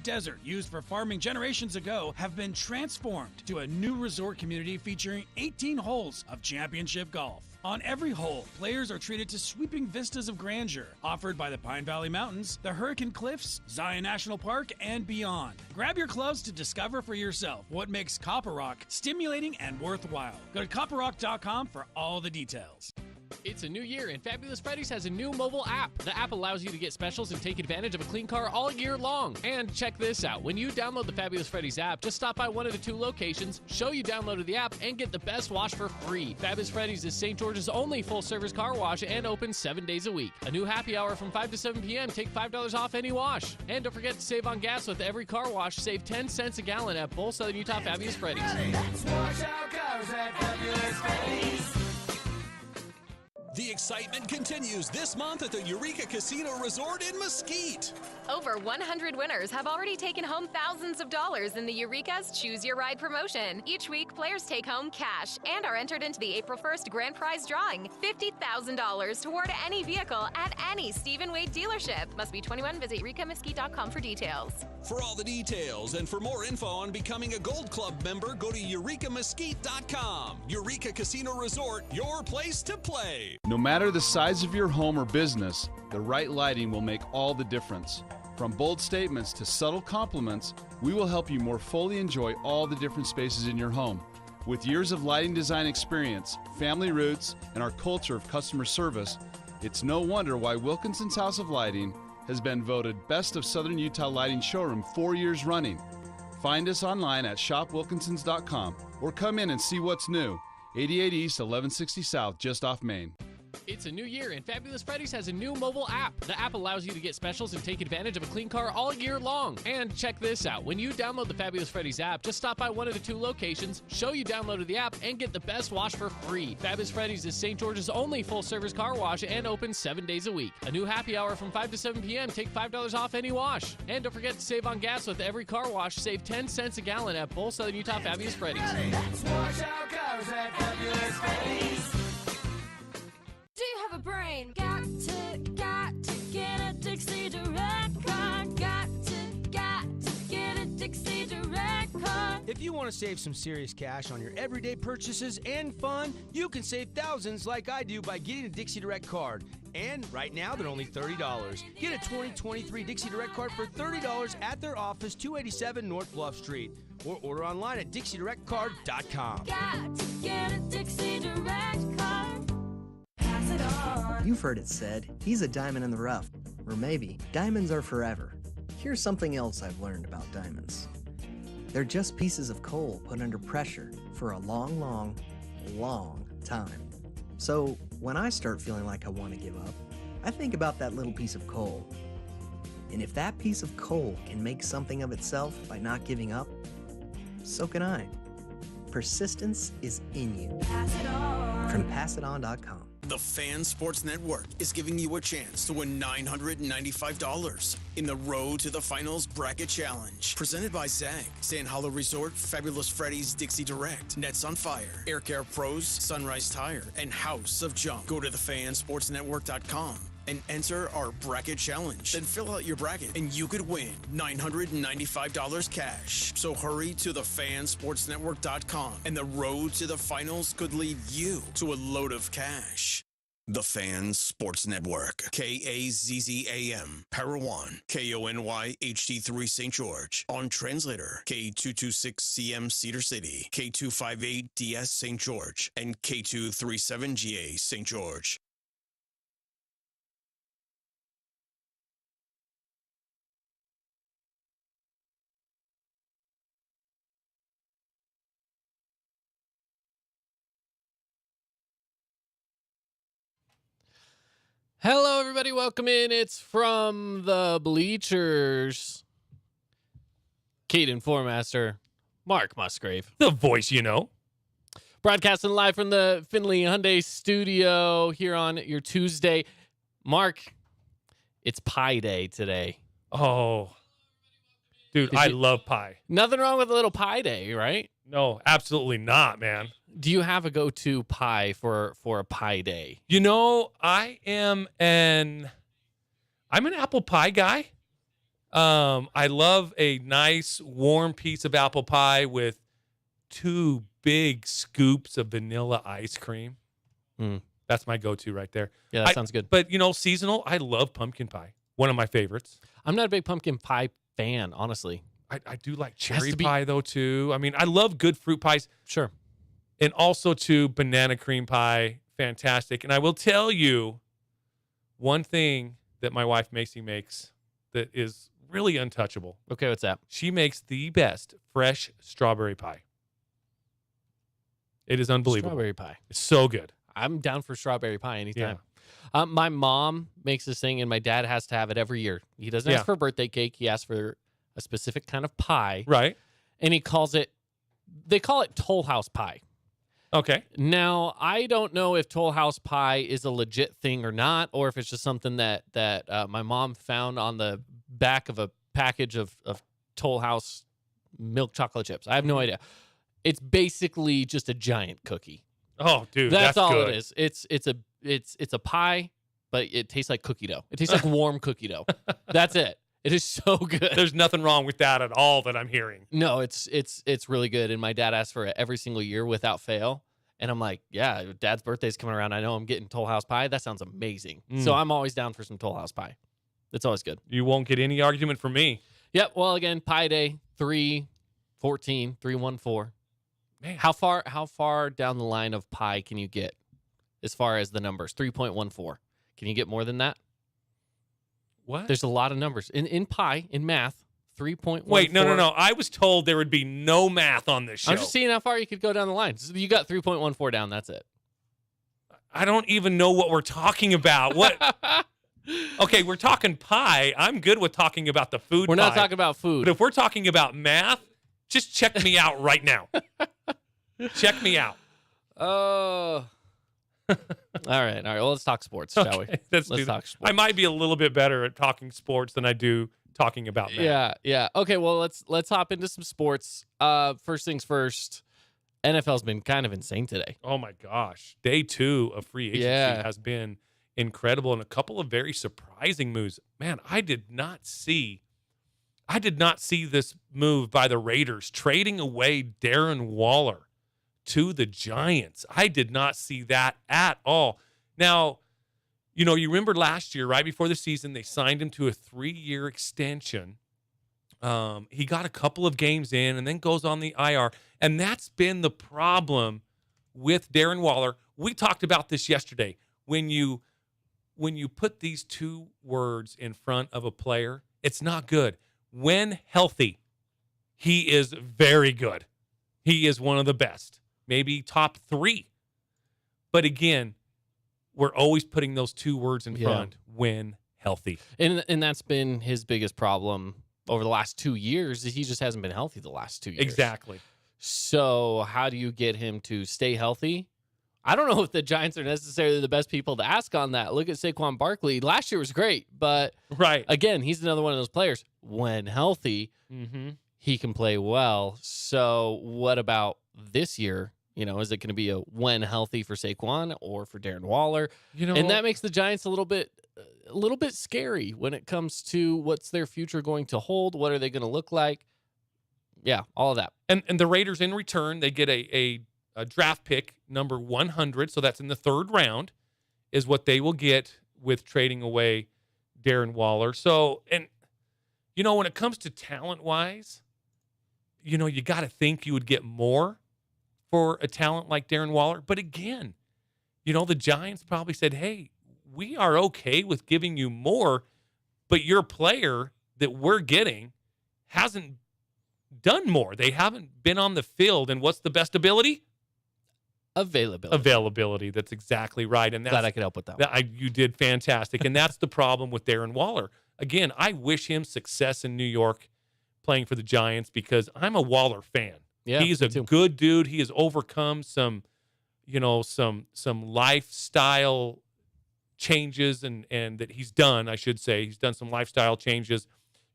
desert used for farming generations ago have been transformed to a new resort community featuring 18 holes of championship golf. On every hole, players are treated to sweeping vistas of grandeur offered by the Pine Valley Mountains, the Hurricane Cliffs, Zion National Park, and beyond. Grab your clubs to discover for yourself what makes Copper Rock stimulating and worthwhile. Go to copperrock.com for all the details. It's a new year, and Fabulous Freddy's has a new mobile app. The app allows you to get specials and take advantage of a clean car all year long. And check this out. When you download the Fabulous Freddy's app, just stop by one of the 2 locations, show you downloaded the app, and get the best wash for free. Fabulous Freddy's is St. George's only full-service car wash and open 7 days a week. A new happy hour from 5 to 7 p.m. Take $5 off any wash. And don't forget to save on gas with every car wash. Save 10 cents a gallon at both Southern Utah Fabulous Freddy's. Let's wash our cars at Fabulous Freddy's. The excitement continues this month at the Eureka Casino Resort in Mesquite. Over 100 winners have already taken home thousands of dollars in the Eureka's Choose Your Ride promotion. Each week, players take home cash and are entered into the April 1st grand prize drawing, $50,000 toward any vehicle at any Stephen Wade dealership. Must be 21. Visit eurekamesquite.com for details. For all the details and for more info on becoming a Gold Club member, go to eurekamesquite.com. Eureka Casino Resort, your place to play. No matter the size of your home or business, the right lighting will make all the difference. From bold statements to subtle compliments, we will help you more fully enjoy all the different spaces in your home. With years of lighting design experience, family roots, and our culture of customer service, it's no wonder why Wilkinson's House of Lighting has been voted Best of Southern Utah Lighting Showroom 4 years running. Find us online at shopwilkinsons.com or come in and see what's new. 88 East, 1160 South, just off Main. It's a new year, and Fabulous Freddy's has a new mobile app. The app allows you to get specials and take advantage of a clean car all year long. And check this out. When you download the Fabulous Freddy's app, just stop by one of the 2 locations, show you downloaded the app, and get the best wash for free. Fabulous Freddy's is St. George's only full-service car wash and open 7 days a week. A new happy hour from 5 to 7 p.m. Take $5 off any wash. And don't forget to save on gas with every car wash. Save 10 cents a gallon at both Southern Utah Fabulous Freddy's. Let's wash our cars at Fabulous Freddy's. Do you have a brain? Got to get a Dixie Direct card. Got to get a Dixie Direct card. If you want to save some serious cash on your everyday purchases and fun, you can save thousands like I do by getting a Dixie Direct card. And right now, they're only $30. Get a 2023 Dixie Direct card for $30 at their office, 287 North Bluff Street. Or order online at DixieDirectCard.com. Got to get a Dixie Direct card. You've heard it said, he's a diamond in the rough. Or maybe, diamonds are forever. Here's something else I've learned about diamonds. They're just pieces of coal put under pressure for a long, long, long time. So, when I start feeling like I want to give up, I think about that little piece of coal. And if that piece of coal can make something of itself by not giving up, so can I. Persistence is in you. Pass it on. From PassItOn.com. The Fan Sports Network is giving you a chance to win $995 in the Road to the Finals Bracket Challenge. Presented by ZAG, Sand Hollow Resort, Fabulous Freddy's, Dixie Direct, Nets on Fire, Air Care Pros, Sunrise Tire, and House of Junk. Go to thefansportsnetwork.com and enter our bracket challenge. Then fill out your bracket and you could win $995 cash. So hurry to thefansportsnetwork.com and the road to the finals could lead you to a load of cash. The Fan Sports Network. KAZZAM, Parawan, KONY HD3 St. George. On translator, K226CM Cedar City, K258DS St. George, and K237GA St. George. Hello, everybody. Welcome in. It's from the Bleachers. Caden Formaster, Mark Musgrave. The voice you know. Broadcasting live from the Findlay Hyundai studio here on your Tuesday. Mark, it's Pie Day today. Oh, dude, I love pie. Nothing wrong with a little Pie Day, right? No, absolutely not, man. Do you have a go-to pie for a Pie Day? You know, I'm an apple pie guy. I love a nice warm piece of apple pie with 2 big scoops of vanilla ice cream. That's my go-to right there. Yeah, that sounds good. But, seasonal, I love pumpkin pie. One of my favorites. I'm not a big pumpkin pie fan, honestly. I do like cherry pie, though, too. I mean, I love good fruit pies. Sure. And also, too, banana cream pie. Fantastic. And I will tell you one thing that my wife Macy makes that is really untouchable. Okay, what's that? She makes the best fresh strawberry pie. It is unbelievable. Strawberry pie. It's so good. I'm down for strawberry pie anytime. My mom makes this thing, and my dad has to have it every year. He doesn't ask for a birthday cake. He asks for a specific kind of pie. Right. And they call it Toll House pie. Okay. Now, I don't know if Toll House pie is a legit thing or not, or if it's just something that my mom found on the back of a package of Toll House milk chocolate chips. I have no idea. It's basically just a giant cookie. Oh, dude, that's all good. it is. It's a pie, but it tastes like cookie dough. It tastes like warm cookie dough. That's it. It is so good. There's nothing wrong with that at all that I'm hearing. No, it's really good. And my dad asks for it every single year without fail. And I'm like, yeah, Dad's birthday's coming around. I know I'm getting Toll House pie. That sounds amazing. So I'm always down for some Toll House pie. It's always good. You won't get any argument from me. Yep. Well, again, Pie Day 314 314. Man, How far down the line of pie can you get as far as the numbers? 3.14. Can you get more than that? What? There's a lot of numbers. In pie, in math, 3.14. Wait, no. I was told there would be no math on this show. I'm just seeing how far you could go down the line. So you got 3.14 down. That's it. I don't even know what we're talking about. What? Okay, we're talking pie. I'm good with talking about the food. We're not talking about food. But if we're talking about math, just check me out right now. Check me out. Oh. All right. Well, let's talk sports, shall we? Let's talk sports. I might be a little bit better at talking sports than I do talking about math. Yeah. Okay, well, let's hop into some sports. First things first, NFL's been kind of insane today. Oh, my gosh. Day 2 of free agency has been incredible and a couple of very surprising moves. Man, I did not see this move by the Raiders trading away Darren Waller to the Giants. I did not see that at all. Now, you remember last year, right before the season, they signed him to a 3-year extension. He got a couple of games in and then goes on the IR. And that's been the problem with Darren Waller. We talked about this yesterday. When you put these 2 words in front of a player, it's not good. When healthy, he is very good. He is one of the best, maybe top 3. But again, we're always putting those 2 words in front, when healthy. And that's been his biggest problem over the last 2 years. He just hasn't been healthy the last 2 years. Exactly. So how do you get him to stay healthy? I don't know if the Giants are necessarily the best people to ask on that. Look at Saquon Barkley. Last year was great, but again, he's another one of those players. When healthy, he can play well. So what about this year? Is it going to be a when healthy for Saquon or for Darren Waller? And that makes the Giants a little bit scary when it comes to what's their future going to hold. What are they going to look like? Yeah, all of that. And the Raiders in return, they get a draft pick, number 100, so that's in the 3rd round, is what they will get with trading away Darren Waller. So, and, when it comes to talent-wise, you got to think you would get more for a talent like Darren Waller. But again, the Giants probably said, hey, we are okay with giving you more, but your player that we're getting hasn't done more. They haven't been on the field. And what's the best ability? Availability. That's exactly right. And that's, glad I could help with that. You did fantastic. And that's the problem with Darren Waller. Again, I wish him success in New York playing for the Giants because I'm a Waller fan. Yeah, he's a good dude. He has overcome some lifestyle changes and that he's done, I should say. He's done some lifestyle changes,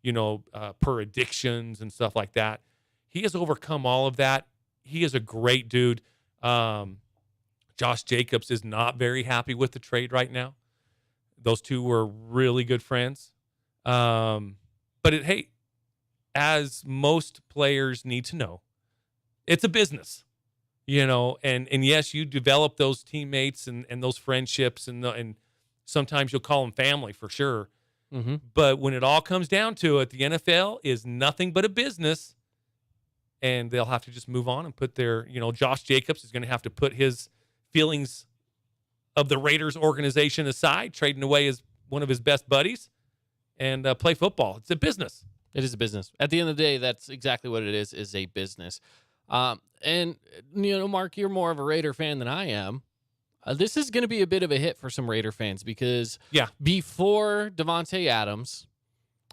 per addictions and stuff like that. He has overcome all of that. He is a great dude. Josh Jacobs is not very happy with the trade right now. Those 2 were really good friends. But But hey, as most players need to know, it's a business, and yes, you develop those teammates and those friendships and sometimes you'll call them family for sure. Mm-hmm. But when it all comes down to it, the NFL is nothing but a business, and they'll have to just move on and put their, Josh Jacobs is going to have to put his feelings of the Raiders organization aside, trading away as one of his best buddies, and play football. It's a business. It is a business. At the end of the day, that's exactly what it is a business. And, Mark, you're more of a Raider fan than I am. This is going to be a bit of a hit for some Raider fans because before Davante Adams,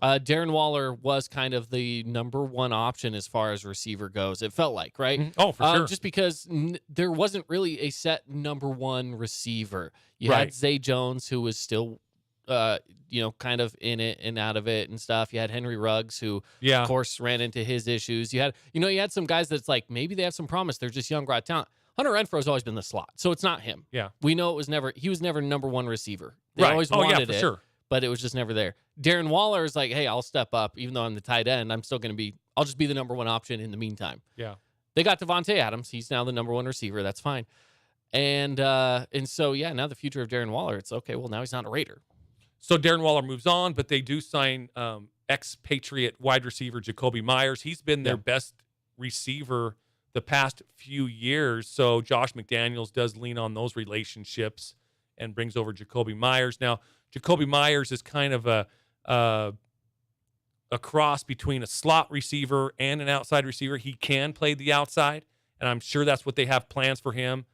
Darren Waller was kind of the number one option as far as receiver goes. It felt like, right? Mm-hmm. Oh, for sure. Just because there wasn't really a set number one receiver. You had Zay Jones, who was still kind of in it and out of it and stuff. You had Henry Ruggs, who, of course, ran into his issues. You had some guys that's like, maybe they have some promise. They're just young, raw talent. Hunter Renfro's always been the slot, so it's not him. Yeah. We know he was never number one receiver. They always wanted for it, sure. but it was just never there. Darren Waller is like, hey, I'll step up. Even though I'm the tight end, I'll just be the number one option in the meantime. Yeah. They got Davante Adams. He's now the number one receiver. That's fine. And so, now the future of Darren Waller, it's okay, well, now he's not a Raider. So Darren Waller moves on, but they do sign ex-Patriot wide receiver Jacoby Myers. He's been their best receiver the past few years. So Josh McDaniels does lean on those relationships and brings over Jacoby Myers. Now, Jacoby Myers is kind of a cross between a slot receiver and an outside receiver. He can play the outside, and I'm sure that's what they have plans for him,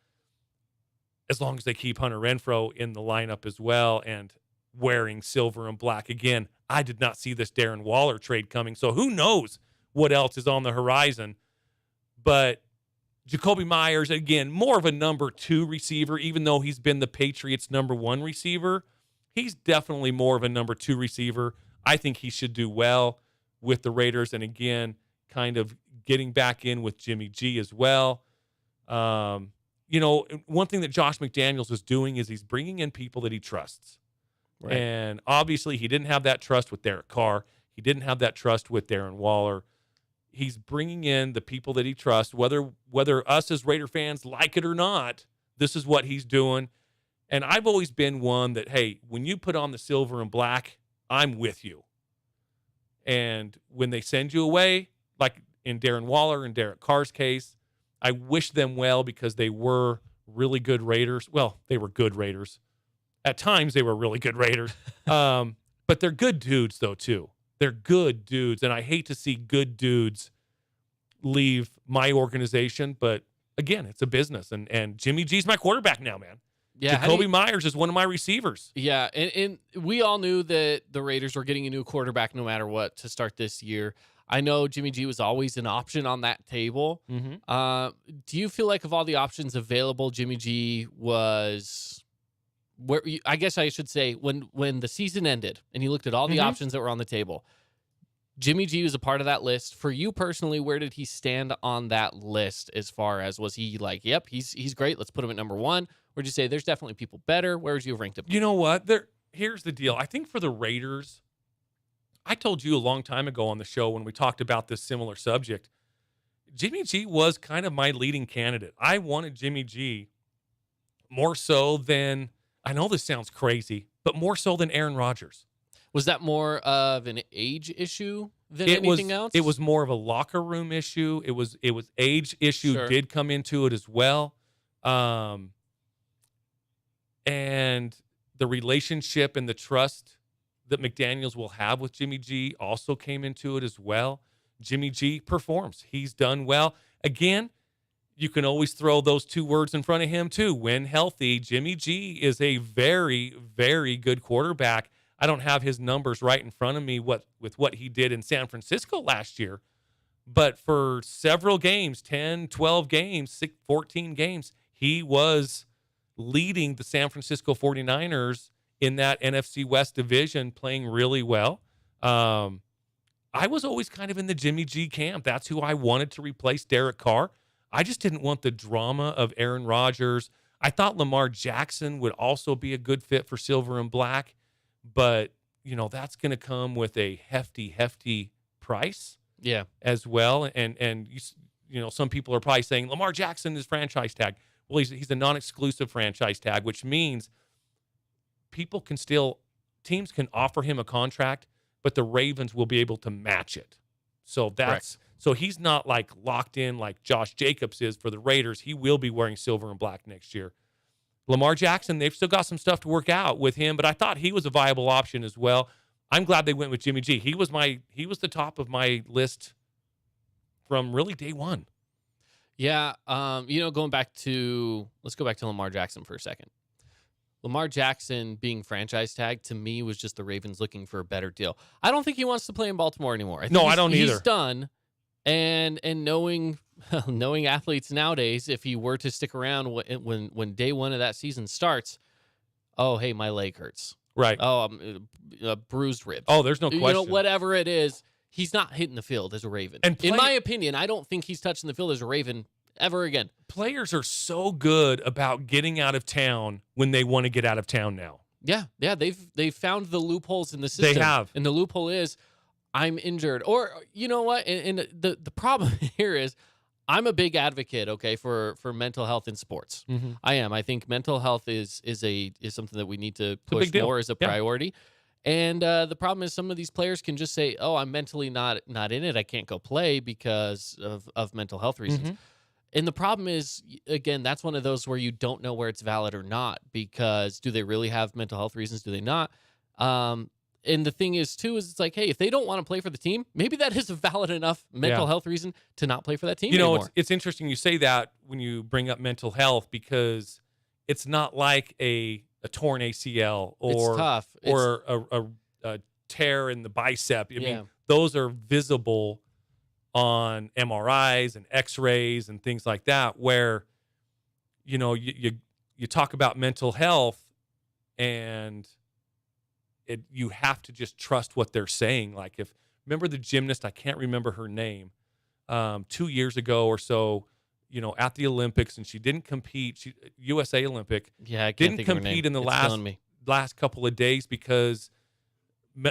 as long as they keep Hunter Renfrow in the lineup as well and wearing silver and black. Again, I did not see this Darren Waller trade coming, so who knows what else is on the horizon. But Jacoby Myers, again, more of a number two receiver, even though he's been the Patriots' number one receiver. He's definitely more of a number two receiver. I think he should do well with the Raiders. And again, kind of getting back in with Jimmy G as well. One thing that Josh McDaniels is doing is he's bringing in people that he trusts. Right. And obviously he didn't have that trust with Derek Carr. He didn't have that trust with Darren Waller. He's bringing in the people that he trusts, whether us as Raider fans like it or not. This is what he's doing. And I've always been one that, hey, when you put on the silver and black, I'm with you. And when they send you away, like in Darren Waller and Derek Carr's case, I wish them well because they were really good Raiders. Well, they were good Raiders. At times, they were really good Raiders. But they're good dudes, though, too. They're good dudes, and I hate to see good dudes leave my organization. But, again, it's a business, and Jimmy G's my quarterback now, man. Yeah, Jacoby Myers is one of my receivers. Yeah, and we all knew that the Raiders were getting a new quarterback no matter what to start this year. I know Jimmy G was always an option on that table. Mm-hmm. Do you feel like of all the options available, Jimmy G was... I guess I should say when the season ended and you looked at all the options that were on the table, Jimmy G was a part of that list. For you personally, where did he stand on that list as far as, was he like, yep, he's great, let's put him at number one? Or would you say there's definitely people better? Where would you have ranked him? You know what? Here's the deal. I think for the Raiders, I told you a long time ago on the show when we talked about this similar subject, Jimmy G was kind of my leading candidate. I wanted Jimmy G more so than... I know this sounds crazy, but more so than Aaron Rodgers. Was that more of an age issue than anything else? It was more of a locker room issue. It was age issue did come into it as well. And the relationship and the trust that McDaniels will have with Jimmy G also came into it as well. Jimmy G performs. He's done well. Again, you can always throw those two words in front of him, too. When healthy, Jimmy G is a very, very good quarterback. I don't have his numbers right in front of me with what he did in San Francisco last year. But for several games, 10, 12 games, 14 games, he was leading the San Francisco 49ers in that NFC West division, playing really well. I was always kind of in the Jimmy G camp. That's who I wanted to replace Derek Carr. I just didn't want the drama of Aaron Rodgers. I thought Lamar Jackson would also be a good fit for silver and black, but that's going to come with a hefty price. Yeah. As well. And some people are probably saying Lamar Jackson is franchise tag. Well, he's a non-exclusive franchise tag, which means teams can offer him a contract, but the Ravens will be able to match it. So so he's not like locked in like Josh Jacobs is for the Raiders. He will be wearing silver and black next year. Lamar Jackson, they've still got some stuff to work out with him, but I thought he was a viable option as well. I'm glad they went with Jimmy G. He was the top of my list from really day one. Yeah. Let's go back to Lamar Jackson for a second. Lamar Jackson being franchise tagged to me was just the Ravens looking for a better deal. I don't think he wants to play in Baltimore anymore. I don't either. He's done. And knowing athletes nowadays, if he were to stick around when day one of that season starts, oh, hey, my leg hurts. Right. Oh, bruised ribs. Oh, there's no question. Whatever it is, he's not hitting the field as a Raven. And in my opinion, I don't think he's touching the field as a Raven ever again. Players are so good about getting out of town when they want to get out of town now. Yeah, they've found the loopholes in the system. They have. And the loophole is, I'm injured. Or, you know what? And the problem here is, I'm a big advocate, okay, for mental health in sports. Mm-hmm. I am. I think mental health is something that we need to push more as a priority. And the problem is some of these players can just say, "Oh, I'm mentally not in it. I can't go play because of mental health reasons." Mm-hmm. And the problem is, again, that's one of those where you don't know where it's valid or not, because do they really have mental health reasons? Do they not? And the thing is, too, is it's like, hey, if they don't want to play for the team, maybe that is a valid enough mental health reason to not play for that team anymore. It's interesting you say that when you bring up mental health, because it's not like a torn ACL or it's tough. Or a tear in the bicep. I mean, those are visible on MRIs and X-rays and things like that, where, you talk about mental health and you have to just trust what they're saying. Like remember the gymnast, I can't remember her name, 2 years ago or so, at the Olympics, and she didn't compete. USA Olympic. Yeah, I can't didn't think of her compete name. in the last couple of days because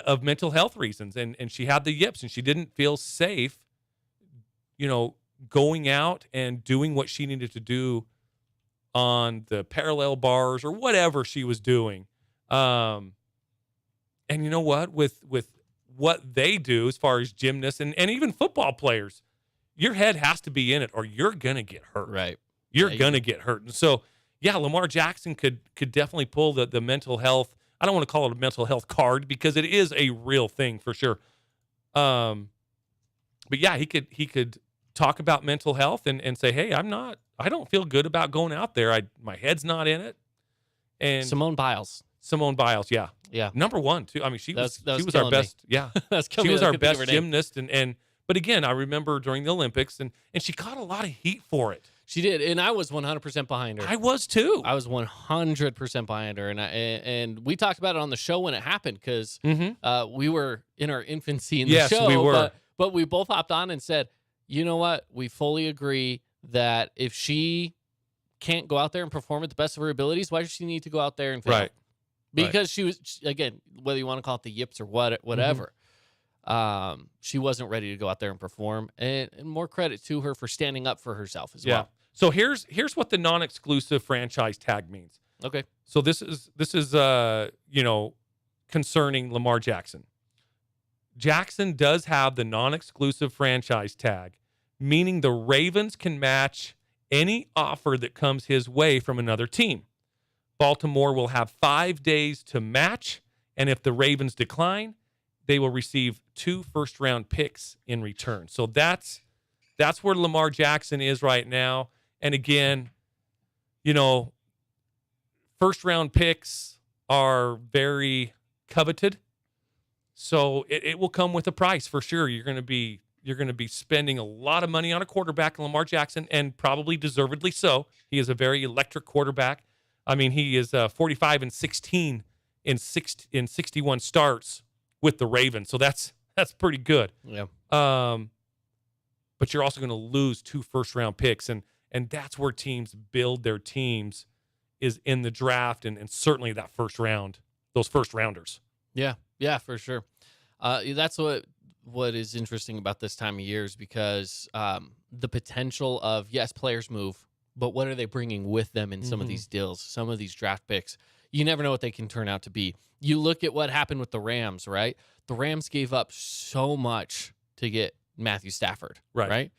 of mental health reasons. And she had the yips and she didn't feel safe, going out and doing what she needed to do on the parallel bars or whatever she was doing. And you know what? With what they do as far as gymnasts and even football players, your head has to be in it or you're going to get hurt. Right. You're going to get hurt. And so, Lamar Jackson could definitely pull the mental health. I don't want to call it a mental health card because it is a real thing for sure. But yeah, he could talk about mental health and say, hey, I don't feel good about going out there. My head's not in it. And Simone Biles, yeah. Yeah. Number one, too. I mean, she was our best. Me. Yeah. She was our best gymnast. But again, I remember during the Olympics, and she caught a lot of heat for it. She did. And I was 100% behind her. I was too. I was 100% behind her. And we talked about it on the show when it happened because we were in our infancy in the show. Yes, we were. But we both hopped on and said, you know what? We fully agree that if she can't go out there and perform at the best of her abilities, why does she need to go out there and fail? Right. Because she was, again, whether you want to call it the yips or whatever, she wasn't ready to go out there and perform. And more credit to her for standing up for herself as well. So here's what the non-exclusive franchise tag means. Okay. So this is concerning Lamar Jackson. Jackson does have the non-exclusive franchise tag, meaning the Ravens can match any offer that comes his way from another team. Baltimore will have 5 days to match, and if the Ravens decline, they will receive 2 first-round picks in return. So that's where Lamar Jackson is right now. And again, first-round picks are very coveted, so it will come with a price for sure. You're going to be spending a lot of money on a quarterback, Lamar Jackson, and probably deservedly so. He is a very electric quarterback. I mean, he is 45-16 in 61 starts with the Ravens, so that's pretty good. Yeah. But you're also going to lose 2 first-round picks, and that's where teams build their teams, is in the draft and certainly that first round, those first rounders. Yeah. Yeah, for sure. That's what is interesting about this time of year is because the potential of, yes, players move, but what are they bringing with them in some of these deals, some of these draft picks? You never know what they can turn out to be. You look at what happened with the Rams, right? The Rams gave up so much to get Matthew Stafford, right?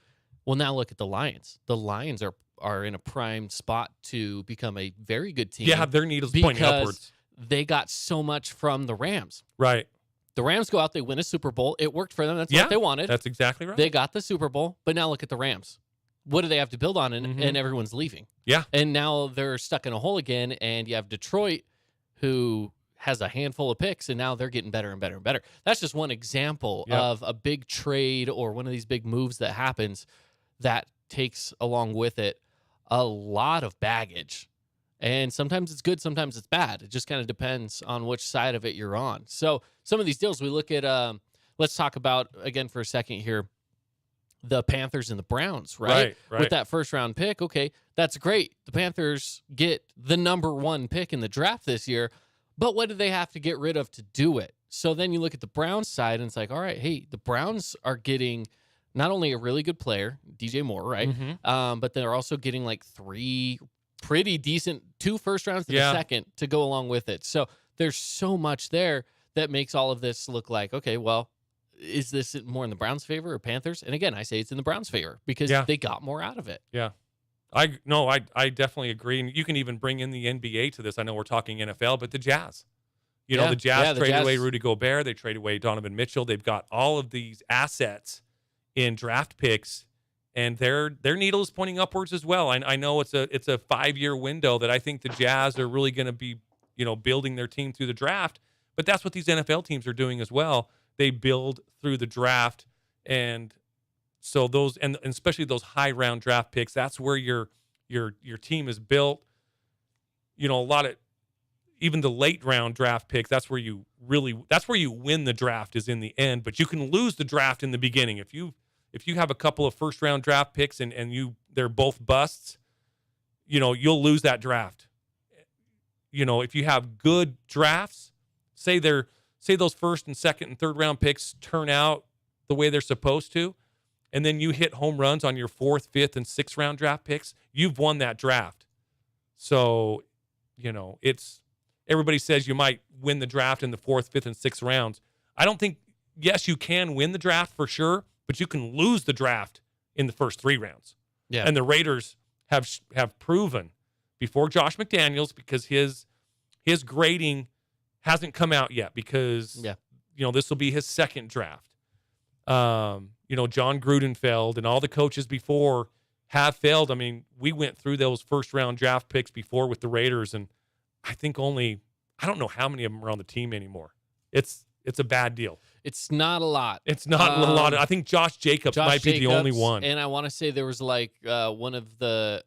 Well, now look at the Lions. The Lions are in a prime spot to become a very good team. Yeah, their needles pointing upwards. They got so much from the Rams. Right. The Rams go out, they win a Super Bowl. It worked for them. That's what they wanted. That's exactly right. They got the Super Bowl, but now look at the Rams. What do they have to build on? And everyone's leaving. Yeah. And now they're stuck in a hole again, and you have Detroit, who has a handful of picks, and now they're getting better and better and better. That's just one example of a big trade or one of these big moves that happens that takes along with it a lot of baggage. And sometimes it's good, sometimes it's bad. It just kind of depends on which side of it you're on. So some of these deals we look at, let's talk about, again, for a second here, the Panthers and the Browns, right? With that first-round pick, okay, that's great. The Panthers get the number 1 pick in the draft this year, but what do they have to get rid of to do it? So then you look at the Browns side, and it's like, all right, hey, the Browns are getting not only a really good player, DJ Moore, right? But they're also getting like 3 pretty decent 2 first rounds to the second to go along with it. So there's so much there that makes all of this look like, okay, well, is this more in the Browns' favor or Panthers? And again, I say it's in the Browns' favor because they got more out of it. Yeah. I definitely agree. And you can even bring in the NBA to this. I know we're talking NFL, but the Jazz. The Jazz traded away Rudy Gobert. They traded away Donovan Mitchell. They've got all of these assets in draft picks, and their needle is pointing upwards as well. I know it's a 5-year window that I think the Jazz are really going to be, building their team through the draft. But that's what these NFL teams are doing as well. They build through the draft, and so those and especially those high round draft picks. That's where your team is built. A lot of even the late round draft picks. That's where you win the draft is in the end. But you can lose the draft in the beginning if you have a couple of first round draft picks and they're both busts. You'll lose that draft. If you have good drafts, say those first and second and third round picks turn out the way they're supposed to, and then you hit home runs on your 4th, 5th, and 6th round draft picks, you've won that draft. So, everybody says you might win the draft in the 4th, 5th, and 6th rounds. I don't think, yes, you can win the draft for sure, but you can lose the draft in the first 3 rounds. Yeah. And the Raiders have proven before Josh McDaniels, because his grading hasn't come out yet, because this will be his 2nd draft. John Gruden failed, and all the coaches before have failed. I mean, we went through those first round draft picks before with the Raiders, and I think I don't know how many of them are on the team anymore. It's a bad deal. It's not a lot. It's not a lot. I think Josh Jacobs might be the only one. And I want to say there was like one of the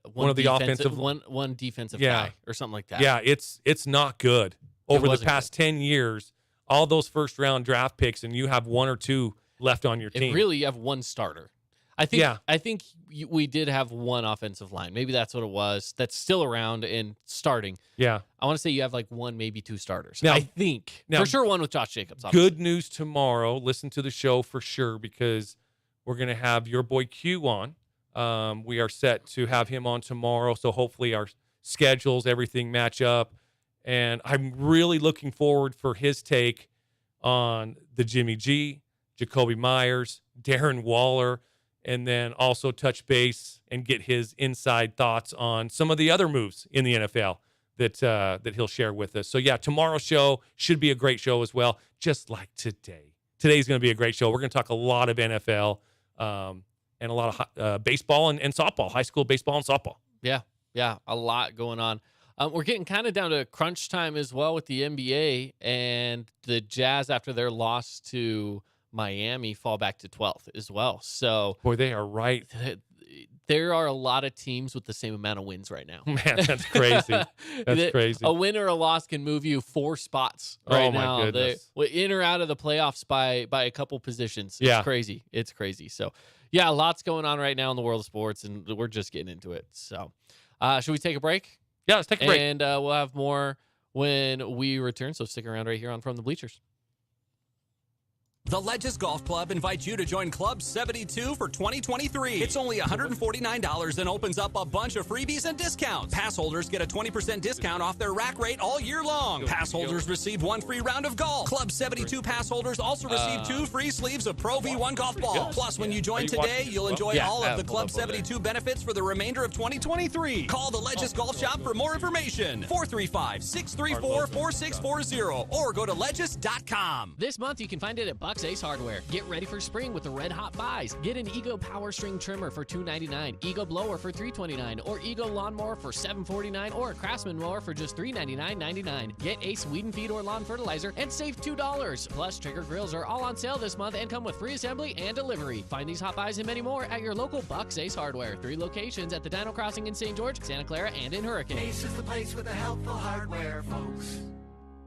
defensive guy or something like that. Yeah, it's not good. Over the past 10 years, all those first round draft picks, and you have 1 or 2 left on your team. Really, you have 1 starter. I think we did have 1 offensive line. Maybe that's what it was. That's still around and starting. Yeah. I want to say you have like 1, maybe 2 starters. Now, I think. For sure 1 with Josh Jacobs. Obviously. Good news tomorrow. Listen to the show for sure, because we're going to have your boy Q on. We are set to have him on tomorrow, so hopefully our schedules, everything match up. And I'm really looking forward for his take on the Jimmy G, Jacoby Myers, Darren Waller, and then also touch base and get his inside thoughts on some of the other moves in the NFL that he'll share with us. So, tomorrow's show should be a great show as well, just like today. Today's going to be a great show. We're going to talk a lot of NFL and a lot of baseball and softball, high school baseball and softball. Yeah, a lot going on. We're getting kind of down to crunch time as well with the NBA, and the Jazz, after their loss to Miami, fall back to 12th as well. So, boy, they are right. There are a lot of teams with the same amount of wins right now. Man, that's crazy. That's crazy. A win or a loss can move you 4 spots right now. Oh, my goodness. They're in or out of the playoffs by a couple positions. It's crazy. It's crazy. So, lots going on right now in the world of sports, and we're just getting into it. So, should we take a break? Yeah, let's take a break. And we'll have more when we return, so stick around right here on From the Bleachers. The Legis Golf Club invites you to join Club 72 for 2023. It's only $149 and opens up a bunch of freebies and discounts. Pass holders get a 20% discount off their rack rate all year long. Pass holders receive 1 free round of golf. Club 72 pass holders also receive 2 free sleeves of Pro V1 golf ball. Plus, when you join today, you'll enjoy all of the Club 72 benefits for the remainder of 2023. Call the Legis Golf Shop for more information. 435-634-4640 or go to legis.com. This month, you can find it at Bucks Ace Hardware. Get ready for spring with the red hot buys. Get an Ego Power String Trimmer for $299, Ego Blower for $329, or Ego Lawnmower for $749, or a Craftsman Mower for just $399.99. Get Ace Weed and Feed or Lawn Fertilizer and save $2. Plus, Trigger Grills are all on sale this month and come with free assembly and delivery. Find these hot buys and many more at your local Bucks Ace Hardware. 3 locations at the Dino Crossing in St. George, Santa Clara, and in Hurricane. Ace is the place with the helpful hardware, folks.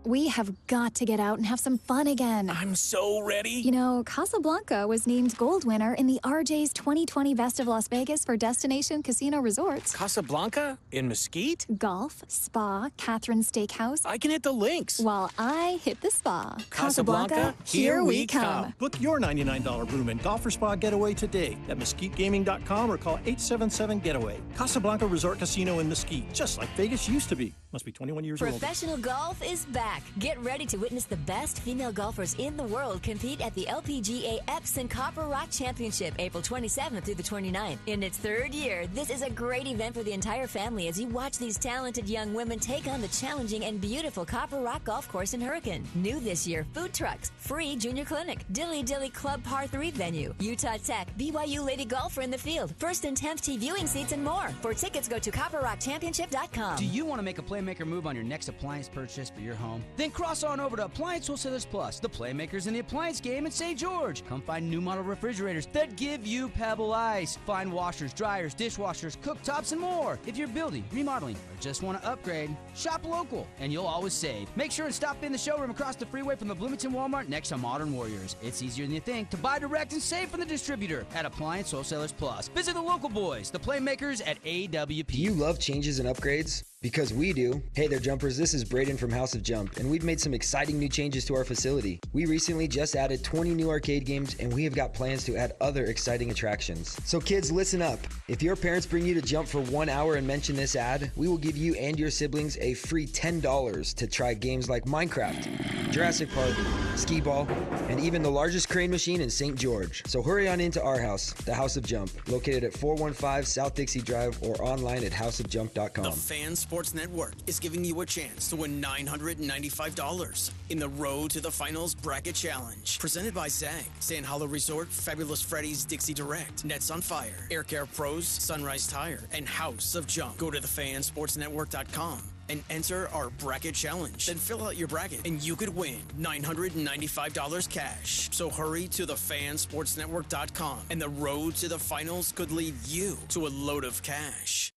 We have got to get out and have some fun again. I'm so ready. You know, Casablanca was named gold winner in the RJ's 2020 Best of Las Vegas for Destination Casino Resorts. Casablanca? In Mesquite? Golf, spa, Catherine's Steakhouse. I can hit the links. While I hit the spa. Casablanca, here we come. Book your $99 room and golf or spa getaway today at mesquitegaming.com or call 877-GETAWAY. Casablanca Resort Casino in Mesquite, just like Vegas used to be. Must be 21 years old. Professional golf is back. Get ready to witness the best female golfers in the world compete at the LPGA Epson Copper Rock Championship, April 27th through the 29th. In its 3rd year, this is a great event for the entire family as you watch these talented young women take on the challenging and beautiful Copper Rock Golf Course in Hurricane. New this year, food trucks, free junior clinic, Dilly Dilly Club Par 3 venue, Utah Tech, BYU Lady Golfer in the field, 1st and 10th tee viewing seats, and more. For tickets, go to copperrockchampionship.com. Do you want to make a Playmaker move on your next appliance purchase for your home? Then cross on over to Appliance Wholesalers Plus, the playmakers in the appliance game in St. George. Come find new model refrigerators that give you Pebble Ice. Find washers, dryers, dishwashers, cooktops, and more. If you're building, remodeling, or just want to upgrade, shop local, and you'll always save. Make sure and stop in the showroom across the freeway from the Bloomington Walmart next to Modern Warriors. It's easier than you think to buy direct and save from the distributor at Appliance Wholesalers Plus. Visit the local boys, the playmakers at AWP. Do you love changes and upgrades? Because we do. Hey there, jumpers. This is Braden from House of Jump, and we've made some exciting new changes to our facility. We recently just added 20 new arcade games, and we have got plans to add other exciting attractions. So kids, listen up. If your parents bring you to Jump for 1 hour and mention this ad, we will give you and your siblings a free $10 to try games like Minecraft, Jurassic Park, Skee Ball, and even the largest crane machine in St. George. So hurry on into our house, the House of Jump, located at 415 South Dixie Drive or online at houseofjump.com. The Fan Sports Network is giving you a chance to win $995 in the Road to the Finals Bracket Challenge. Presented by Zag, Sand Hollow Resort, Fabulous Freddy's, Dixie Direct, Nets on Fire, Air Care Pros, Sunrise Tire, and House of Jump. Go to thefansportsnetwork.com and enter our bracket challenge. Then fill out your bracket and you could win $995 cash. So hurry to thefansportsnetwork.com and the Road to the Finals could lead you to a load of cash.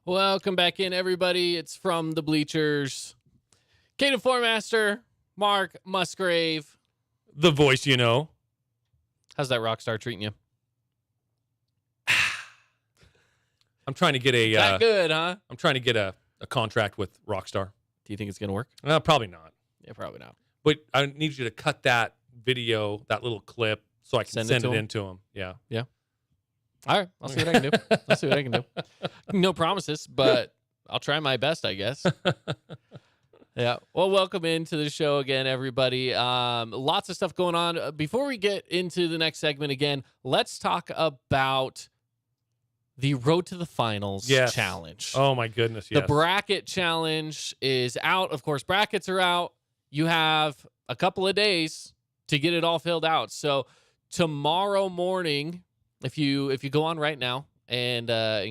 Welcome back in, everybody. It's from the Bleachers. Caden Formaster, Mark Musgrave. The voice, you know. How's that rock star treating you? I'm trying to get a... That good, huh? I'm trying to get a contract with Rockstar. Do you think it's going to work? Probably not. Yeah, probably not. But I need you to cut that video, that little clip, so I can send it in to him. Yeah. Yeah. All right. I'll see what I can do. I'll see what I can do. No promises, but I'll try my best, I guess. Yeah. Well, welcome into the show again, everybody. Lots of stuff going on. Before we get into the next segment again, let's talk about the Road to the Finals challenge. Oh, my goodness, yes. The bracket challenge is out. Of course, brackets are out. You have a couple of days to get it all filled out. So tomorrow morning, if you go on right now and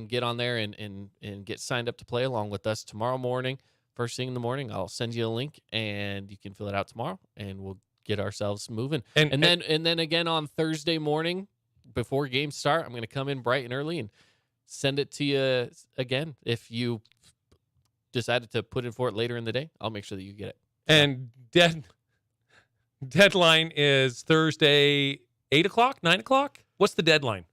get on there and get signed up to play along with us tomorrow morning, first thing in the morning, I'll send you a link and you can fill it out tomorrow and we'll get ourselves moving. And then again on Thursday morning before games start, I'm going to come in bright and early and send it to you again. If you decided to put in for it later in the day, I'll make sure that you get it. And deadline is Thursday, 8 o'clock, 9 o'clock? What's the deadline?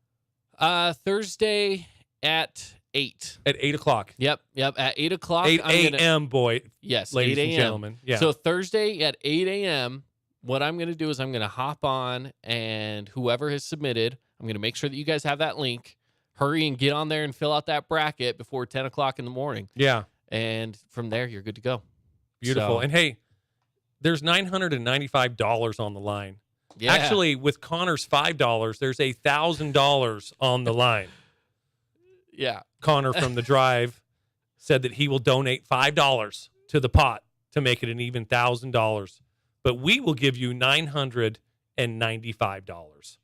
Thursday at 8. At 8 o'clock. Yep. At 8 o'clock. 8 a.m., boy. Yes, ladies 8 and gentlemen. Yeah. So Thursday at 8 a.m., what I'm going to do is I'm going to hop on, and whoever has submitted, I'm going to make sure that you guys have that link. Hurry and get on there and fill out that bracket before 10 o'clock in the morning. Yeah. And from there, you're good to go. Beautiful. So, and hey, there's $995 on the line. Yeah. Actually, with Connor's $5, there's $1,000 on the line. Yeah. Connor from the drive said that he will donate $5 to the pot to make it an even $1,000. But we will give you $995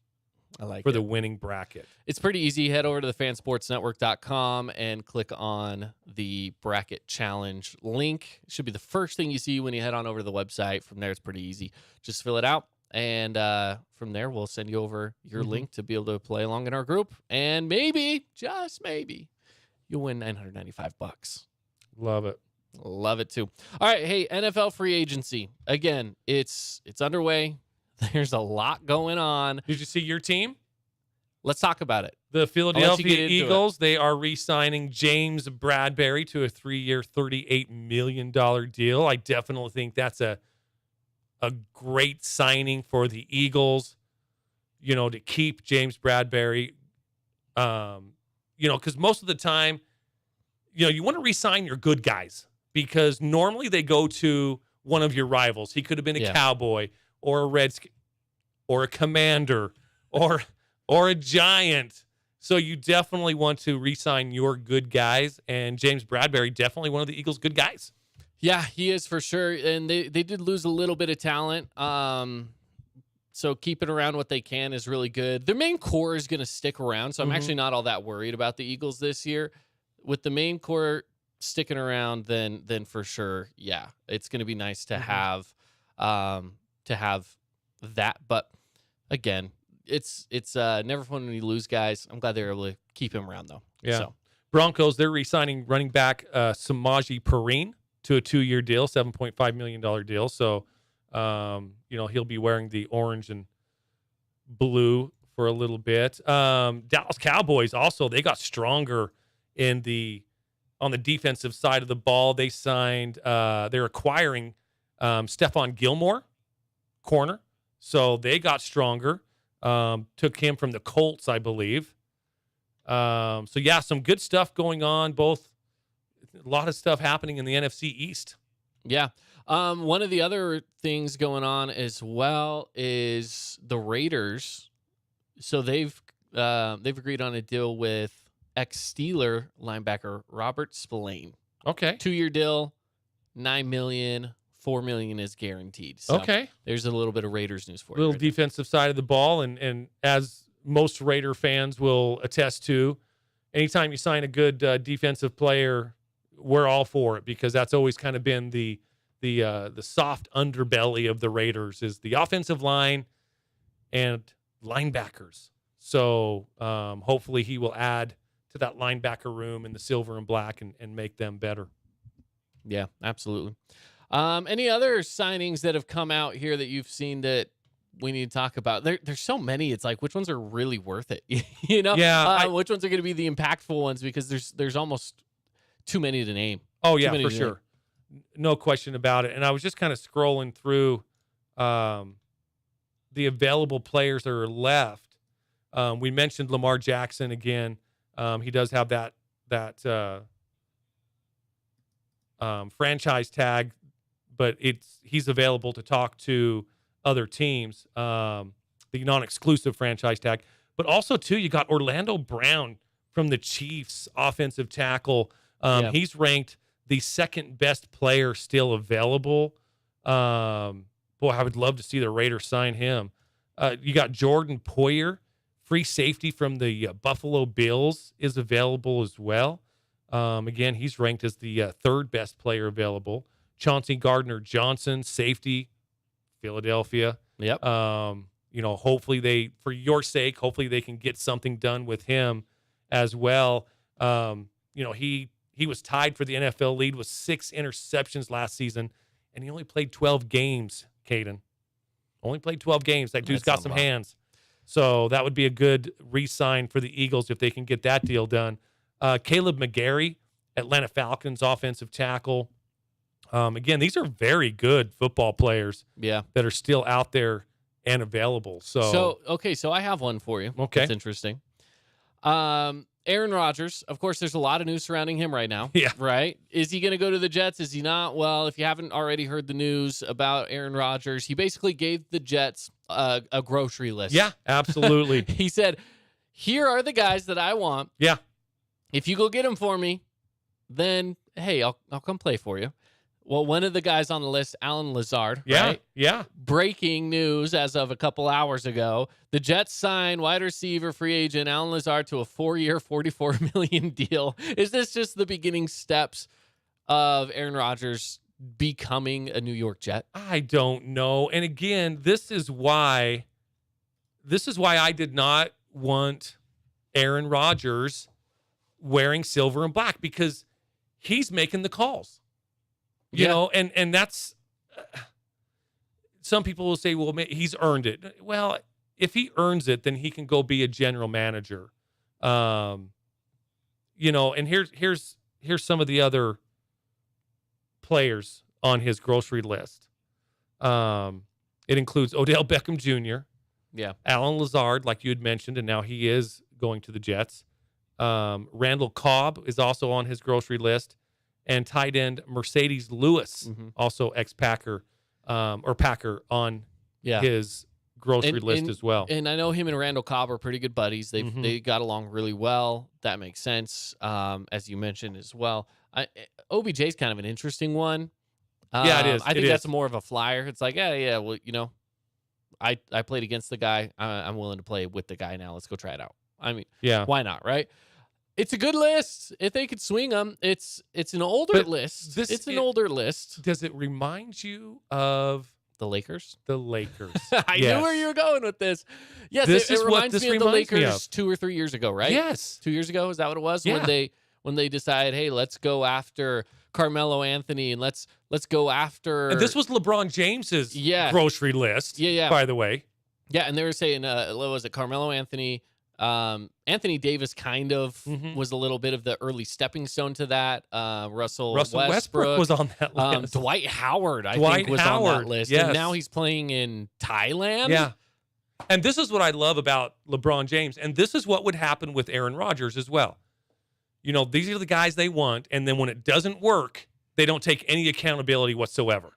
for the winning bracket. It's pretty easy. Head over to thefansportsnetwork.com and click on the bracket challenge link. It should be the first thing you see when you head on over to the website. From there, it's pretty easy. Just fill it out. And from there, we'll send you over your link to be able to play along in our group. And maybe, just maybe, you'll win $995. Love it. Love it, too. All right, hey, NFL free agency. Again, it's underway. There's a lot going on. Did you see your team? Let's talk about it. The Philadelphia Eagles, they are re-signing James Bradberry to a 3-year, $38 million deal. I definitely think that's a great signing for the Eagles, to keep James Bradberry, because most of the time, you want to re-sign your good guys because normally they go to one of your rivals. He could have been a Cowboy or a Redskin or a Commander or a Giant. So you definitely want to re-sign your good guys, and James Bradberry, definitely one of the Eagles' good guys. Yeah, he is for sure. And they did lose a little bit of talent. So keeping around what they can is really good. Their main core is going to stick around, so I'm actually not all that worried about the Eagles this year. With the main core sticking around, then for sure, yeah, it's going to be nice to have that. But again, it's never fun when you lose guys. I'm glad they were able to keep him around though. Yeah. So. Broncos, they're re-signing running back Samaje Perine to a 2-year deal, $7.5 million deal. So, he'll be wearing the orange and blue for a little bit. Dallas Cowboys also, they got stronger on the defensive side of the ball. They signed, they're acquiring Stephon Gilmore, corner. So they got stronger. Took him from the Colts, I believe. Some good stuff going on. A lot of stuff happening in the NFC East. Yeah. One of the other things going on as well is the Raiders. So they've agreed on a deal with ex-Steeler linebacker Robert Spillane. Okay. 2-year deal, $9 million, $4 million is guaranteed. So okay. There's a little bit of Raiders news for you. Little defensive side of the ball, and as most Raider fans will attest to, anytime you sign a good defensive player, we're all for it because that's always kind of been the soft underbelly of the Raiders is the offensive line and linebackers. So hopefully he will add to that linebacker room in the silver and black and make them better. Yeah, absolutely. Any other signings that have come out here that you've seen that we need to talk about? There's so many. It's like, which ones are really worth it? Yeah. Which ones are going to be the impactful ones? Because there's almost too many to name. Oh, yeah, for sure. No question about it. And I was just kind of scrolling through the available players that are left. We mentioned Lamar Jackson again. He does have that franchise tag, but he's available to talk to other teams, the non-exclusive franchise tag. But also, too, you got Orlando Brown from the Chiefs, offensive tackle. He's ranked the second best player still available. I would love to see the Raiders sign him. You got Jordan Poyer, free safety from the Buffalo Bills, is available as well. Again, he's ranked as the third best player available. Chauncey Gardner-Johnson, safety, Philadelphia. Yep. Hopefully for your sake, hopefully they can get something done with him as well. He he was tied for the NFL lead with 6 interceptions last season, and he only played 12 games, Caden. Only played 12 games. That dude's got some hands. So that would be a good re-sign for the Eagles if they can get that deal done. Caleb McGarry, Atlanta Falcons offensive tackle. Again, these are very good football players that are still out there and available. So I have one for you. Okay. That's interesting. Aaron Rodgers, of course, there's a lot of news surrounding him right now. Yeah. Right? Is he going to go to the Jets? Is he not? Well, if you haven't already heard the news about Aaron Rodgers, he basically gave the Jets a grocery list. Yeah, absolutely. He said, here are the guys that I want. Yeah. If you go get them for me, then, hey, I'll come play for you. Well, one of the guys on the list, Alan Lazard, right? Yeah. Breaking news as of a couple hours ago. The Jets signed wide receiver free agent Alan Lazard to a 4-year, $44 million deal. Is this just the beginning steps of Aaron Rodgers becoming a New York Jet? I don't know. And again, this is why I did not want Aaron Rodgers wearing silver and black, because he's making the calls. You know, and that's some people will say, well, he's earned it. Well, if he earns it, then he can go be a general manager. And here's some of the other players on his grocery list. It includes Odell Beckham Jr., Alan Lazard, like you had mentioned, and now he is going to the Jets. Randall Cobb is also on his grocery list. And tight end Mercedes Lewis, also ex-Packer or Packer on his grocery list as well. And I know him and Randall Cobb are pretty good buddies. They got along really well. That makes sense, as you mentioned as well. OBJ is kind of an interesting one. It is. I think that's more of a flyer. It's like, well, I played against the guy. I'm willing to play with the guy now. Let's go try it out. I mean, why not, right? It's a good list. If they could swing them, it's an older list. It's an older list. Does it remind you of the Lakers? The Lakers. I knew where you were going with this. Yes, it reminds me of the Lakers 2 or 3 years ago, right? Yes. 2 years ago, is that what it was? Yeah. When they decided, hey, let's go after Carmelo Anthony and let's go after. And this was LeBron James's grocery list. By the way. Yeah, and they were saying, what was it, Carmelo Anthony? Anthony Davis kind of was a little bit of the early stepping stone to that. Russell Westbrook was on that list. Dwight Howard, I think, was on that list. Yes. And now he's playing in Thailand. Yeah. And this is what I love about LeBron James. And this is what would happen with Aaron Rodgers as well. These are the guys they want. And then when it doesn't work, they don't take any accountability whatsoever.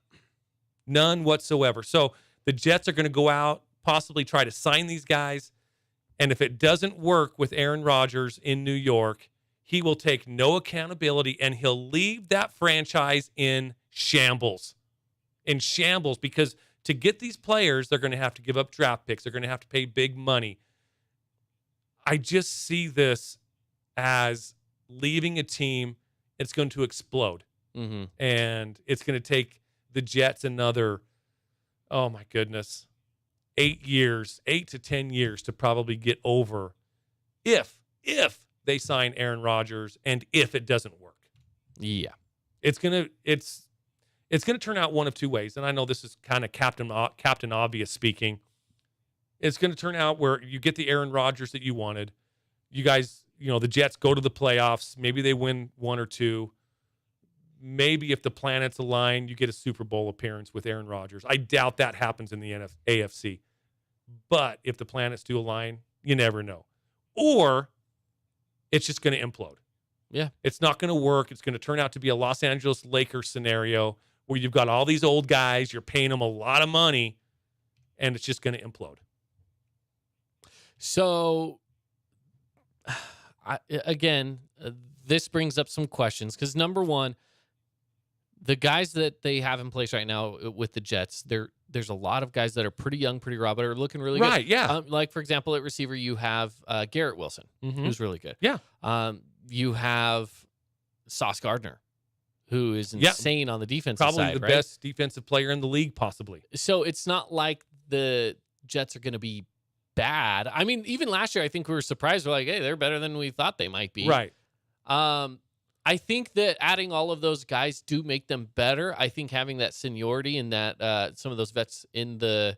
None whatsoever. So the Jets are going to go out, possibly try to sign these guys. And if it doesn't work with Aaron Rodgers in New York, he will take no accountability and he'll leave that franchise in shambles. Because to get these players, they're going to have to give up draft picks. They're going to have to pay big money. I just see this as leaving a team, it's going to explode. And it's going to take the Jets another, oh my goodness, 8 to 10 years to probably get over if they sign Aaron Rodgers and if it doesn't work. Yeah. It's going to turn out one of two ways. And I know this is kind of Captain Obvious speaking. It's going to turn out where you get the Aaron Rodgers that you wanted. You guys, the Jets go to the playoffs. Maybe they win 1 or 2. Maybe if the planets align, you get a Super Bowl appearance with Aaron Rodgers. I doubt that happens in the AFC. But if the planets do align, you never know. Or it's just going to implode. Yeah. It's not going to work. It's going to turn out to be a Los Angeles Lakers scenario where you've got all these old guys, you're paying them a lot of money, and it's just going to implode. So, this brings up some questions because, number one, the guys that they have in place right now with the Jets, there's a lot of guys that are pretty young, pretty raw, but are looking really good. Right, yeah. Like, for example, at receiver, you have Garrett Wilson, who's really good. Yeah. You have Sauce Gardner, who is insane on the defensive side. Probably the best defensive player in the league, possibly. So it's not like the Jets are going to be bad. I mean, even last year, I think we were surprised. We're like, hey, they're better than we thought they might be. Right. I I think that adding all of those guys do make them better. I think having that seniority and that some of those vets in the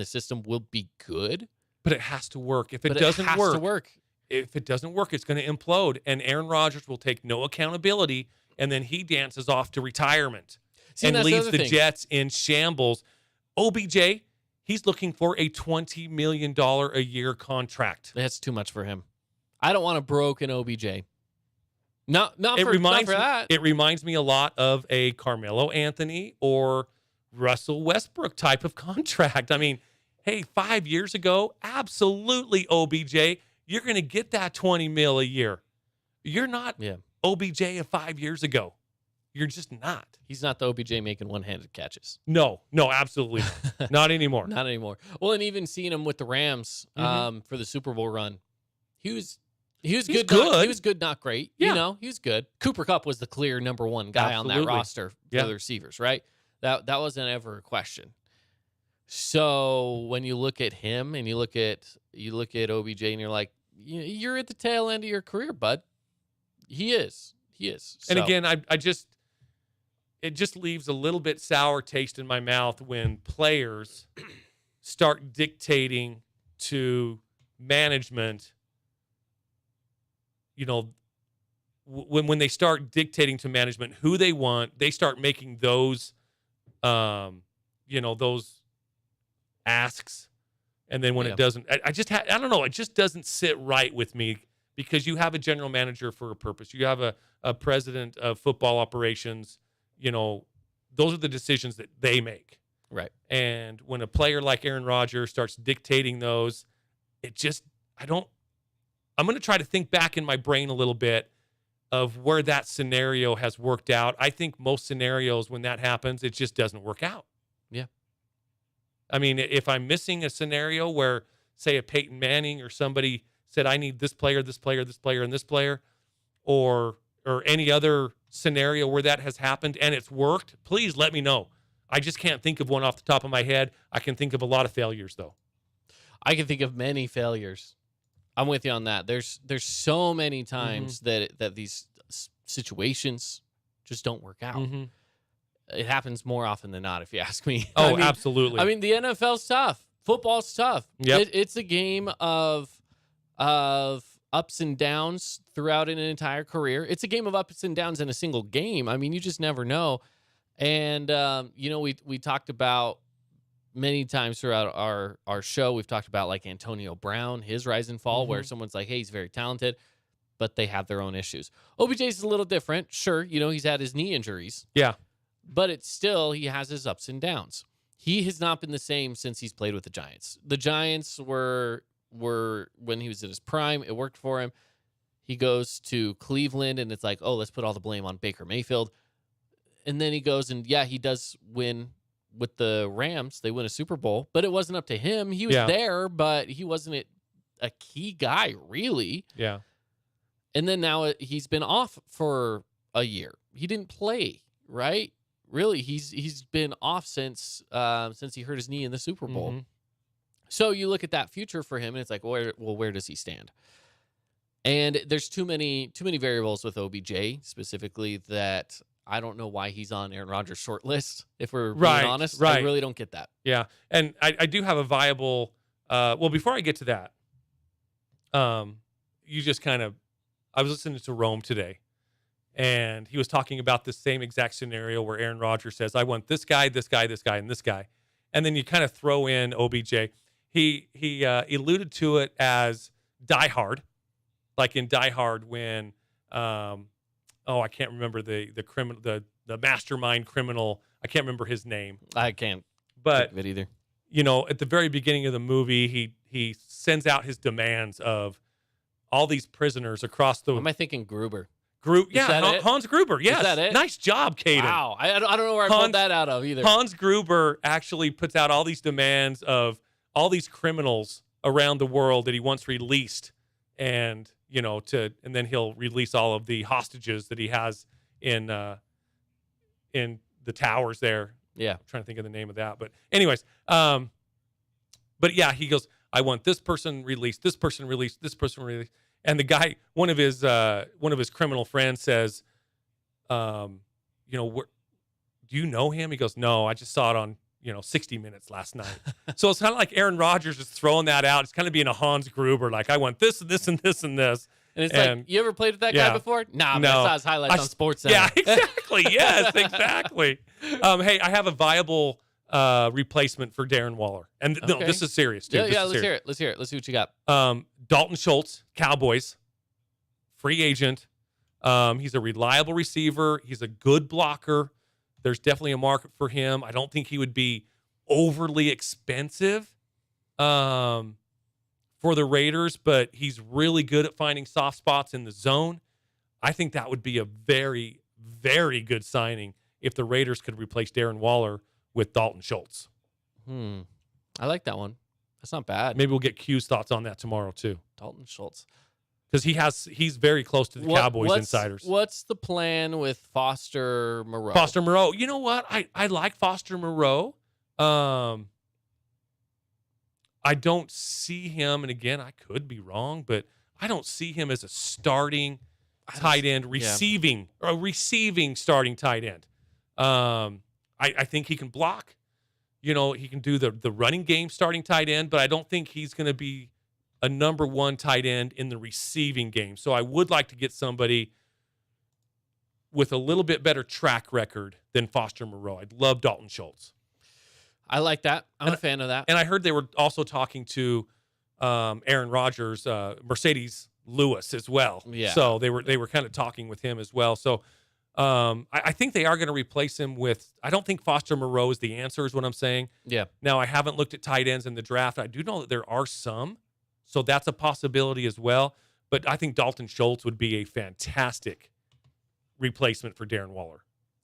system will be good. But it has to work. If it But doesn't has work, to work. If it doesn't work, it's going to implode. And Aaron Rodgers will take no accountability, and then he dances off to retirement and that's the leaves other the thing. Jets in shambles. OBJ, he's looking for a $20 million a year contract. That's too much for him. I don't want a broken OBJ. Not for that. It reminds me a lot of a Carmelo Anthony or Russell Westbrook type of contract. I mean, hey, 5 years ago, absolutely, OBJ, you're going to get that $20 million a year. You're not OBJ of 5 years ago. You're just not. He's not the OBJ making one-handed catches. No, absolutely not. Not anymore. Not anymore. Well, and even seeing him with the Rams for the Super Bowl run, he was good. He was good, not great. Yeah. You know, he was good. Cooper Kupp was the clear number one guy on that roster for the receivers, right? That wasn't ever a question. So when you look at him and you look at OBJ and you're like, you're at the tail end of your career, bud. He is. And again, it just leaves a little bit sour taste in my mouth when players start dictating to management. You know, when they start dictating to management who they want, they start making those, those asks. And then when it doesn't, I don't know. It just doesn't sit right with me because you have a general manager for a purpose. You have a president of football operations. You know, those are the decisions that they make. Right. And when a player like Aaron Rodgers starts dictating those, I'm going to try to think back in my brain a little bit of where that scenario has worked out. I think most scenarios when that happens, it just doesn't work out. Yeah. I mean, if I'm missing a scenario where, say, a Peyton Manning or somebody said, I need this player, this player, this player, and this player, or any other scenario where that has happened and it's worked, please let me know. I just can't think of one off the top of my head. I can think of a lot of failures, though. I can think of many failures. I'm with you on that. There's so many times that these situations just don't work out. Mm-hmm. It happens more often than not, if you ask me. Oh, absolutely. I mean, the NFL's tough. Football's tough. Yep. It's a game of ups and downs throughout an entire career. It's a game of ups and downs in a single game. I mean, you just never know. And we talked about many times throughout our show, we've talked about like Antonio Brown, his rise and fall, where someone's like, hey, he's very talented, but they have their own issues. OBJ's a little different. Sure, he's had his knee injuries. Yeah. But it's still, he has his ups and downs. He has not been the same since he's played with the Giants. The Giants were when he was in his prime, it worked for him. He goes to Cleveland, and it's like, oh, let's put all the blame on Baker Mayfield. And then he goes and, he does win with the Rams. They win a Super Bowl, but it wasn't up to him. He was there, but he wasn't a key guy, really. Yeah. And then now he's been off for a year. He didn't play, right? Really, he's been off since he hurt his knee in the Super Bowl. Mm-hmm. So you look at that future for him, and it's like, where does he stand? And there's too many variables with OBJ specifically that I don't know why he's on Aaron Rodgers' short list. If we're being honest, I really don't get that. Yeah, and I do have a viable. Before I get to that, you just kind of, I was listening to Rome today, and he was talking about the same exact scenario where Aaron Rodgers says, I want this guy, this guy, this guy, and this guy. And then you kind of throw in OBJ. He alluded to it as Die Hard, like in Die Hard when, I can't remember the criminal, the mastermind criminal. I can't remember his name. I can't think of it either. At the very beginning of the movie, he sends out his demands of all these prisoners across the. Am I thinking Gruber? Hans Gruber. Yes, is that it? Nice job, Caden. Wow, I don't know where I pulled that out of either. Hans Gruber actually puts out all these demands of all these criminals around the world that he wants released, and and then he'll release all of the hostages that he has in the towers there. Yeah, I'm trying to think of the name of that, but anyways, he goes, I want this person released, this person released, this person released. And the guy, one of his criminal friends says, you know, do you know him? He goes, no, I just saw it on, 60 Minutes last night. So it's kind of like Aaron Rodgers is throwing that out. It's kind of being a Hans Gruber, like, I want this and this and this and this. And it's like, you ever played with that guy before? Nah, but I saw his highlights on SportsCenter. Yeah, exactly. Yes, exactly. Hey, I have a viable replacement for Darren Waller. And no, this is serious, too. Yeah, let's hear it. Let's hear it. Let's see what you got. Dalton Schultz, Cowboys, free agent. He's a reliable receiver. He's a good blocker. There's definitely a market for him. I don't think he would be overly expensive for the Raiders, but he's really good at finding soft spots in the zone. I think that would be a very, very good signing if the Raiders could replace Darren Waller with Dalton Schultz. I like that one. That's not bad. Maybe we'll get Q's thoughts on that tomorrow, too. Dalton Schultz. Because he's very close to the Cowboys insiders. What's the plan with Foster Moreau? Foster Moreau. You know what? I like Foster Moreau. I don't see him, and again, I could be wrong, but I don't see him as a starting tight end, receiving starting tight end. I think he can block. He can do the running game starting tight end, but I don't think he's going to be a number one tight end in the receiving game. So I would like to get somebody with a little bit better track record than Foster Moreau. I'd love Dalton Schultz. I like that. I'm a fan of that. And I heard they were also talking to Aaron Rodgers, Mercedes Lewis as well. Yeah. So they were kind of talking with him as well. So I think they are going to replace him with. I don't think Foster Moreau is the answer, is what I'm saying. Yeah. Now I haven't looked at tight ends in the draft. I do know that there are some, so that's a possibility as well. But I think Dalton Schultz would be a fantastic replacement for Darren Waller.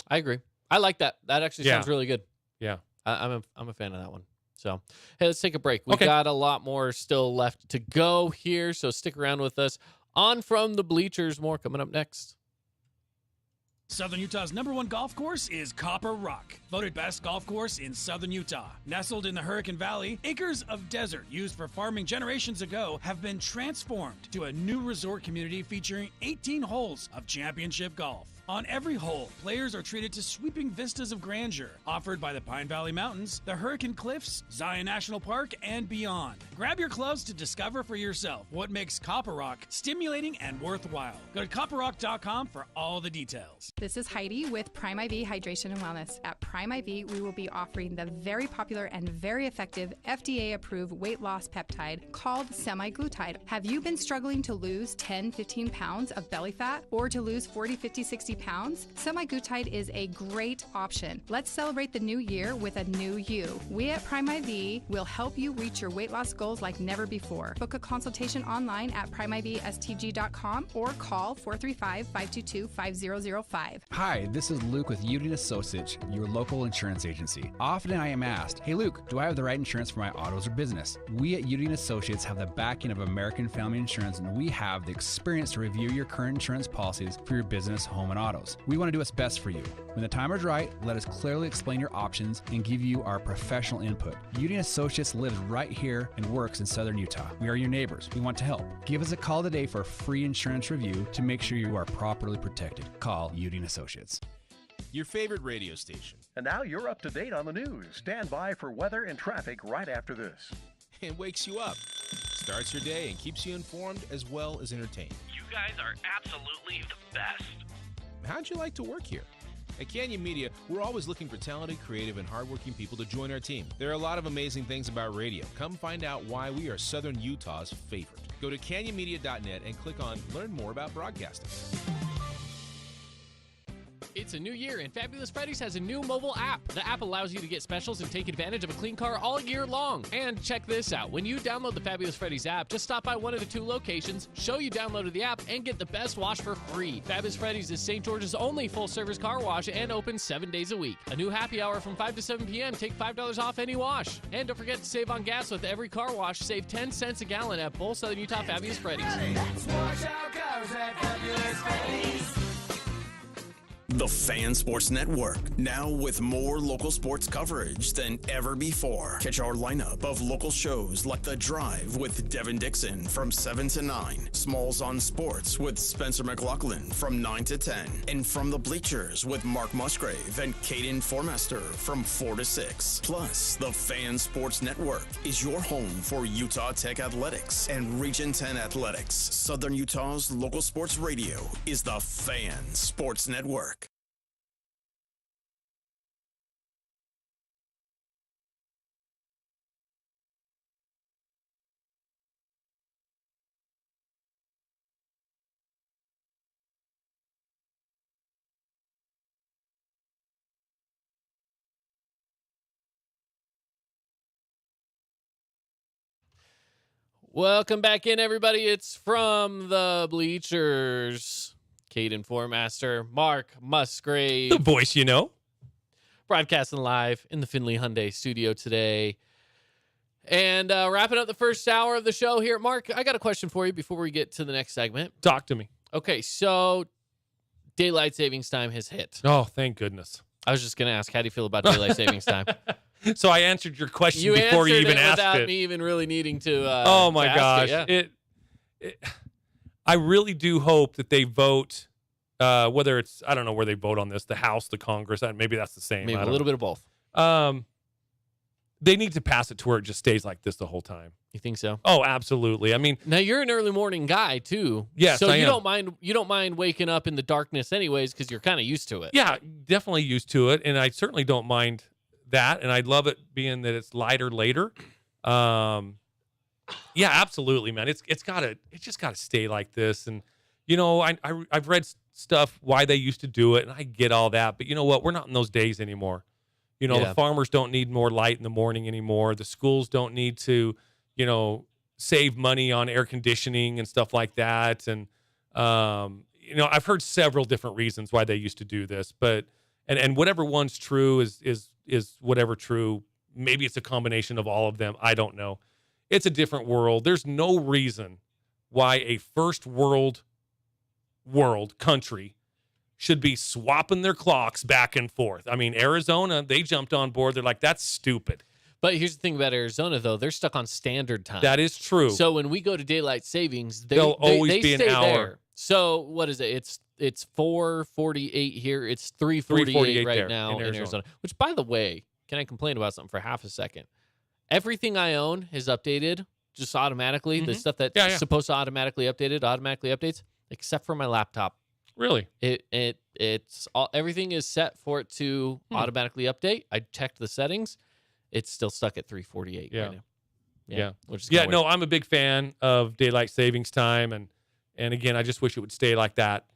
I agree. I like that. That actually sounds really good. Yeah. I'm a fan of that one. So, hey, let's take a break. We've got a lot more still left to go here, so stick around with us. On from the bleachers, more coming up next. Southern Utah's #1 golf course is Copper Rock, voted best golf course in Southern Utah. Nestled in the Hurricane Valley, acres of desert used for farming generations ago have been transformed to a new resort community featuring 18 holes of championship golf. On every hole, players are treated to sweeping vistas of grandeur offered by the Pine Valley Mountains, the Hurricane Cliffs, Zion National Park, and beyond. Grab your clubs to discover for yourself what makes Copper Rock stimulating and worthwhile. Go to copperrock.com for all the details. This is Heidi with Prime IV Hydration and Wellness. At Prime IV, we will be offering the very popular and very effective FDA-approved weight loss peptide called semaglutide. Have you been struggling to lose 10, 15 pounds of belly fat or to lose 40, 50, 60 pounds? Semaglutide is a great option. Let's celebrate the new year with a new you. We at Prime IV will help you reach your weight loss goals like never before. Book a consultation online at primeivstg.com or call 435-522-5005. Hi, this is Luke with Union Associates, your local insurance agency. Often I am asked, hey Luke, do I have the right insurance for my autos or business? We at Union Associates have the backing of American Family Insurance, and we have the experience to review your current insurance policies for your business, home, and autos. We want to do what's best for you. When the time is right, let us clearly explain your options and give you our professional input. Union Associates lives right here and works in Southern Utah. We are your neighbors. We want to help. Give us a call today for a free insurance review to make sure you are properly protected. Call Union Associates. Your favorite radio station. And now you're up to date on the news. Stand by for weather and traffic right after this. And wakes you up, starts your day, and keeps you informed as well as entertained. You guys are absolutely the best. How'd you like to work here? At Canyon Media, we're always looking for talented, creative, and hardworking people to join our team. There are a lot of amazing things about radio. Come find out why we are Southern Utah's favorite. Go to canyonmedia.net and click on Learn More About Broadcasting. It's a new year, and Fabulous Freddy's has a new mobile app. The app allows you to get specials and take advantage of a clean car all year long. And check this out. When you download the Fabulous Freddy's app, just stop by one of the 2 locations, show you downloaded the app, and get the best wash for free. Fabulous Freddy's is St. George's only full-service car wash and open 7 days a week. A new happy hour from 5 to 7 p.m. Take $5 off any wash. And don't forget to save on gas with every car wash. Save 10 cents a gallon at both Southern Utah Fabulous Freddy's. Let's wash our cars at Fabulous Freddy's. The Fan Sports Network, now with more local sports coverage than ever before. Catch our lineup of local shows like The Drive with Devin Dixon from 7 to 9, Smalls on Sports with Spencer McLaughlin from 9 to 10, and From the Bleachers with Mark Musgrave and Caden Formaster from 4 to 6. Plus, the Fan Sports Network is your home for Utah Tech Athletics and Region 10 Athletics. Southern Utah's local sports radio is the Fan Sports Network. Welcome back in, everybody. It's From the Bleachers. Caden Formaster, Mark Musgrave. The voice you know. Broadcasting live in the Findlay Hyundai studio today. And wrapping up the first hour of the show here. Mark, I got a question for you before we get to the next segment. Talk to me. Okay, so daylight savings time has hit. Oh, thank goodness. I was just going to ask, how do you feel about daylight savings time? So I answered your question You before you answered even it asked without it. me even really needing to. Oh my to ask gosh! it, yeah. I really do hope that they vote. Whether it's, I don't know where they vote on this, the House, the Congress, maybe that's the same. Maybe a little bit of both. They need to pass it to where it just stays like this the whole time. You think so? Oh, absolutely. I mean, now you're an early morning guy too. Yes, so I am. You don't mind waking up in the darkness anyways because you're kind of used to it. Yeah, definitely used to it, and I certainly don't mind that, and I'd love it being that it's lighter later. Yeah, absolutely, man. It's just gotta stay like this. And you know, I've read stuff why they used to do it, and I get all that, but you know what? We're not in those days anymore. You know, Yeah. the farmers don't need more light in the morning anymore. The schools don't need to, you know, save money on air conditioning and stuff like that. And you know, I've heard several different reasons why they used to do this, but and whatever one's true is whatever true. Maybe it's a combination of all of them. I don't know. It's a different world. There's no reason why a first world country should be swapping their clocks back and forth. I mean, Arizona, they jumped on board. They're like, that's stupid. But here's the thing about Arizona, though. They're stuck on standard time. That is true. So when we go to daylight savings, They'll always be an stay hour. there. So what is it? It's 4:48 here. It's 3:48 right there now in in Arizona. Arizona. Which, by the way, can I complain about something for half a second? Everything I own is updated just automatically. The stuff that's supposed to automatically updates, except for my laptop. Really? It's all, everything is set for it to automatically update. I checked the settings. It's still stuck at 3:48 right now. Yeah. Which is No, I'm a big fan of daylight savings time, and again, I just wish it would stay like that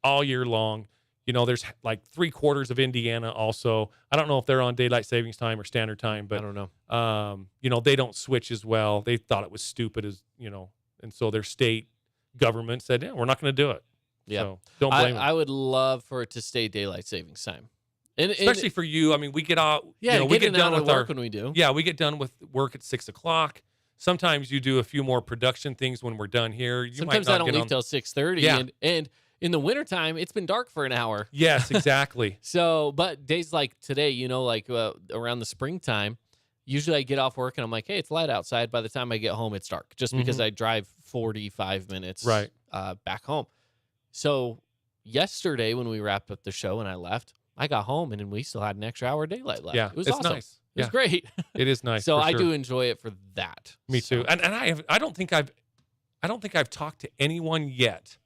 all year long. You know, there's like 3/4 of Indiana also. I don't know if they're on daylight savings time or standard time, but I don't know. You know, they don't switch as well. They thought it was stupid as, you know, and so their state government said, yeah, we're not going to do it. Yeah. So don't blame them. I would love for it to stay daylight savings time. And Especially for you. I mean, we get out. Yeah, you know, we get getting done out of with work when we do. Yeah, we get done with work at 6 o'clock. Sometimes you do a few more production things when we're done here. Sometimes I don't leave till 6:30. Yeah. And in the wintertime, it's been dark for an hour. Yes, exactly. So, but days like today, you know, like around the springtime, usually I get off work and I'm like, hey, it's light outside. By the time I get home, it's dark just because I drive 45 minutes back home. So yesterday when we wrapped up the show and I left, I got home and then we still had an extra hour of daylight left. Yeah, it was it's awesome. nice. It was great. It is nice. So for I sure. do enjoy it for that. Me too. And I don't think I've talked to anyone yet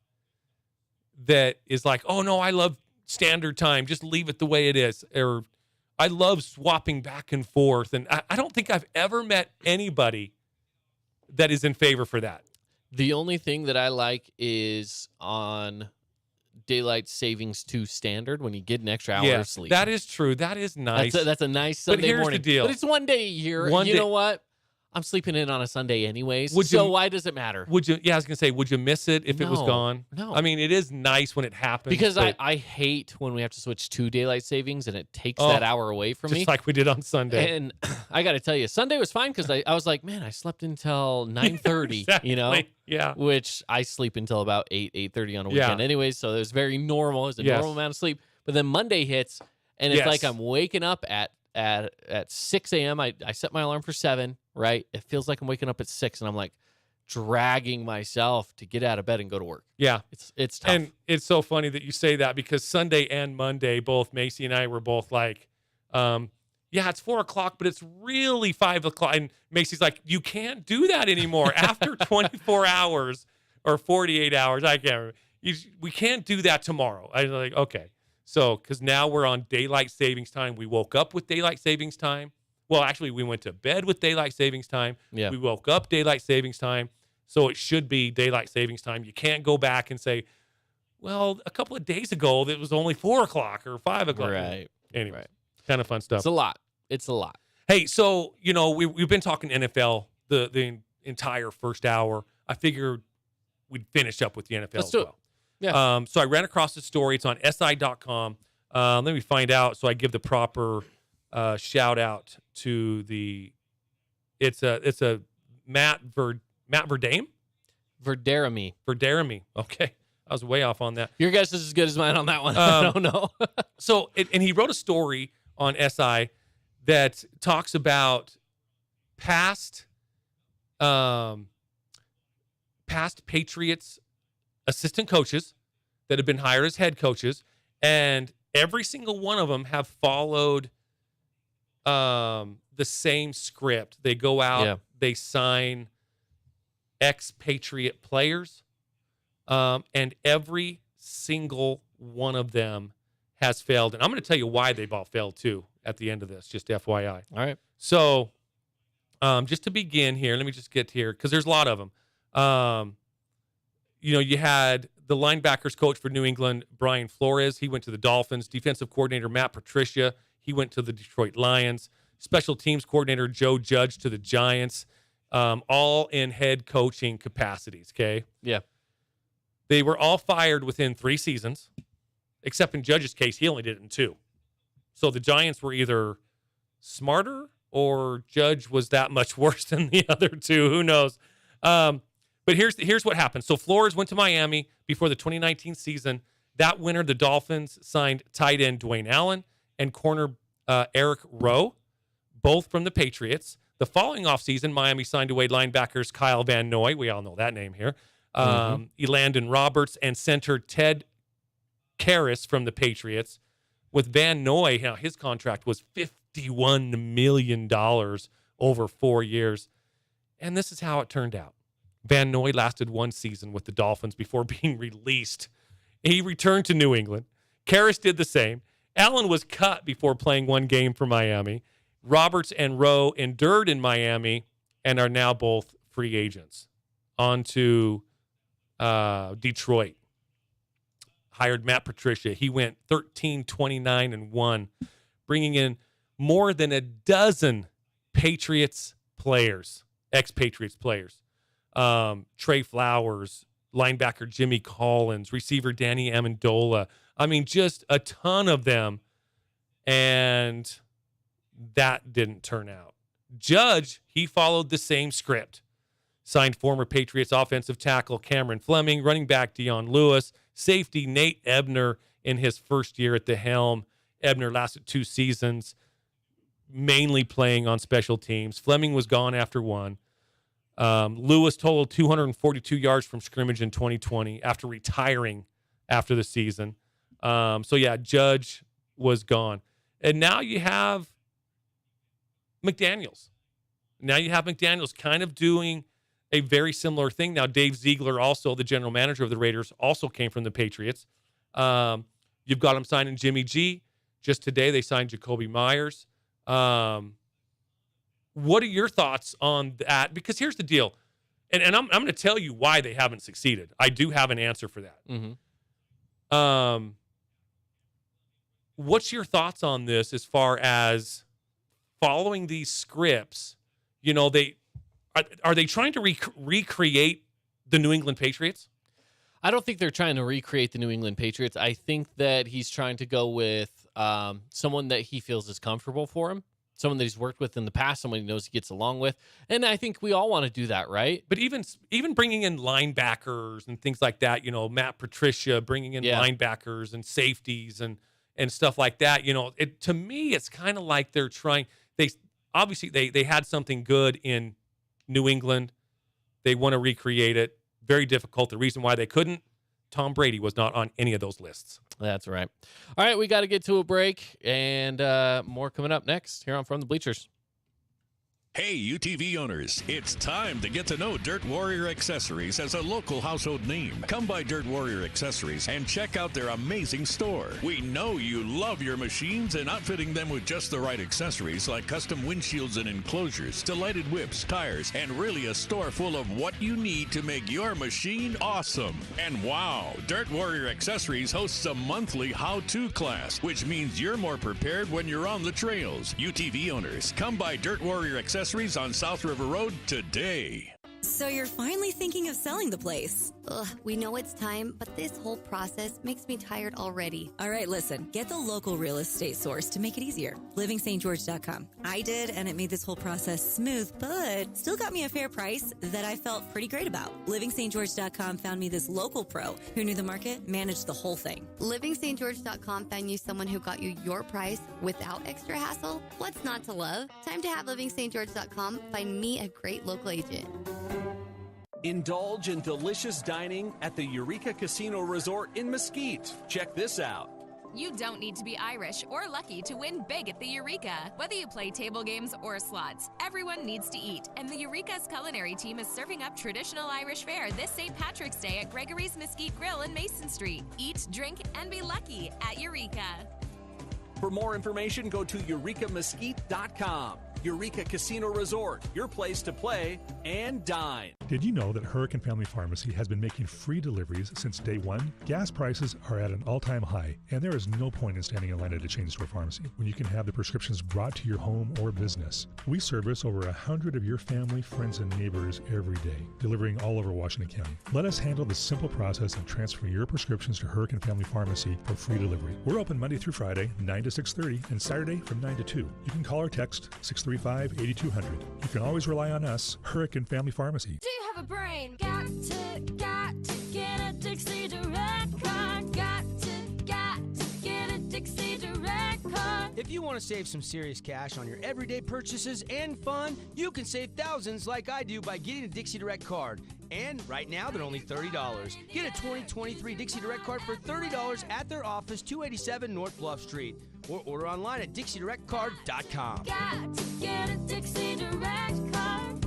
that is like, oh no, I love standard time. Just leave it the way it is. Or I love swapping back and forth. And I don't think I've ever met anybody that is in favor for that. The only thing that I like is on daylight savings 2 standard when you get an extra hour of sleep. That is true. That is nice. That's a nice Sunday but here's morning. the deal. But it's one day a year. You know what? I'm sleeping in on a Sunday anyways. Why does it matter? Would you? Yeah, I was gonna say, would you miss it if it was No, gone? no. I mean, it is nice when it happens. Because but I hate when we have to switch to daylight savings and it takes that hour away from me. just like we did on Sunday. And I got to tell you, Sunday was fine because I was like, man, I slept until 9:30, Exactly. you know? Yeah. Which I sleep until about 8:30 on a weekend anyways. So it was very normal. It was a normal amount of sleep. But then Monday hits, and it's Yes. like I'm waking up at 6 a.m. I set my alarm for 7, right? It feels like I'm waking up at 6, and I'm like dragging myself to get out of bed and go to work. Yeah. It's tough. And it's so funny that you say that because Sunday and Monday, both Macy and I were both like, yeah, it's 4 o'clock, but it's really 5 o'clock. And Macy's like, you can't do that anymore after 24 hours or 48 hours. I can't remember. We can't do that tomorrow. I was like, okay. So, because now we're on daylight savings time. We woke up with daylight savings time. Well, actually, we went to bed with daylight savings time. Yeah. We woke up daylight savings time. So it should be daylight savings time. You can't go back and say, well, a couple of days ago, it was only 4 o'clock or 5 o'clock. Right. Anyway, kind of fun stuff. It's a lot. It's a lot. Hey, so, we've been talking NFL the entire first hour. I figured we'd finish up with the NFL Let's as do it. well. Yeah. So I ran across the story. It's on si.com. Let me find out so I give the proper shout out to it's a Matt Verdame? Verderame. Okay. I was way off on that. Your guess is as good as mine on that one. I don't know. So, and he wrote a story on SI that talks about past Patriots assistant coaches that have been hired as head coaches, and every single one of them have followed the same script. They go out, they sign expatriate players, and every single one of them has failed. And I'm going to tell you why they've all failed too at the end of this, just FYI. All right. So just to begin here, let me just get here because there's a lot of them. You had the linebackers coach for New England, Brian Flores. He went to the Dolphins. Defensive coordinator Matt Patricia. He went to the Detroit Lions. Special teams coordinator Joe Judge to the Giants. All in head coaching capacities, okay? Yeah. They were all fired within 3 seasons, except in Judge's case, he only did it in 2. So the Giants were either smarter or Judge was that much worse than the other 2. Who knows? But here's what happened. So Flores went to Miami before the 2019 season. That winter, the Dolphins signed tight end Dwayne Allen and corner Eric Rowe, both from the Patriots. The following offseason, Miami signed away linebackers Kyle Van Noy. We all know that name here. Elandon Roberts and center Ted Karras from the Patriots. With Van Noy, his contract was $51 million over 4 years. And this is how it turned out. Van Noy lasted 1 season with the Dolphins before being released. He returned to New England. Karras did the same. Allen was cut before playing 1 game for Miami. Roberts and Rowe endured in Miami and are now both free agents. On to Detroit. Hired Matt Patricia. He went 13-29-1, bringing in more than a dozen Patriots players, ex-Patriots players. Trey Flowers, linebacker Jimmy Collins, receiver Danny Amendola. I mean, just a ton of them. And that didn't turn out. Judge, he followed the same script. Signed former Patriots offensive tackle Cameron Fleming, running back Dion Lewis, safety Nate Ebner in his first year at the helm. Ebner lasted 2 seasons, mainly playing on special teams. Fleming was gone after 1. Lewis totaled 242 yards from scrimmage in 2020 after retiring after the season. Judge was gone. And now you have McDaniels. Now you have McDaniels kind of doing a very similar thing. Now, Dave Ziegler, also the general manager of the Raiders, also came from the Patriots. You've got him signing Jimmy G. Just today, they signed Jacoby Myers. What are your thoughts on that? Because here's the deal, and I'm going to tell you why they haven't succeeded. I do have an answer for that. Mm-hmm. What's your thoughts on this as far as following these scripts? Are they trying to recreate the New England Patriots? I don't think they're trying to recreate the New England Patriots. I think that he's trying to go with someone that he feels is comfortable for him, someone that he's worked with in the past, someone he knows he gets along with. And I think we all want to do that, right? But even bringing in linebackers and things like that, Matt Patricia bringing in linebackers and safeties and and stuff like that. To me, it's kind of like they're trying. They had something good in New England. They want to recreate it. Very difficult. The reason why they couldn't, Tom Brady was not on any of those lists. That's right. All right, we got to get to a break, and more coming up next here on From the Bleachers. Hey, UTV owners, it's time to get to know Dirt Warrior Accessories as a local household name. Come by Dirt Warrior Accessories and check out their amazing store. We know you love your machines, and outfitting them with just the right accessories like custom windshields and enclosures, delighted whips, tires, and really a store full of what you need to make your machine awesome. And wow, Dirt Warrior Accessories hosts a monthly how-to class, which means you're more prepared when you're on the trails. UTV owners, come by Dirt Warrior Accessories on South River Road today. So you're finally thinking of selling the place. Ugh, we know it's time, but this whole process makes me tired already. All right, listen. Get the local real estate source to make it easier. LivingStGeorge.com. I did, and it made this whole process smooth, but still got me a fair price that I felt pretty great about. LivingStGeorge.com found me this local pro who knew the market, managed the whole thing. LivingStGeorge.com found you someone who got you your price without extra hassle? What's not to love? Time to have LivingStGeorge.com find me a great local agent. Indulge in delicious dining at the Eureka Casino Resort in Mesquite. Check this out. You don't need to be Irish or lucky to win big at the Eureka. Whether you play table games or slots, everyone needs to eat, and the Eureka's culinary team is serving up traditional Irish fare this St. Patrick's Day at Gregory's Mesquite Grill in Mason Street. Eat, drink, and be lucky at Eureka. For more information, go to eurekamesquite.com. Eureka Casino Resort, your place to play and dine. Did you know that Hurricane Family Pharmacy has been making free deliveries since day one? Gas prices are at an all-time high, and there is no point in standing in line at a chain store pharmacy when you can have the prescriptions brought to your home or business. We service over 100 of your family, friends, and neighbors every day, delivering all over Washington County. Let us handle the simple process of transferring your prescriptions to Hurricane Family Pharmacy for free delivery. We're open Monday through Friday, 9 to 6:30, and Saturday from 9 to 2. You can call or text 635-8200. You can always rely on us, Hurricane Family Pharmacy. Do you have a brain? Got to get a Dixie Direct card. Got to get a Dixie Direct card. If you want to save some serious cash on your everyday purchases and fun, you can save thousands like I do by getting a Dixie Direct card. And right now, they're only $30. Get a 2023 Dixie Direct card for $30 at their office, 287 North Bluff Street. Or order online at DixieDirectCard.com. Got to get a Dixie Direct card.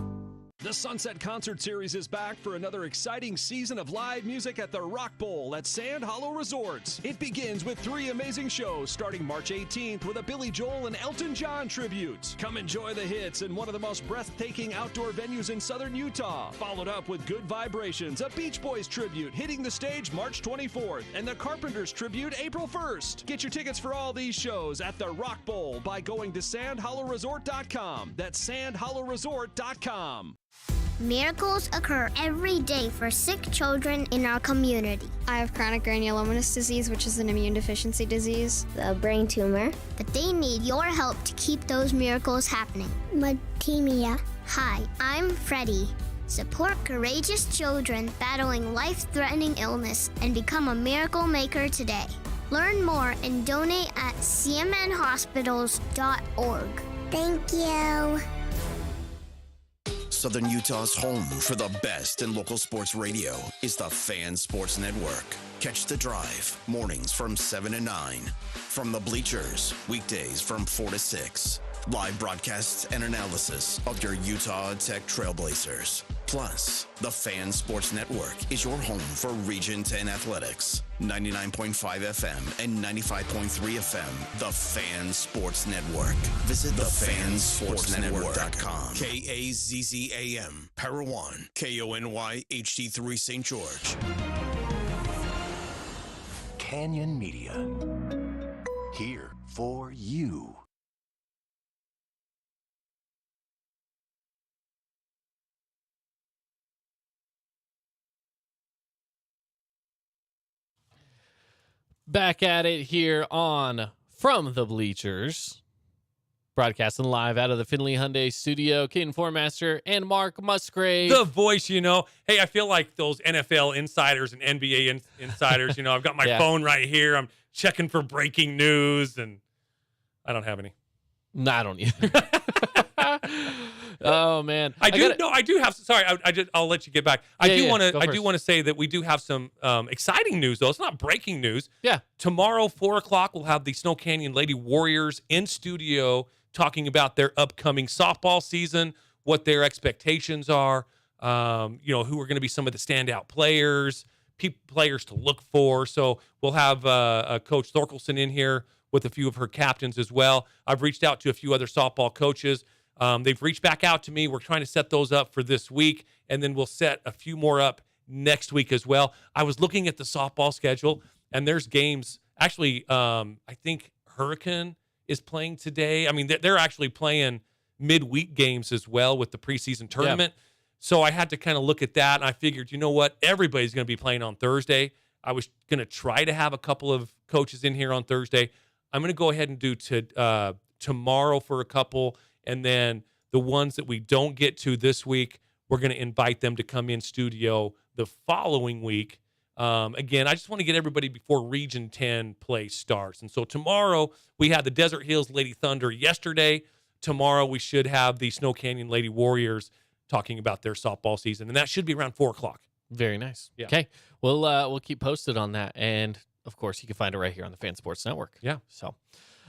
The Sunset Concert Series is back for another exciting season of live music at the Rock Bowl at Sand Hollow Resorts. It begins with 3 amazing shows starting March 18th with a Billy Joel and Elton John tribute. Come enjoy the hits in one of the most breathtaking outdoor venues in southern Utah. Followed up with Good Vibrations, a Beach Boys tribute hitting the stage March 24th, and the Carpenters tribute April 1st. Get your tickets for all these shows at the Rock Bowl by going to sandhollowresort.com. That's sandhollowresort.com. Miracles occur every day for sick children in our community. I have chronic granulomatous disease, which is an immune deficiency disease. The brain tumor. But they need your help to keep those miracles happening. Leukemia. Hi, I'm Freddie. Support courageous children battling life-threatening illness and become a miracle maker today. Learn more and donate at cmnhospitals.org. Thank you. Southern Utah's home for the best in local sports radio is the Fan Sports Network. Catch The Drive, mornings from 7 to 9. From the Bleachers, weekdays from 4 to 6. Live broadcasts and analysis of your Utah Tech Trailblazers. Plus, the Fan Sports Network is your home for Region 10 athletics. 99.5 FM and 95.3 FM. The Fan Sports Network. Visit thefansportsnetwork.com. KAZZAM, Parawan, KONY, HD3 St. George. Canyon Media. Here for you. Back at it here on From the Bleachers. Broadcasting live out of the Findlay Hyundai studio. Caden Formaster and Mark Musgrave. The voice, Hey, I feel like those NFL insiders and NBA insiders. I've got my phone right here. I'm checking for breaking news, and I don't have any. No, I don't either. Oh man, I do have. Sorry, I'll let you get back. I do want to say that we do have some exciting news, though. It's not breaking news. Yeah. Tomorrow, 4:00, we'll have the Snow Canyon Lady Warriors in studio talking about their upcoming softball season, what their expectations are. Who are going to be some of the standout players, players to look for. So we'll have Coach Thorkelson in here with a few of her captains as well. I've reached out to a few other softball coaches. They've reached back out to me. We're trying to set those up for this week, and then we'll set a few more up next week as well. I was looking at the softball schedule, and there's games. Actually, I think Hurricane is playing today. I mean, they're actually playing midweek games as well with the preseason tournament. Yeah. So I had to kind of look at that, and I figured, you know what? Everybody's going to be playing on Thursday. I was going to try to have a couple of coaches in here on Thursday. I'm going to go ahead and do tomorrow for a couple, and then the ones that we don't get to this week, we're going to invite them to come in studio the following week. Again, I just want to get everybody before Region 10 play starts. And so tomorrow we had the Desert Hills Lady Thunder yesterday. Tomorrow we should have the Snow Canyon Lady Warriors talking about their softball season, and that should be around 4:00. Very nice. Yeah. Okay, we'll keep posted on that, and of course you can find it right here on the Fan Sports Network. Yeah. So,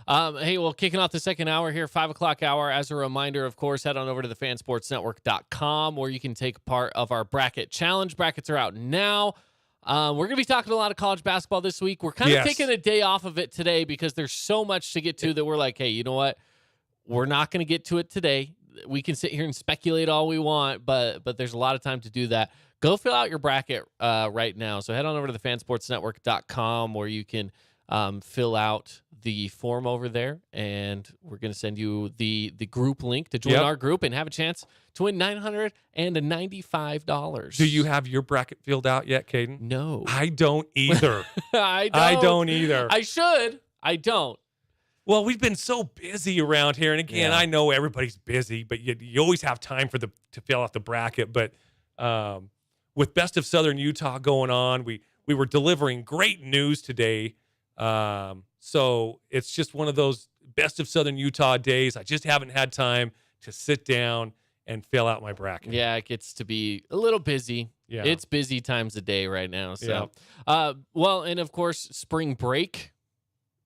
hey, well, kicking off the second hour here, 5:00 hour. As a reminder, of course, head on over to the fansportsnetwork.com where you can take part of our bracket challenge. Brackets are out now. We're going to be talking a lot of college basketball this week. We're kind of taking a day off of it today because there's so much to get to that we're like, hey, you know what? We're not going to get to it today. We can sit here and speculate all we want, but there's a lot of time to do that. Go fill out your bracket right now. So head on over to the fansportsnetwork.com where you can fill out the form over there, and we're going to send you the group link to join our group and have a chance to win $995. Do you have your bracket filled out yet, Caden? No. I don't either. I don't either. I should. I don't. Well, we've been so busy around here, and again, I know everybody's busy, but you always have time to fill out the bracket. But with Best of Southern Utah going on, we were delivering great news today. So it's just one of those Best of Southern Utah days. I just haven't had time to sit down and fill out my bracket. Yeah, it gets to be a little busy. Yeah. It's busy times a day right now. So, well, and of course, spring break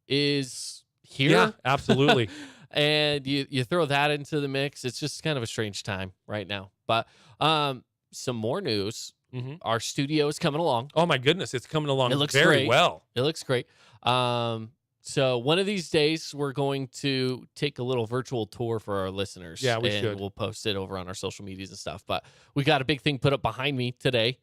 is here. Yeah, absolutely. And you throw that into the mix. It's just kind of a strange time right now. But some more news. Mm-hmm. Our studio is coming along. Oh, my goodness. It's coming along it looks very great. well. It looks great. So one of these days, we're going to take a little virtual tour for our listeners. Yeah, we and should. We'll post it over on our social medias and stuff. But we got a big thing put up behind me today.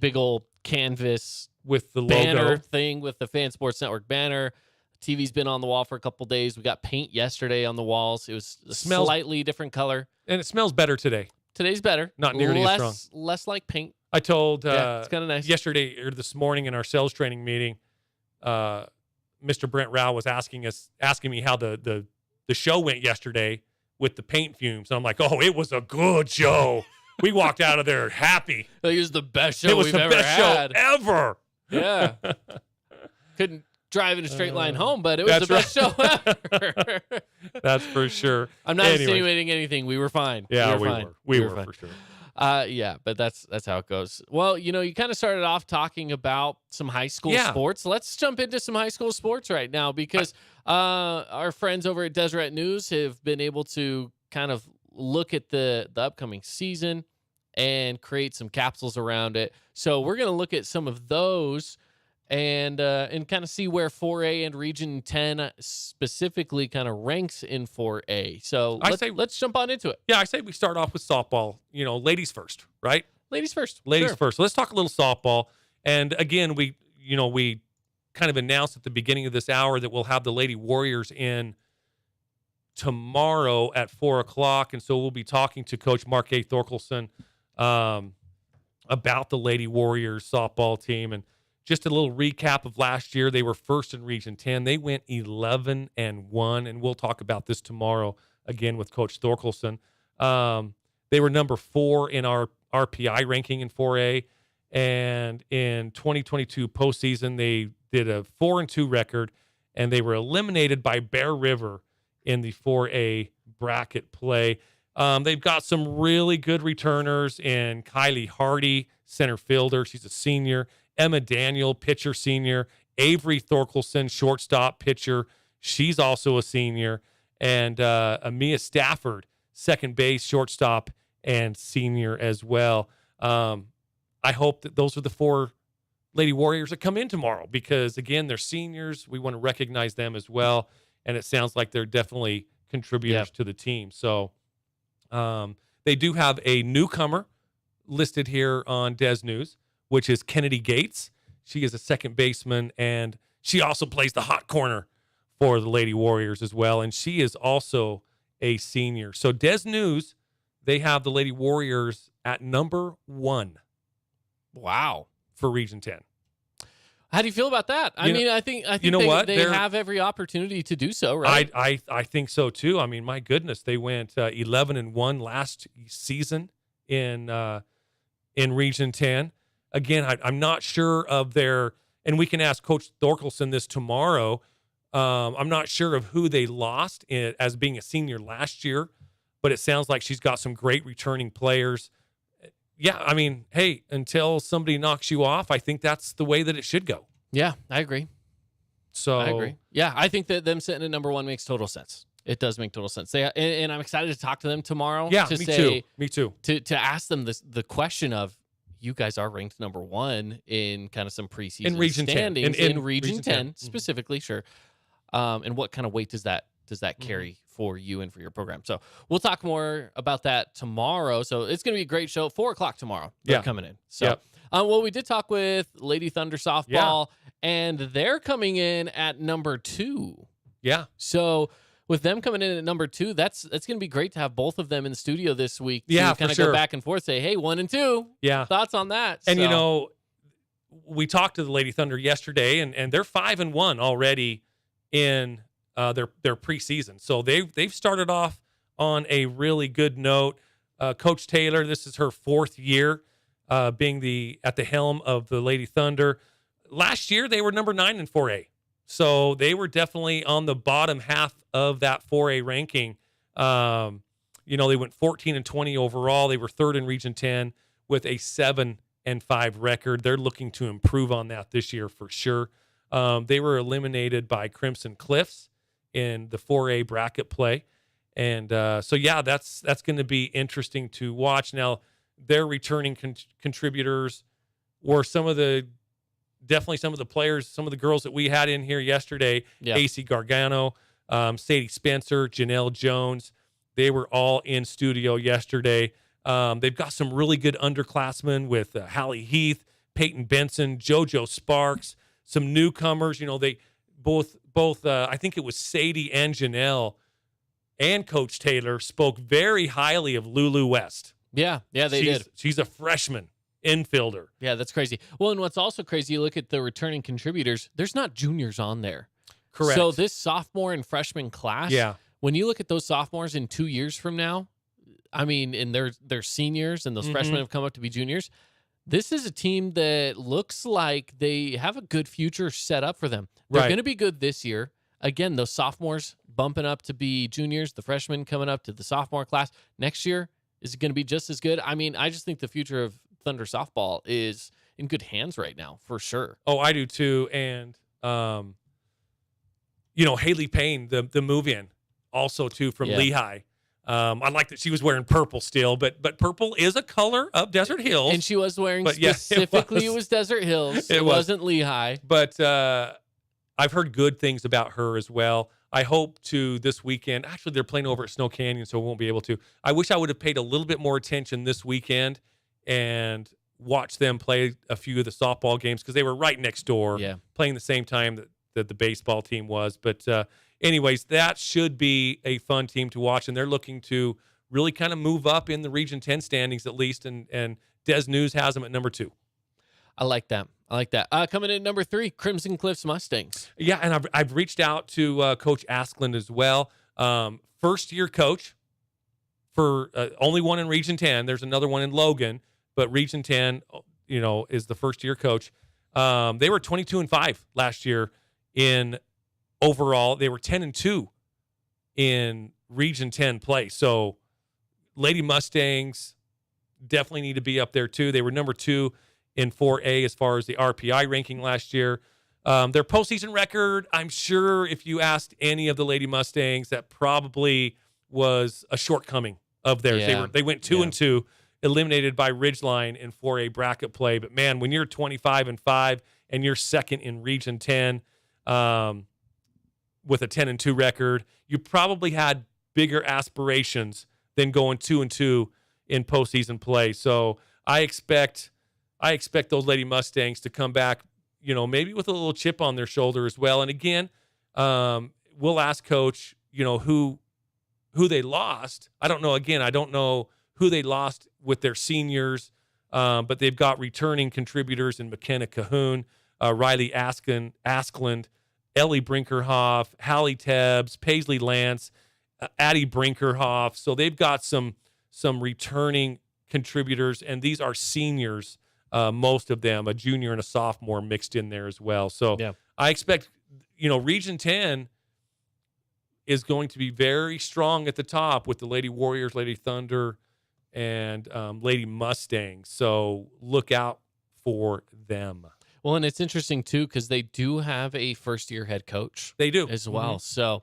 Big old canvas with the banner logo thing with the Fan Sports Network banner. TV's been on the wall for a couple days. We got paint yesterday on the walls. It was a slightly different color. And it smells better today. Today's better. Not nearly as strong. Less like paint. I told it's kind of nice. Yesterday or this morning in our sales training meeting, Mr. Brent Rao was asking me how the show went yesterday with the paint fumes. And I'm like, oh, it was a good show. We walked out of there happy. It was the best show we've ever had. It was the best show ever. Yeah. Couldn't drive in a straight line home, but it was the best show ever. That's for sure. I'm not insinuating anything. We were fine. Yeah, we were for sure. Yeah, but that's how it goes. Well, you kind of started off talking about some high school sports. Let's jump into some high school sports right now because our friends over at Deseret News have been able to kind of look at the upcoming season and create some capsules around it. So we're going to look at some of those and kind of see where 4A and Region 10 specifically kind of ranks in 4A. So let's jump on into it. Yeah, I say we start off with softball. Ladies first, right? Ladies first. Ladies first. Let's talk a little softball. And again, we kind of announced at the beginning of this hour that we'll have the Lady Warriors in tomorrow at 4:00. And so we'll be talking to Coach Mark A. Thorkelson about the Lady Warriors softball team. And just a little recap of last year. They were first in Region 10. They went 11-1, and we'll talk about this tomorrow again with Coach Thorkelson. They were number 4 in our RPI ranking in 4A, and in 2022 postseason, they did a 4-2 record, and they were eliminated by Bear River in the 4A bracket play. They've got some really good returners in Kylie Hardy, center fielder. She's a senior. Emma Daniel, pitcher, senior. Avery Thorkelson, shortstop, pitcher. She's also a senior. And Amia Stafford, second base, shortstop, and senior as well. I hope that those are the 4 Lady Warriors that come in tomorrow because, again, they're seniors. We want to recognize them as well. And it sounds like they're definitely contributors to the team. So they do have a newcomer listed here on Des News, which is Kennedy Gates. She is a second baseman, and she also plays the hot corner for the Lady Warriors as well. And she is also a senior. So Des News, they have the Lady Warriors at number 1. Wow. For Region 10. How do you feel about that? I think you know what? They have every opportunity to do so, right? I think so too. I mean, my goodness, they went 11-1 last season in Region 10. Again, I'm not sure of their, and we can ask Coach Thorkelson this tomorrow. I'm not sure of who they lost as being a senior last year, but it sounds like she's got some great returning players. Yeah, I mean, hey, until somebody knocks you off, I think that's the way that it should go. Yeah, I agree. So I agree. Yeah, I think that them sitting at number 1 makes total sense. It does make total sense. And I'm excited to talk to them tomorrow. Yeah, too. Me too. To ask them the question of, you guys are ranked number 1 in kind of some preseason in Region standings 10. in Region 10 specifically, sure. And what kind of weight does that carry for you and for your program? So we'll talk more about that tomorrow. So it's going to be a great show. 4:00 tomorrow. They're coming in. So, well, we did talk with Lady Thunder softball, and they're coming in at number 2. Yeah. So with them coming in at number 2, that's going to be great to have both of them in the studio this week. To kind of go back and forth, say, hey, 1 and 2. Yeah. Thoughts on that? And we talked to the Lady Thunder yesterday, and they're 5-1 already in their preseason. So they've started off on a really good note. Coach Taylor, this is her 4th year being at the helm of the Lady Thunder. Last year they were number 9 in 4A. So they were definitely on the bottom half of that 4A ranking. They went 14-20 overall. They were 3rd in Region 10 with a 7-5 record. They're looking to improve on that this year for sure. They were eliminated by Crimson Cliffs in the 4A bracket play. And that's going to be interesting to watch. Now, their returning contributors were definitely some of the players, some of the girls that we had in here yesterday. AC Gargano, Sadie Spencer, Janelle Jones. They were all in studio yesterday. They've got some really good underclassmen with Hallie Heath, Peyton Benson, JoJo Sparks, some newcomers. They both I think it was Sadie and Janelle and Coach Taylor spoke very highly of Lulu West. Yeah, they did. She's a freshman infielder. Yeah, that's crazy. Well, and what's also crazy, you look at the returning contributors, there's not juniors on there. Correct. So this sophomore and freshman class, when you look at those sophomores in 2 years from now, I mean, and they're seniors and those freshmen have come up to be juniors, this is a team that looks like they have a good future set up for them. They're going to be good this year. Again, those sophomores bumping up to be juniors, the freshmen coming up to the sophomore class. Next year is going to be just as good. I mean, I just think the future of Thunder softball is in good hands right now, for sure. Oh, I do too. And, Haley Payne, the move-in, also too from Lehigh. I like that she was wearing purple still, but purple is a color of Desert Hills. And she was wearing specifically, it was Desert Hills. It wasn't Lehigh. But I've heard good things about her as well. I hope to this weekend. Actually, they're playing over at Snow Canyon, so we won't be able to. I wish I would have paid a little bit more attention this weekend and watched them play a few of the softball games because they were right next door, playing the same time that the baseball team was. But anyways, that should be a fun team to watch, and they're looking to really kind of move up in the Region 10 standings at least, and Des News has them at number 2. I like that. Coming in at number 3, Crimson Cliffs Mustangs. Yeah, and I've reached out to Coach Askland as well. First-year coach for only one in Region 10. There's another one in Logan, but Region 10, is the first-year coach. They were 22-5 last year in overall. They were 10-2 in Region 10 play. So Lady Mustangs definitely need to be up there too. They were number 2 in 4A as far as the RPI ranking last year. Their postseason record, I'm sure if you asked any of the Lady Mustangs, that probably was a shortcoming of theirs. Yeah. They went 2-2, eliminated by Ridgeline in 4A bracket play. But man, when you're 25-5 and you're second in Region 10 with a 10-2 record, you probably had bigger aspirations than going 2-2 in postseason play. So I expect those Lady Mustangs to come back, maybe with a little chip on their shoulder as well. And again, we'll ask Coach, who they lost. I don't know. Again, I don't know who they lost with their seniors, but they've got returning contributors in McKenna Cahoon, Riley Askland, Ellie Brinkerhoff, Hallie Tebbs, Paisley Lance, Addie Brinkerhoff. So they've got some returning contributors, and these are seniors, most of them, a junior and a sophomore mixed in there as well. So I expect, Region 10 is going to be very strong at the top with the Lady Warriors, Lady Thunder, and Lady Mustangs. So look out for them. Well, and it's interesting too because they do have a first-year head coach. They do as well. So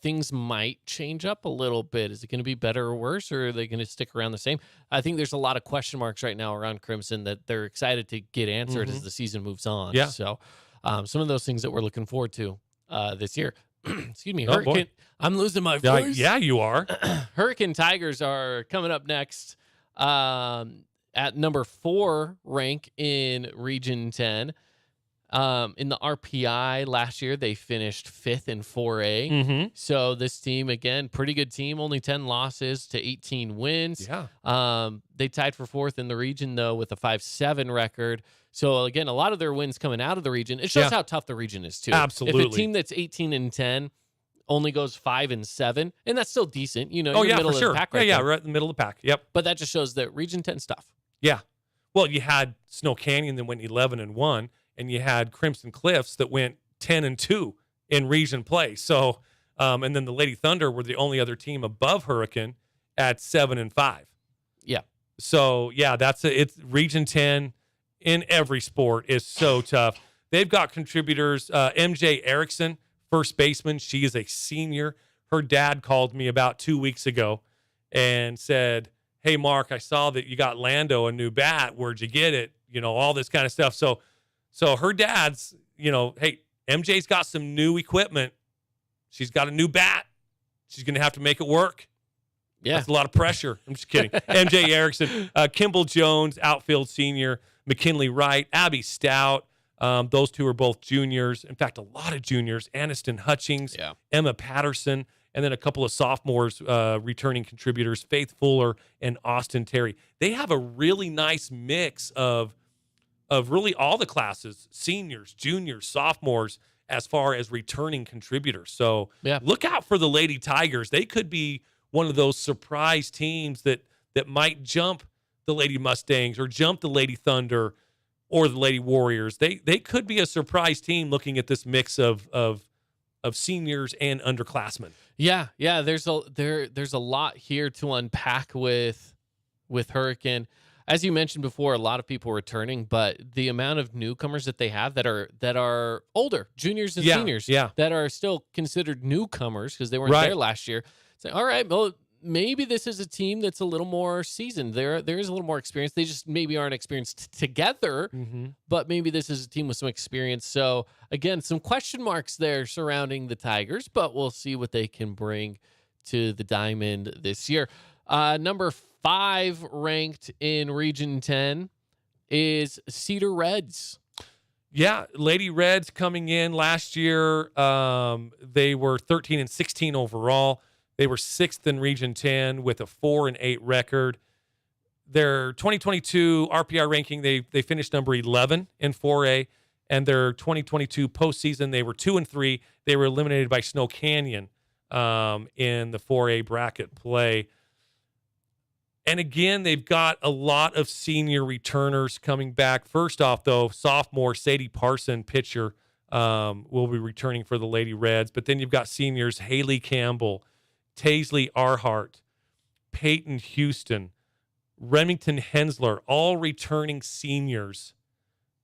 things might change up a little bit. Is it going to be better or worse, or are they going to stick around the same? I think there's a lot of question marks right now around Crimson that they're excited to get answered as the season moves on. Yeah. So some of those things that we're looking forward to this year. Excuse me, Oh, Hurricane. boy. I'm losing my voice. Yeah, you are. Hurricane Tigers are coming up next. At number 4 rank in Region 10. In the RPI last year, they finished 5th in 4A. Mm-hmm. So this team, again, pretty good team, only 10 losses to 18 wins. Yeah. They tied for 4th in the region, though, with a 5-7 record. So, again, a lot of their wins coming out of the region. It shows how tough the region is, too. Absolutely. If a team that's 18-10 only goes 5-7, and that's still decent, you're Oh, yeah, middle for of sure. the pack right Yeah, there. right in the middle of the pack. Yep. But that just shows that Region 10 stuff. Yeah. Well, you had Snow Canyon that went 11-1, and you had Crimson Cliffs that went 10-2 in region play. So, and then the Lady Thunder were the only other team above Hurricane at 7-5. Yeah. So, yeah, it's Region 10 in every sport is so tough. They've got contributors. MJ Erickson, first baseman. She is a senior. Her dad called me about 2 weeks ago and said, "Hey, Mark, I saw that you got Lando a new bat. Where'd you get it?" All this kind of stuff. So her dad's, hey, MJ's got some new equipment. She's got a new bat. She's going to have to make it work. Yeah. That's a lot of pressure. I'm just kidding. MJ Erickson, Kimball Jones, outfield senior, McKinley Wright, Abby Stout. Those two are both juniors. In fact, a lot of juniors. Aniston Hutchings, Emma Patterson, and then a couple of sophomores returning contributors, Faith Fuller and Austin Terry. They have a really nice mix of really all the classes, seniors, juniors, sophomores, as far as returning contributors. So look out for the Lady Tigers. They could be one of those surprise teams that might jump the Lady Mustangs or jump the Lady Thunder or the Lady Warriors. They could be a surprise team looking at this mix of seniors and underclassmen. Yeah. There's a lot here to unpack with Hurricane. As you mentioned before, a lot of people returning, but the amount of newcomers that they have that are older, juniors and seniors, that are still considered newcomers because they weren't there last year. Say, all right, well, maybe this is a team that's a little more seasoned. There is a little more experience. They just maybe aren't experienced together, but maybe this is a team with some experience. So again, some question marks there surrounding the Tigers, but we'll see what they can bring to the Diamond this year. Number 5 ranked in Region 10 is Cedar Reds. Yeah, Lady Reds coming in last year. They were 13-16 overall. They were 6th in Region 10 with a 4-8 record. Their 2022 RPI ranking, they finished number 11 in 4A, and their 2022 postseason, they were 2-3. They were eliminated by Snow Canyon in the 4A bracket play. And again, they've got a lot of senior returners coming back. First off, though, sophomore Sadie Parson, pitcher, will be returning for the Lady Reds. But then you've got seniors Haley Campbell, Taisley Arhart, Peyton Houston, Remington Hensler, all returning seniors.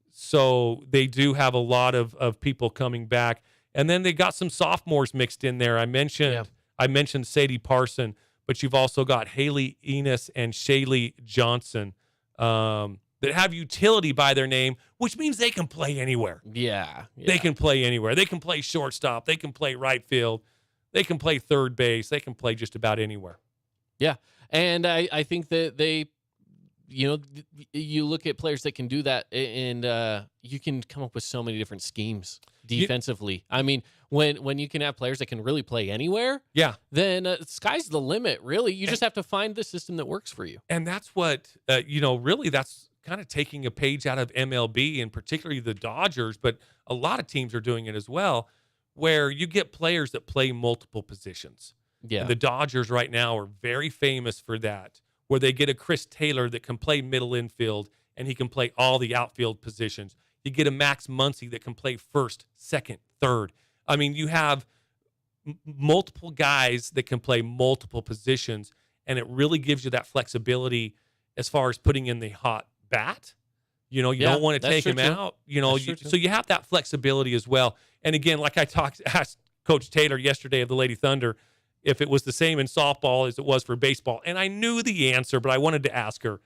So they do have a lot of people coming back. And then they got some sophomores mixed in there. I mentioned Sadie Parson, but you've also got Haley Enos and Shaylee Johnson that have utility by their name, which means they can play anywhere. Yeah. They can play anywhere. They can play shortstop. They can play right field. They can play third base. They can play just about anywhere. Yeah. And I think that they, you look at players that can do that, and you can come up with so many different schemes defensively. I mean, when you can have players that can really play anywhere, then sky's the limit, really. You just have to find the system that works for you. And that's what, really that's kind of taking a page out of MLB, and particularly the Dodgers, but a lot of teams are doing it as well, where you get players that play multiple positions. Yeah. And the Dodgers right now are very famous for that, where they get a Chris Taylor that can play middle infield, and he can play all the outfield positions. You get a Max Muncy that can play first, second, third. I mean, you have multiple guys that can play multiple positions, and it really gives you that flexibility as far as putting in the hot bat. You don't want to take him out. So you have that flexibility as well. And again, like I asked Coach Taylor yesterday of the Lady Thunder, if it was the same in softball as it was for baseball. And I knew the answer, but I wanted to ask her.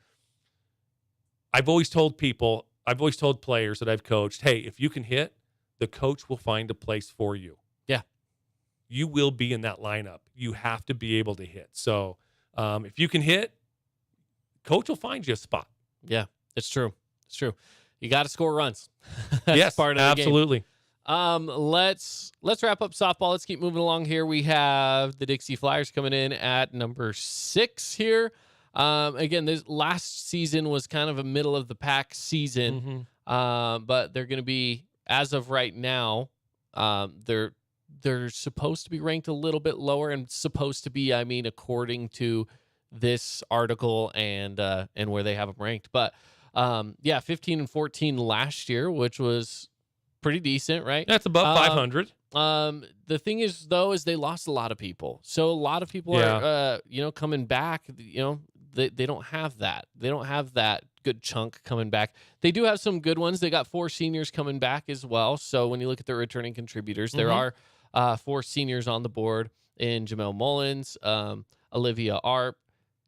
I've always told players that I've coached, hey, if you can hit, the coach will find a place for you. Yeah. You will be in that lineup. You have to be able to hit. So if you can hit, coach will find you a spot. Yeah, it's true. It's true. You got to score runs. Yes, part of the absolutely. Game. Let's wrap up softball. Let's keep moving along here. We have the Dixie Flyers coming in at number 6 here. Again, this last season was kind of a middle of the pack season, but they're going to be, as of right now, they're supposed to be ranked a little bit lower, and supposed to be, according to this article and where they have them ranked. But 15-14 last year, which was pretty decent, right? That's above 500. The thing is, though, is they lost a lot of people. So a lot of people are, coming back. They don't have that. They don't have that good chunk coming back. They do have some good ones. They got 4 seniors coming back as well. So when you look at their returning contributors, there are 4 seniors on the board in Jamel Mullins, Olivia Arp,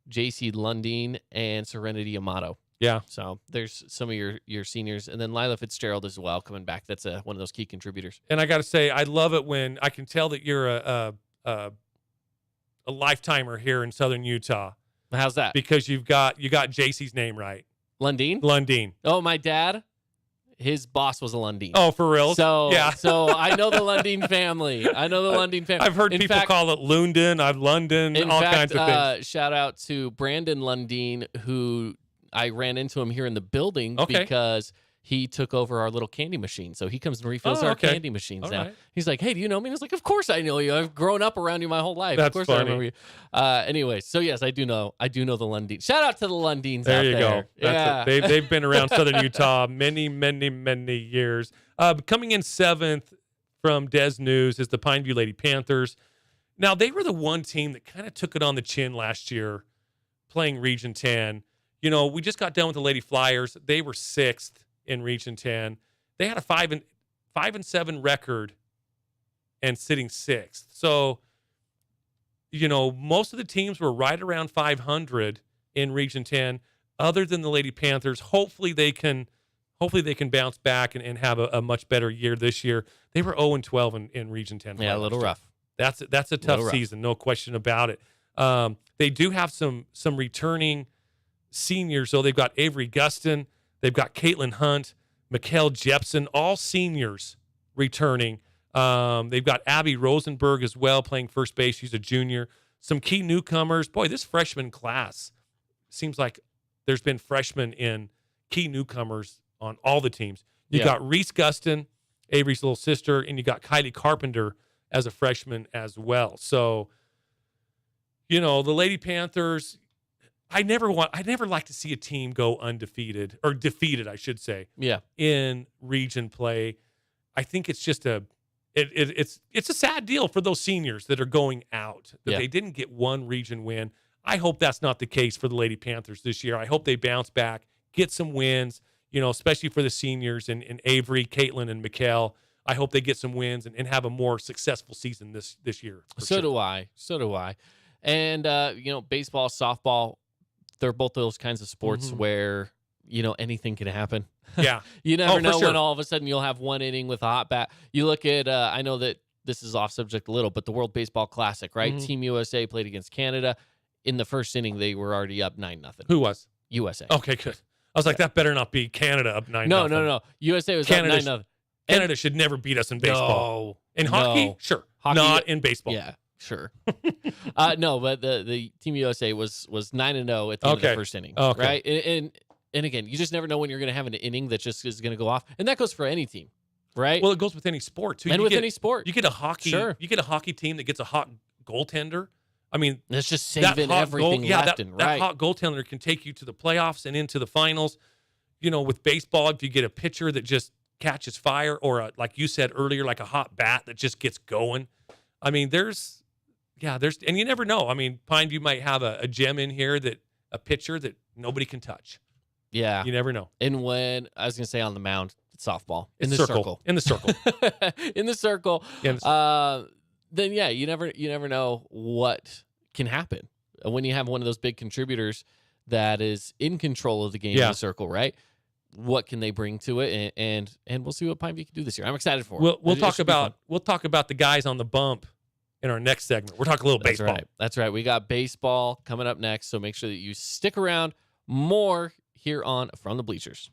JC Lundeen, and Serenity Amato. Yeah. So there's some of your seniors. And then Lila Fitzgerald as well coming back. That's one of those key contributors. And I got to say, I love it when I can tell that you're a lifetimer here in Southern Utah. How's that? Because you got JC's name right. Lundeen? Lundeen. Oh, my dad, his boss was a Lundeen. Oh, for real? So I know the Lundeen family. I've heard people call it Lunden, London, all kinds of things. Shout out to Brandon Lundeen, who I ran into him here in the building because he took over our little candy machine. So he comes and refills our candy machines now. Right. He's like, hey, do you know me? I was like, of course I know you. I've grown up around you my whole life. That's of course funny. I remember you. Anyway, so yes, I do know the Lundeen. Shout out to the Lundeens there out you there. Go. Yeah. They've been around Southern Utah many, many, many years. Coming in 7th from Des News is the Pineview Lady Panthers. Now, they were the one team that kind of took it on the chin last year playing Region 10. We just got done with the Lady Flyers. They were 6th in Region 10. They had a 5-7 record and sitting 6th. So, most of the teams were right around 500 in Region 10, other than the Lady Panthers. Hopefully they can bounce back and have a much better year this year. They were 0-12 in Region 10. Yeah, a little rough. That's a tough season, no question about it. They do have some returning seniors. So they've got Avery Guston, they've got Caitlin Hunt, Mikkel Jepson, all seniors returning. They've got Abby Rosenberg as well playing first base. She's a junior. Some key newcomers. Boy, this freshman class seems like there's been freshmen in key newcomers on all the teams. You got Reese Guston, Avery's little sister, and you got Kylie Carpenter as a freshman as well. So, the Lady Panthers, I never like to see a team go undefeated or defeated, I should say. Yeah. In region play. I think it's just it's a sad deal for those seniors that are going out, that they didn't get one region win. I hope that's not the case for the Lady Panthers this year. I hope they bounce back, get some wins, especially for the seniors and Avery, Caitlin, and Mikkel. I hope they get some wins and have a more successful season this year. So do I. And, baseball, softball, they're both those kinds of sports where, anything can happen. Yeah. You never know when all of a sudden you'll have one inning with a hot bat. You look at, I know that this is off subject a little, but the World Baseball Classic, right? Team USA played against Canada. In the first inning, they were already up 9-0. Who was? USA. Okay, good. I was like, that better not be Canada up 9-0. No. USA was up 9-0. Canada should never beat us in baseball. In hockey? Sure. Hockey, not in baseball. Yeah, sure. No, but the Team USA was 9-0 at the end of the first inning. Okay. Right? And again, you just never know when you're going to have an inning that just is going to go off. And that goes for any team, right? Well, it goes with any sport, too. And with any sport. You get a hockey team that gets a hot goaltender. I mean, it's just saving everything left and right. That hot goaltender can take you to the playoffs and into the finals. With baseball, if you get a pitcher that just catches fire, or like you said earlier, like a hot bat that just gets going. I mean, there's, and you never know. I mean, Pineview might have a gem in here, a pitcher that nobody can touch. Yeah. You never know. And when, I was going to say on the mound, it's softball. In the circle. In the circle. Then, you never know what can happen when you have one of those big contributors that is in control of the game in the circle, right? What can they bring to it? And we'll see what Pineview can do this year. I'm excited for it. We'll talk about the guys on the bump in our next segment. We're talking a little baseball. That's right. We got baseball coming up next, so make sure that you stick around. More here on From the Bleachers.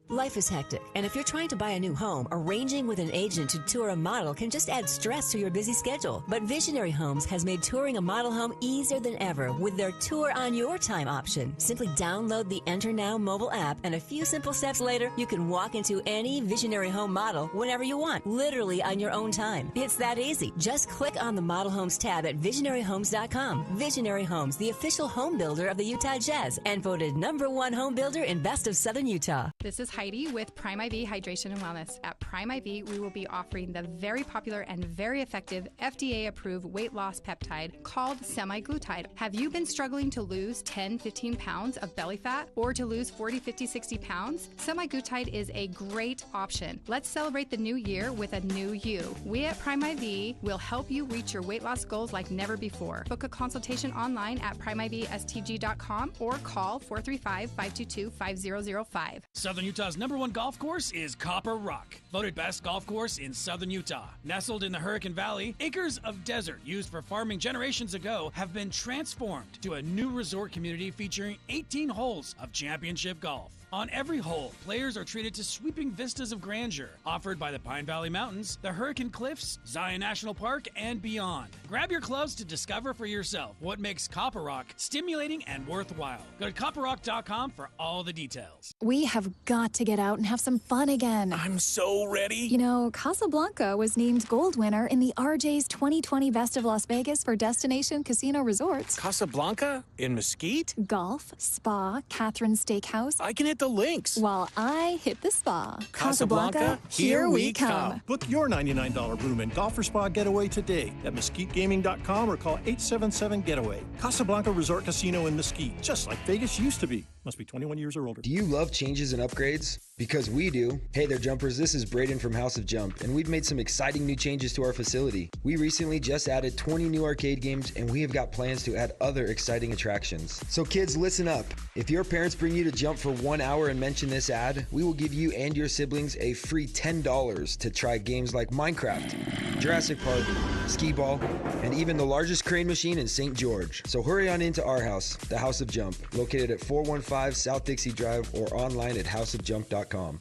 Life is hectic, and if you're trying to buy a new home, arranging with an agent to tour a model can just add stress to your busy schedule. But Visionary Homes has made touring a model home easier than ever with their Tour on Your Time option. Simply download the Enter Now mobile app, and a few simple steps later, you can walk into any Visionary Home model whenever you want, literally on your own time. It's that easy. Just click on the Model Homes tab at visionaryhomes.com. Visionary Homes, the official home builder of the Utah Jazz, and voted #1 home builder in Best of Southern Utah. This is Heidi with Prime IV Hydration and Wellness. At Prime IV, we will be offering the very popular and very effective FDA-approved weight loss peptide called semaglutide. Have you been struggling to lose 10, 15 pounds of belly fat or to lose 40, 50, 60 pounds? Semaglutide is a great option. Let's celebrate the new year with a new you. We at Prime IV will help you reach your weight loss goals like never before. Book a consultation online at primeivstg.com or call 435-522-5005. Southern Utah's #1 golf course is Copper Rock, voted best golf course in Southern Utah. Nestled in the Hurricane Valley, acres of desert used for farming generations ago have been transformed to a new resort community featuring 18 holes of championship golf. On every hole, players are treated to sweeping vistas of grandeur offered by the Pine Valley Mountains, the Hurricane Cliffs, Zion National Park, and beyond. Grab your clubs to discover for yourself what makes Copper Rock stimulating and worthwhile. Go to copperrock.com for all the details. We have got to get out and have some fun again. I'm so ready. You know, Casablanca was named gold winner in the RJ's 2020 Best of Las Vegas for Destination Casino Resorts. Casablanca? In Mesquite? Golf, spa, Catherine's Steakhouse. I can hit the links. While I hit the spa. Casablanca, here we come. Book your $99 room and golf or spa getaway today at mesquitegaming.com or call 877-GETAWAY. Casablanca Resort Casino in Mesquite, just like Vegas used to be. Must be 21 years or older. Do you love changes and upgrades? Because we do. Hey there, jumpers. This is Braden from House of Jump, and we've made some exciting new changes to our facility. We recently just added 20 new arcade games, and we have got plans to add other exciting attractions. So kids, listen up. If your parents bring you to Jump for 1 hour and mention this ad, we will give you and your siblings a free $10 to try games like Minecraft, Jurassic Park, Skee-Ball, and even the largest crane machine in St. George. So hurry on into our house, the House of Jump, located at 415 South Dixie Drive or online at houseofjump.com.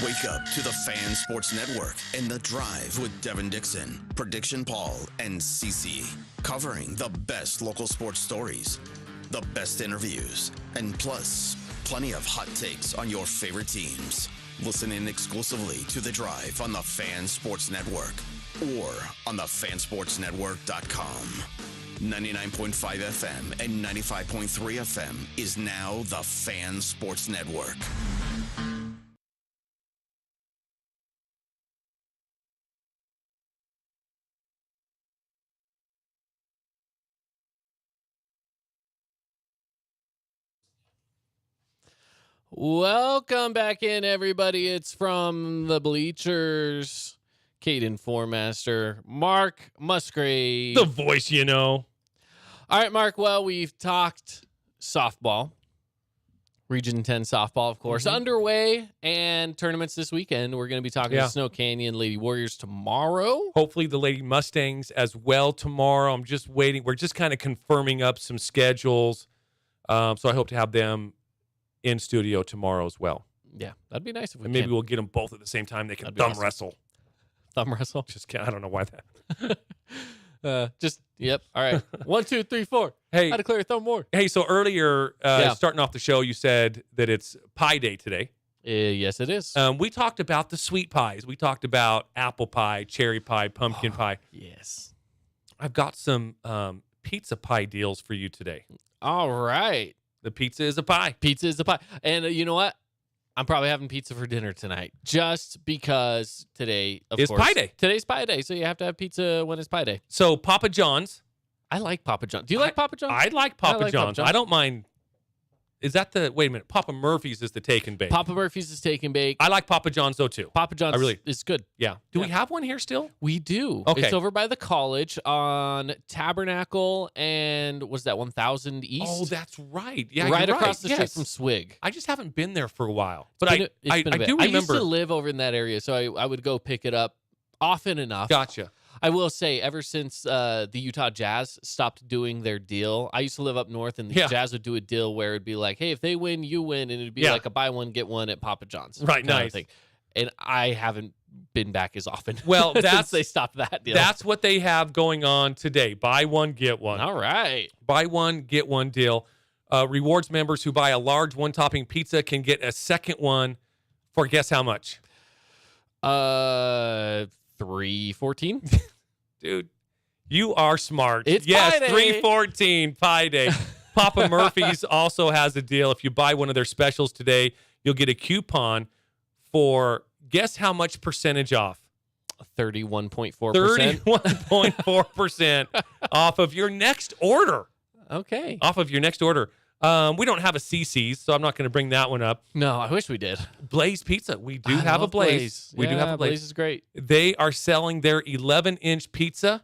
Wake up to the Fan Sports Network and The Drive with Devin Dixon, Prediction Paul, and Cece. Covering the best local sports stories, the best interviews, and plus, plenty of hot takes on your favorite teams. Listen in exclusively to The Drive on the Fan Sports Network or on thefansportsnetwork.com. 99.5 FM and 95.3 FM is now the Fan Sports Network. Welcome back in, everybody. It's from the Bleachers. Caden Formaster, Mark Musgrave. The voice, you know. All right, Mark. Well, we've talked softball. Region 10 softball, of course, underway, and tournaments this weekend. We're going to be talking to Snow Canyon Lady Warriors tomorrow. Hopefully the Lady Mustangs as well tomorrow. I'm just waiting. We're just kind of confirming up some schedules. So I hope to have them in studio tomorrow as well. Yeah, that'd be nice if we maybe we'll get them both at the same time. They can thumb wrestle. Thumb wrestle? Just can't. I don't know why that. Yep. All right. 1, 2, 3, 4. Hey, how to clear a thumb war. Hey, so earlier, starting off the show, you said that it's Pie Day today. Yes, it is. We talked about the sweet pies. We talked about apple pie, cherry pie, pumpkin pie. Yes. I've got some pizza pie deals for you today. All right. The pizza is a pie. Pizza is a pie. And you know what? I'm probably having pizza for dinner tonight just because today, of course, Pie Day. Today's Pie Day, so you have to have pizza when it's Pie Day. So Papa John's. I like Papa John's. Do you like Papa John's? I like Papa John's. I don't mind. Is that wait a minute, Papa Murphy's is the take and bake. Papa Murphy's is take and bake. I like Papa John's though too. Papa John's is good. Yeah. Do we have one here still? We do. Okay. It's over by the college on Tabernacle and what's that, 1000 East? Oh, that's right. Yeah, right you're across the right. street from Swig. I just haven't been there for a while. But I do remember. I used to live over in that area, so I would go pick it up often enough. Gotcha. I will say, ever since the Utah Jazz stopped doing their deal, I used to live up north, and the Jazz would do a deal where it'd be like, hey, if they win, you win, and it'd be like a buy one, get one at Papa John's. Right, kind of nice. thing. And I haven't been back as often. Well, since they stopped that deal. That's what they have going on today. Buy one, get one. All right. Buy one, get one deal. Rewards members who buy a large one-topping pizza can get a second one for guess how much? $3.14. Dude, you are smart. It's yes, Pie Day. $3.14 Pie Day. Papa Murphy's also has a deal. If you buy one of their specials today, you'll get a coupon for guess how much percentage off? 31.4%. 31.4% off of your next order. Okay. Off of your next order. We don't have a CC's, so I'm not going to bring that one up. No, I wish we did. Blaze Pizza. We do have a Blaze. We do have a Blaze. Blaze is great. They are selling their 11-inch pizza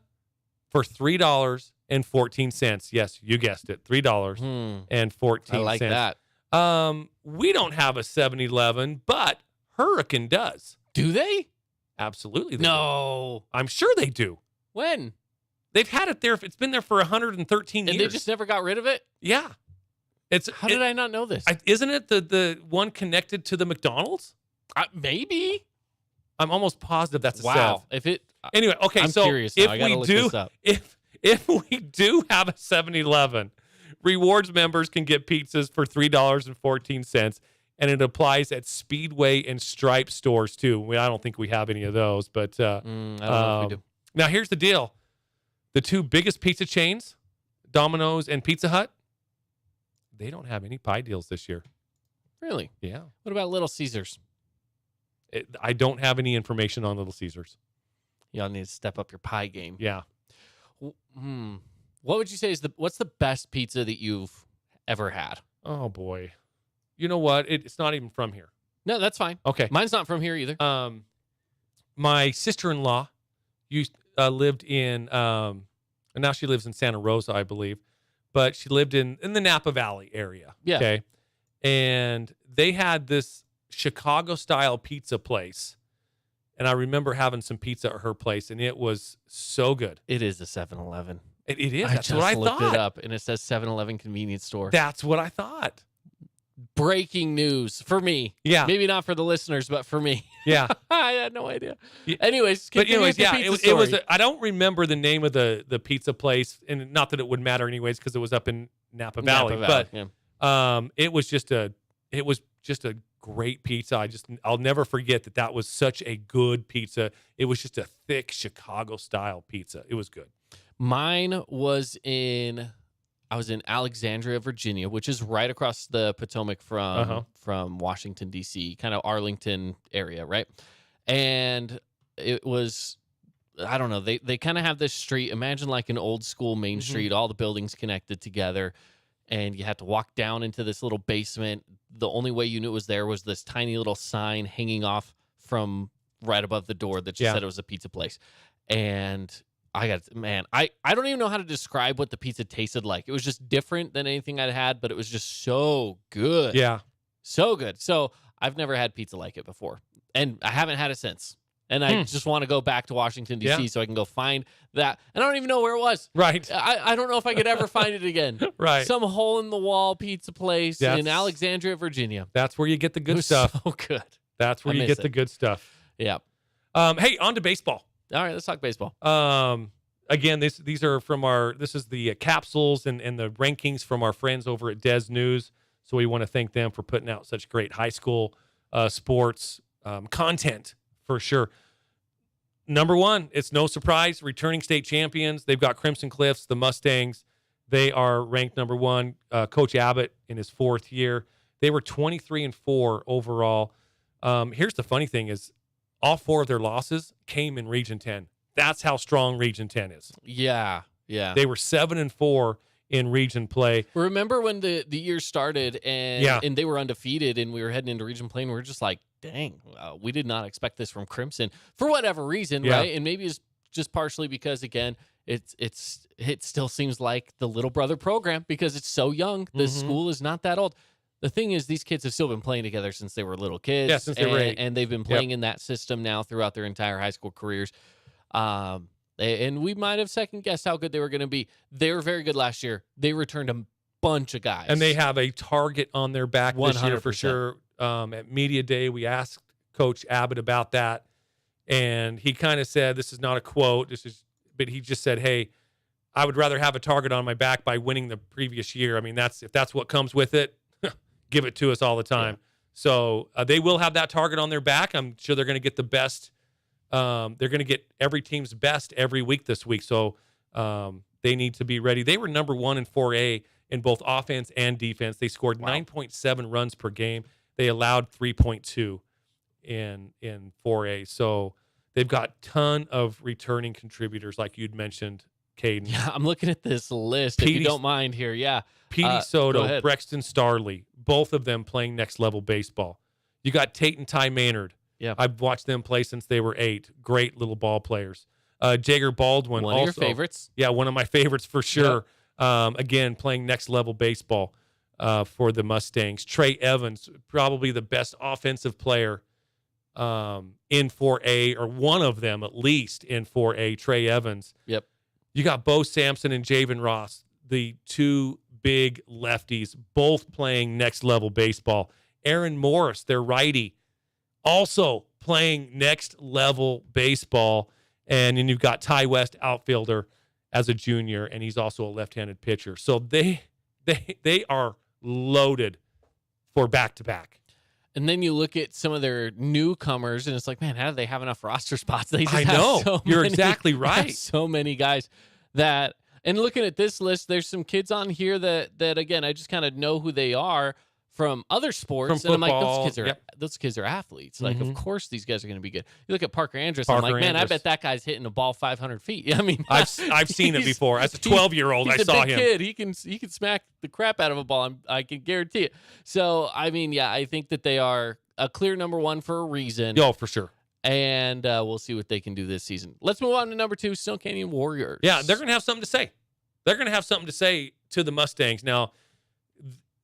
for $3.14. Yes, you guessed it. $3.14. I like that. We don't have a 7-Eleven, but Hurricane does. Do they? Absolutely. No. I'm sure they do. When? They've had it there. It's been there for 113 years. And they just never got rid of it? Yeah. How did I not know this? Isn't it the one connected to the McDonald's? Maybe. I'm almost positive that's a wow. If it anyway, okay. I'm so curious now. if I gotta we look do, this up. if we do have a 7-Eleven, rewards members can get pizzas for $3.14, and it applies at Speedway and Stripe stores too. I don't think we have any of those, but I don't know if we do. Now here's the deal: the two biggest pizza chains, Domino's and Pizza Hut, they don't have any pie deals this year. Really? Yeah. What about Little Caesars? I don't have any information on Little Caesars. Y'all need to step up your pie game. Yeah. What would you say is what's the best pizza that you've ever had? Oh boy. You know what? It's not even from here. No, that's fine. Okay. Mine's not from here either. My sister-in-law lived in and now she lives in Santa Rosa, I believe. But she lived in the Napa Valley area. Yeah. Okay. And they had this Chicago-style pizza place. And I remember having some pizza at her place, and it was so good. It is a 7-Eleven. It is. That's what I thought. I just looked it up, and it says 7-Eleven convenience store. That's what I thought. Breaking news for me. Yeah. Maybe not for the listeners, but for me. Yeah. I had no idea. Anyways, yeah, it was. I don't remember the name of the pizza place, and not that it would matter anyways, because it was up in Napa Valley. It was just a great pizza. I'll never forget that was such a good pizza. It was just a thick Chicago style pizza. It was good. Mine was I was in Alexandria, Virginia, which is right across the Potomac from Washington, D.C., kind of Arlington area, right? And it was, I don't know, they kind of have this street. Imagine like an old school main street, all the buildings connected together, and you had to walk down into this little basement. The only way you knew it was there was this tiny little sign hanging off from right above the door that just said it was a pizza place. And I don't even know how to describe what the pizza tasted like. It was just different than anything I'd had, but it was just so good. Yeah. So good. So I've never had pizza like it before, and I haven't had it since. And I just want to go back to Washington, D.C. so I can go find that. And I don't even know where it was. Right. I don't know if I could ever find it again. Right. Some hole-in-the-wall pizza place in Alexandria, Virginia. That's where you get the good stuff. So good. That's where you get the good stuff. Yeah. Hey, on to baseball. All right, let's talk baseball. Again, these are from this is the capsules and the rankings from our friends over at Des News. So we want to thank them for putting out such great high school sports content for sure. Number one, it's no surprise, returning state champions. They've got Crimson Cliffs, the Mustangs. They are ranked number one. Coach Abbott in his 4th year. They were 23-4 overall. Here's the funny thing is all 4 of their losses came in Region 10. That's how strong Region 10 is. Yeah. They were 7-4 in region play. Remember when the year started and they were undefeated and we were heading into region play and we were just like, dang, we did not expect this from Crimson for whatever reason, right? And maybe it's just partially because, again, it still seems like the little brother program because it's so young. The school is not that old. The thing is, these kids have still been playing together since they were little kids. Yeah, since they were 8. And they've been playing in that system now throughout their entire high school careers. And we might have second-guessed how good they were going to be. They were very good last year. They returned a bunch of guys. And they have a target on their back 100%. This year for sure. At Media Day, we asked Coach Abbott about that, and he kind of said, this is not a quote, but he just said, hey, I would rather have a target on my back by winning the previous year. I mean, if that's what comes with it, give it to us all the time. Yeah. So they will have that target on their back. I'm sure they're going to get the best. They're going to get every team's best every week this week. So they need to be ready. They were number 1 in 4A in both offense and defense. They scored 9.7 runs per game. They allowed 3.2 in 4A. So they've got a ton of returning contributors, like you'd mentioned, Caden. Yeah, I'm looking at this list, if you don't mind here. Yeah. Petey Soto, Brexton Starley, both of them playing next-level baseball. You got Tate and Ty Maynard. Yeah, I've watched them play since they were 8. Great little ball players. Jager Baldwin, one of your favorites. Yeah, one of my favorites for sure. Yep. Again, playing next-level baseball for the Mustangs. Trey Evans, probably the best offensive player in 4A, or one of them at least in 4A, Trey Evans. Yep. You got Bo Sampson and Javen Ross, the 2 big lefties, both playing next-level baseball. Aaron Morris, their righty, also playing next-level baseball. And then you've got Ty West, outfielder, as a junior, and he's also a left-handed pitcher. So they are loaded for back-to-back. And then you look at some of their newcomers, and it's like, man, how do they have enough roster spots? They just I know. You're exactly right. So many guys that – and looking at this list, there's some kids on here that again, I just kind of know who they are from other sports. From and I'm football, like, those kids are athletes. Like, of course these guys are going to be good. You look at Parker Andrus, I'm like, man, I bet that guy's hitting a ball 500 feet. I mean, I've seen it before. As a 12-year-old, I saw him. He's a big kid. He can smack the crap out of a ball. I can guarantee it. So, I mean, yeah, I think that they are a clear number 1 for a reason. Oh, for sure. And we'll see what they can do this season. Let's move on to number 2, Snow Canyon Warriors. Yeah, they're going to have something to say. They're going to have something to say to the Mustangs. Now,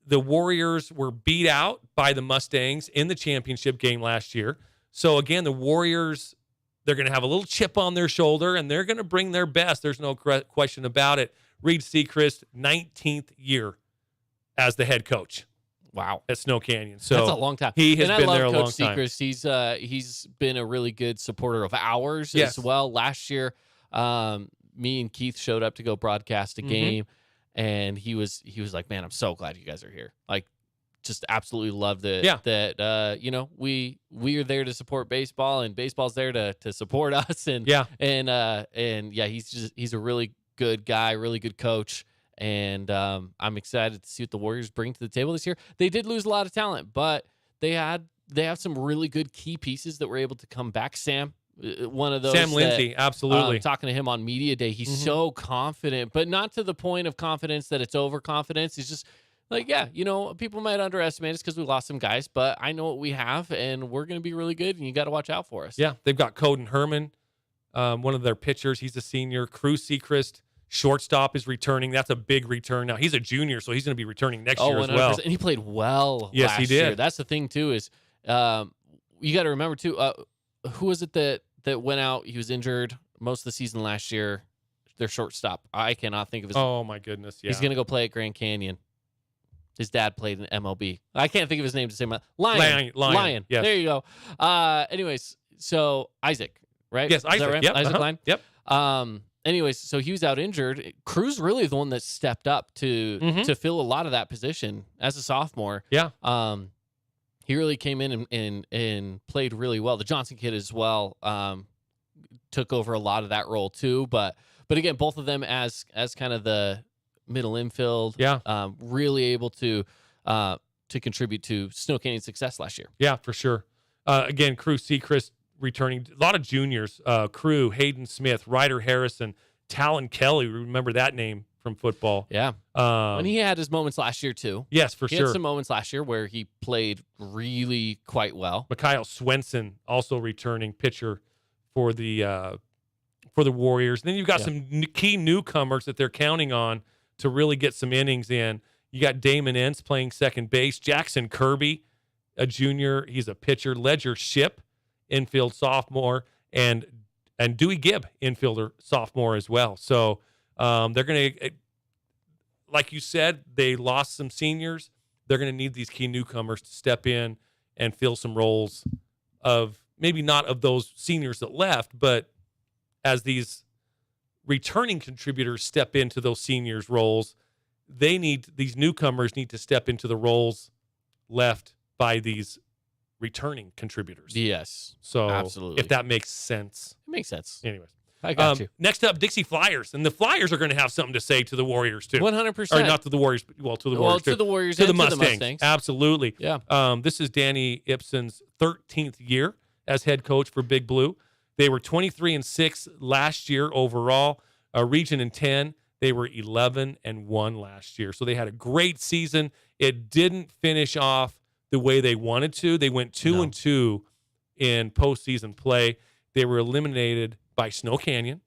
the Warriors were beat out by the Mustangs in the championship game last year. So, again, the Warriors, they're going to have a little chip on their shoulder, and they're going to bring their best. There's no question about it. Reed Seacrest, 19th year as the head coach. Wow. At Snow Canyon. So that's a long time. He has been there a long time. Seacrest. He's been a really good supporter of ours as well. Last year, me and Keith showed up to go broadcast a game, and he was like, man, I'm so glad you guys are here. Like, just absolutely love that you know, we are there to support baseball, and baseball's there to support us. And he's a really good guy, really good coach. And I'm excited to see what the Warriors bring to the table this year. They did lose a lot of talent, but they have some really good key pieces that were able to come back. Sam, one of those. Sam Lindsay, absolutely. Talking to him on media day, he's so confident, but not to the point of confidence that it's overconfidence. He's just like, yeah, people might underestimate us because we lost some guys, but I know what we have, and we're going to be really good, and you got to watch out for us. Yeah, they've got Coden Herman, one of their pitchers. He's a senior. Cruz Sechrist, shortstop, is returning. That's a big return. Now, he's a junior, so he's going to be returning next year as well. And he played well last he did. Year. That's the thing, too, is you got to remember, too, who was it that went out? He was injured most of the season last year. Their shortstop. I cannot think of his name. Oh, my goodness, yeah. He's going to go play at Grand Canyon. His dad played in MLB. I can't think of his name to say my Lion. Yes. There you go. Anyways, so Isaac, right? Yes, Isaac. Right? Yep. Isaac Lion. Yep. Anyways, so he was out injured. Cruz really the one that stepped up to fill a lot of that position as a sophomore. Yeah. He really came in and played really well. The Johnson kid as well took over a lot of that role too. But again, both of them as kind of the middle infield. Yeah. Really able to contribute to Snow Canyon's success last year. Yeah, for sure. Again, Cruz Sechrist returning. A lot of juniors. Crew, Hayden Smith, Ryder Harrison, Talon Kelly. Remember that name from football. Yeah. And he had his moments last year too. Yes, for sure. He had some moments last year where he played really quite well. Mikhail Swenson also returning pitcher for the Warriors. And then you've got some key newcomers that they're counting on to really get some innings in. You got Damon Entz playing second base. Jackson Kirby, a junior. He's a pitcher. Ledger Ship, infield sophomore. And Dewey Gibb, infielder sophomore as well. So they're going to, like you said, they lost some seniors. They're going to need these key newcomers to step in and fill some roles of maybe not of those seniors that left, but as these returning contributors step into those seniors' roles, these newcomers need to step into the roles left by these returning contributors. Yes. So absolutely. If that makes sense. It makes sense. Anyways. I got you. Next up, Dixie Flyers. And the Flyers are going to have something to say to the Warriors, too. 100%. Or not to the Warriors, to the Warriors, too. To the Warriors to and the Mustangs. Absolutely. Yeah. This is Danny Ibsen's 13th year as head coach for Big Blue. They were 23-6 last year overall. Region in 10. They were 11-1 last year. So they had a great season. It didn't finish off the way they wanted to. They went 2-2 in postseason play. They were eliminated by Snow Canyon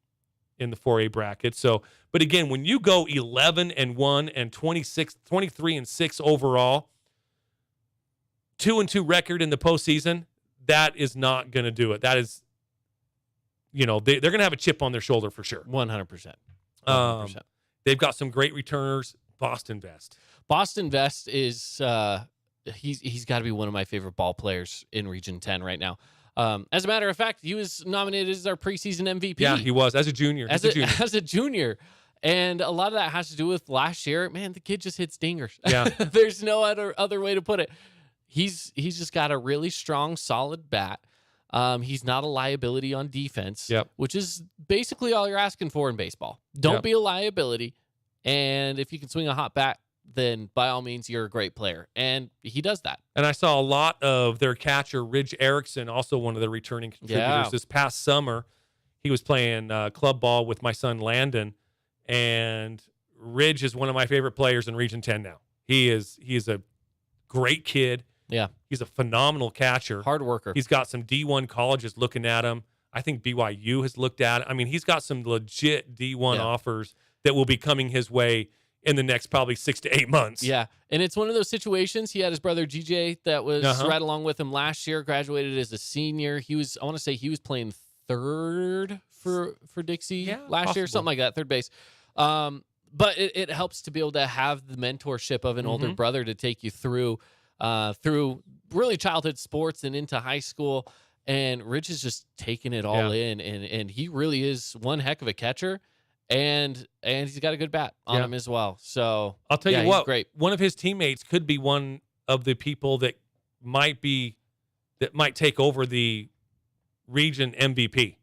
in the 4A bracket. So, but again, when you go 11-1 and 23-6 overall, 2-2 record in the postseason, that is not going to do it. That is, they're going to have a chip on their shoulder for sure. 100%. They've got some great returners. Boston Vest. Boston Vest is he's got to be one of my favorite ball players in Region 10 right now. As a matter of fact, he was nominated as our preseason MVP. Yeah, he was as a junior. As a junior. And a lot of that has to do with last year. Man, the kid just hits dingers. Yeah. There's no other way to put it. He's just got a really strong, solid bat. He's not a liability on defense, which is basically all you're asking for in baseball. Don't be a liability. And if you can swing a hot bat, then by all means, you're a great player. And he does that. And I saw a lot of their catcher, Ridge Erickson, also one of the returning contributors this past summer. He was playing club ball with my son, Landon. And Ridge is one of my favorite players in Region 10 now. He is a great kid. Yeah. He's a phenomenal catcher. Hard worker. He's got some D1 colleges looking at him. I think BYU has looked at it. I mean, he's got some legit D1 offers that will be coming his way in the next probably 6 to 8 months. Yeah. And it's one of those situations. He had his brother GJ that was right along with him last year, graduated as a senior. He was playing third for Dixie last year, something like that, third base. But it helps to be able to have the mentorship of an older brother to take you through really childhood sports and into high school. And Rich is just taking it all in, and he really is one heck of a catcher. And he's got a good bat on him as well. So I'll tell you what, great. One of his teammates could be one of the people that might take over the region MVP,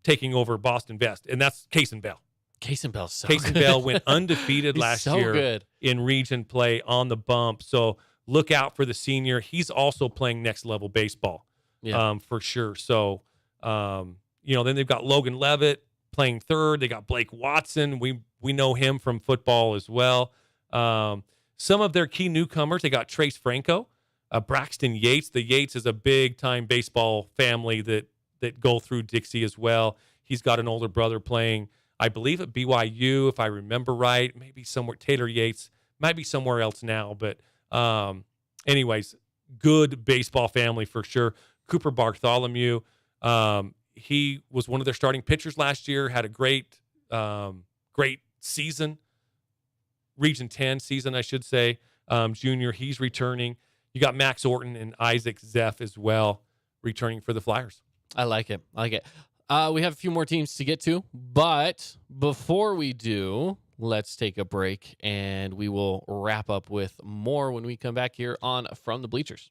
taking over Boston Vest, and that's Cason Bell. Kaysen Bell's so Kaysen good. Bell went undefeated last year good. in region play on the bump. So look out for the senior. He's also playing next level baseball, for sure. So, then they've got Logan Levitt playing third. They got Blake Watson. We know him from football as well. Some of their key newcomers, they got Trace Franco, Braxton Yates. The Yates is a big-time baseball family that go through Dixie as well. He's got an older brother playing, I believe, at BYU, if I remember right. Maybe somewhere, Taylor Yates, might be somewhere else now. But anyways, good baseball family for sure. Cooper Bartholomew, he was one of their starting pitchers last year, had a great season, Region 10 season, I should say. Junior, he's returning. You got Max Orton and Isaac Zeff as well returning for the Flyers. I like it. We have a few more teams to get to, but before we do, let's take a break, and we will wrap up with more when we come back here on From the Bleachers.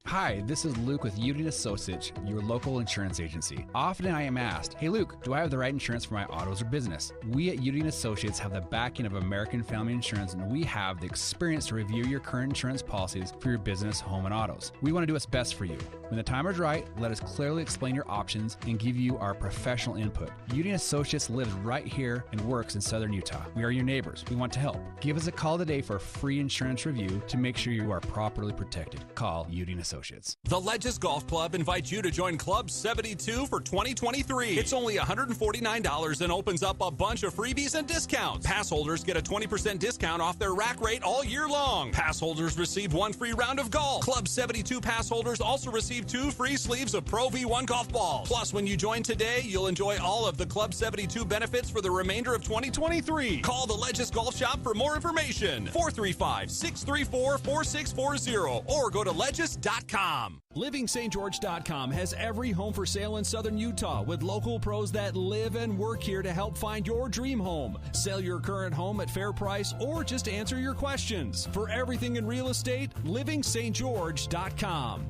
Hi, this is Luke with Udine Associates, your local insurance agency. Often I am asked, hey Luke, do I have the right insurance for my autos or business? We at Udine Associates have the backing of American Family Insurance, and we have the experience to review your current insurance policies for your business, home, and autos. We want to do what's best for you. When the time is right, let us clearly explain your options and give you our professional input. Udine Associates lives right here and works in Southern Utah. We are your neighbors. We want to help. Give us a call today for a free insurance review to make sure you are properly protected. Call Udine Associates. The Legends Golf Club invites you to join Club 72 for 2023. It's only $149 and opens up a bunch of freebies and discounts. Pass holders get a 20% discount off their rack rate all year long. Pass holders receive 1 free round of golf. Club 72 pass holders also receive 2 free sleeves of Pro V1 golf balls. Plus, when you join today, you'll enjoy all of the Club 72 benefits for the remainder of 2023. Call the Legends Golf Shop for more information. 435-634-4640 or go to legends.com. LivingSt. George.com has every home for sale in Southern Utah with local pros that live and work here to help find your dream home. Sell your current home at fair price or just answer your questions. For everything in real estate, LivingSt. George.com.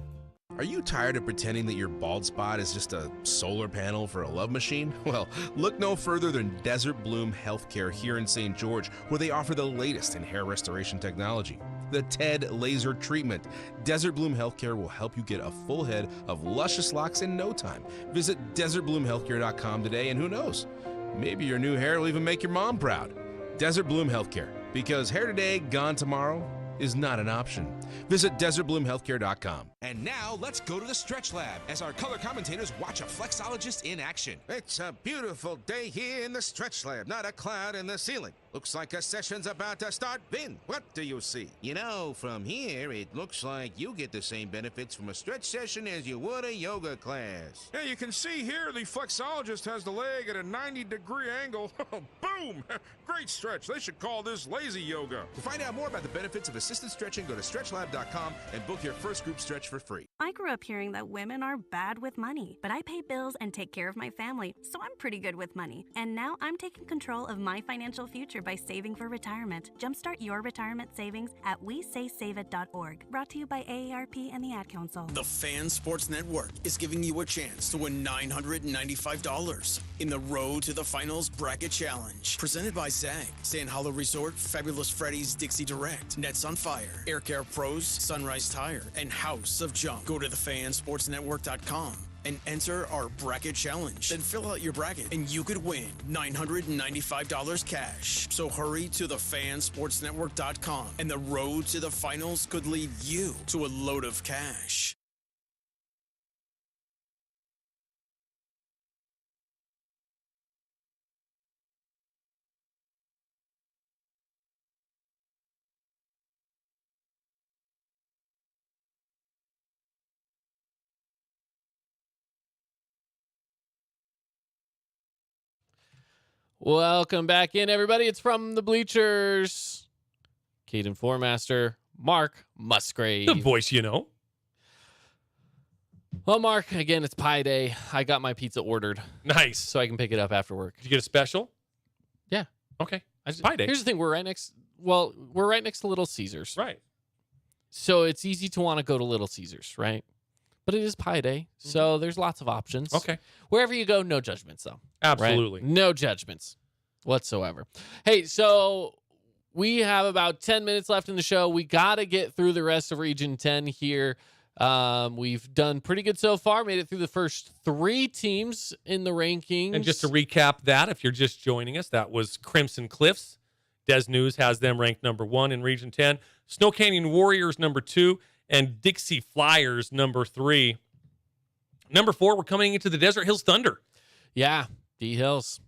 Are you tired of pretending that your bald spot is just a solar panel for a love machine? Well, look no further than Desert Bloom Healthcare here in St. George, where they offer the latest in hair restoration technology. The TED Laser Treatment. Desert Bloom Healthcare will help you get a full head of luscious locks in no time. Visit desertbloomhealthcare.com today, and who knows, maybe your new hair will even make your mom proud. Desert Bloom Healthcare, because hair today, gone tomorrow is not an option. Visit desertbloomhealthcare.com. And now let's go to the Stretch Lab as our color commentators watch a flexologist in action. It's a beautiful day here in the Stretch Lab. Not a cloud in the ceiling. Looks like a session's about to start. Ben, what do you see? You know, from here, it looks like you get the same benefits from a stretch session as you would a yoga class. Yeah, you can see here the flexologist has the leg at a 90-degree angle. Boom! Great stretch. They should call this lazy yoga. To find out more about the benefits of assisted stretching, go to stretchlab.com and book your first group stretch for free. I grew up hearing that women are bad with money, but I pay bills and take care of my family, so I'm pretty good with money. And now I'm taking control of my financial future by saving for retirement. Jumpstart your retirement savings at WeSaySaveIt.org. Brought to you by AARP and the Ad Council. The Fan Sports Network is giving you a chance to win $995 in the Road to the Finals Bracket Challenge. Presented by ZAG, Sand Hollow Resort, Fabulous Freddy's Dixie Direct, Nets on Fire, Air Care Pros, Sunrise Tire, and House of Junk. Go to thefansportsnetwork.com and enter our bracket challenge. Then fill out your bracket and you could win $995 cash. So hurry to thefansportsnetwork.com and the road to the finals could lead you to a load of cash. Welcome back in, everybody. It's From the Bleachers. Caden Formaster, Mark Musgrave. The voice you know. Well, Mark, again, it's Pie Day. I got my pizza ordered. Nice. So I can pick it up after work. Did you get a special? Yeah. Okay. Pie Day. Here's the thing. We're right next to Little Caesars. Right. So it's easy to want to go to Little Caesars, right? But it is Pie Day, so there's lots of options. Okay. Wherever you go, no judgments, though. Absolutely. Right? No judgments. whatsoever. Hey, so we have about 10 minutes left in the show. We got to get through the rest of Region 10 here. We've done pretty good so far. Made it through the first 3 teams in the rankings. And just to recap that, if you're just joining us, that was Crimson Cliffs. Des News has them ranked number 1 in Region 10. Snow Canyon Warriors, number 2. And Dixie Flyers, number 3. Number 4, we're coming into the Desert Hills Thunder. Yeah, D-Hills.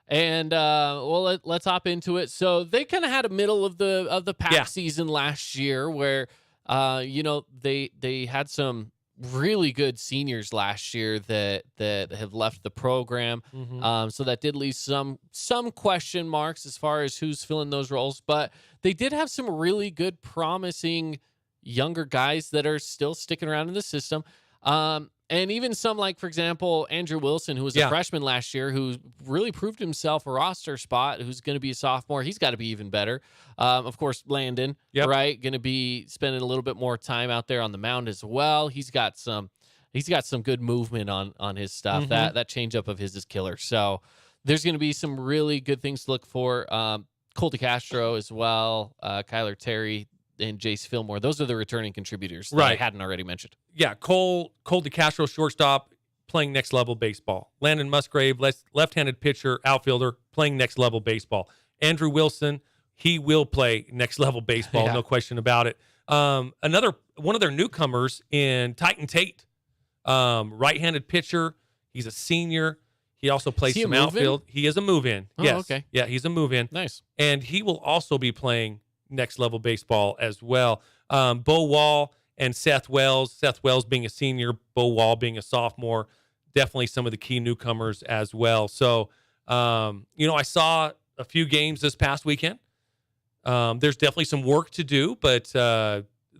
And let's hop into it. So they kind of had a middle of the pack season last year where they had some really good seniors last year that have left the program. Mm-hmm. So that did leave some question marks as far as who's filling those roles, but they did have some really good promising younger guys that are still sticking around in the system. And even some, like, for example, Andrew Wilson, who was a freshman last year, who really proved himself a roster spot, who's going to be a sophomore. He's got to be even better. Of course, Landon, right? Going to be spending a little bit more time out there on the mound as well. He's got some good movement on his stuff. Mm-hmm. That changeup of his is killer. So there's going to be some really good things to look for. Cole DeCastro as well, Kyler Terry, and Jace Fillmore. Those are the returning contributors that I hadn't already mentioned. Yeah, Cole DeCastro, shortstop, playing next level baseball. Landon Musgrave, left-handed pitcher, outfielder, playing next level baseball. Andrew Wilson, he will play next level baseball, no question about it. Another one of their newcomers in Titan Tate, right-handed pitcher. He's a senior. He also plays some outfield. He is a move-in. Oh, yes. okay. Yeah, he's a move-in. Nice. And he will also be playing next level baseball as well. Bo Wall and Seth Wells being a senior, Bo Wall being a sophomore, definitely some of the key newcomers as well. So, I saw a few games this past weekend. There's definitely some work to do, but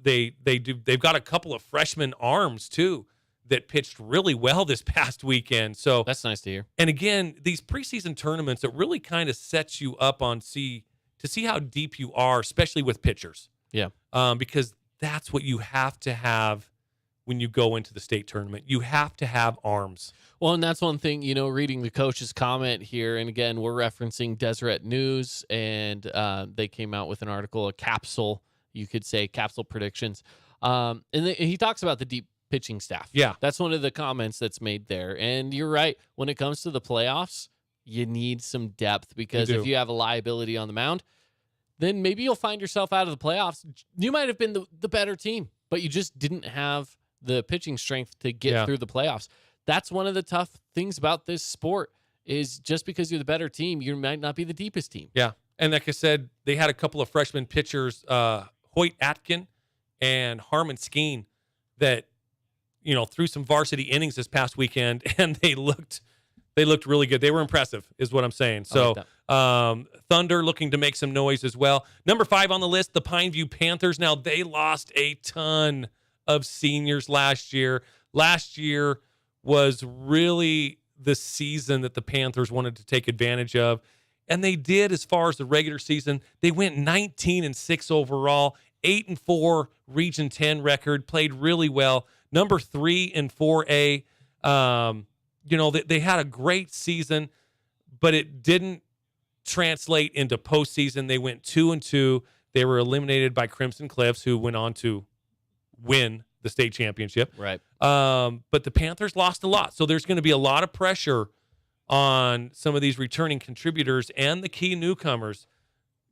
they've got a couple of freshman arms too that pitched really well this past weekend. So that's nice to hear. And again, these preseason tournaments, it really kind of sets you up to see how deep you are, especially with pitchers. Yeah. Because that's what you have to have when you go into the state tournament. You have to have arms. Well, and that's one thing, reading the coach's comment here, and again, we're referencing Deseret News, and they came out with an article, a capsule, you could say, capsule predictions. And he talks about the deep pitching staff. Yeah. That's one of the comments that's made there. And you're right. When it comes to the playoffs, you need some depth, because if you have a liability on the mound, then maybe you'll find yourself out of the playoffs. You might have been the better team, but you just didn't have the pitching strength to get through the playoffs. That's one of the tough things about this sport, is just because you're the better team, you might not be the deepest team. Yeah. And like I said, they had a couple of freshman pitchers, Hoyt Atkin and Harmon Skeen, that, threw some varsity innings this past weekend, and they looked really good. They were impressive, is what I'm saying. So, Thunder looking to make some noise as well. Number 5 on the list, the Pineview Panthers. Now, they lost a ton of seniors last year. Last year was really the season that the Panthers wanted to take advantage of, and they did. As far as the regular season, they went 19-6 overall, 8-4 Region 10 record, played really well. Number 3 in 4A. They had a great season, but it didn't translate into postseason. They went 2-2. They were eliminated by Crimson Cliffs, who went on to win the state championship. Right. But the Panthers lost a lot. So there's going to be a lot of pressure on some of these returning contributors and the key newcomers.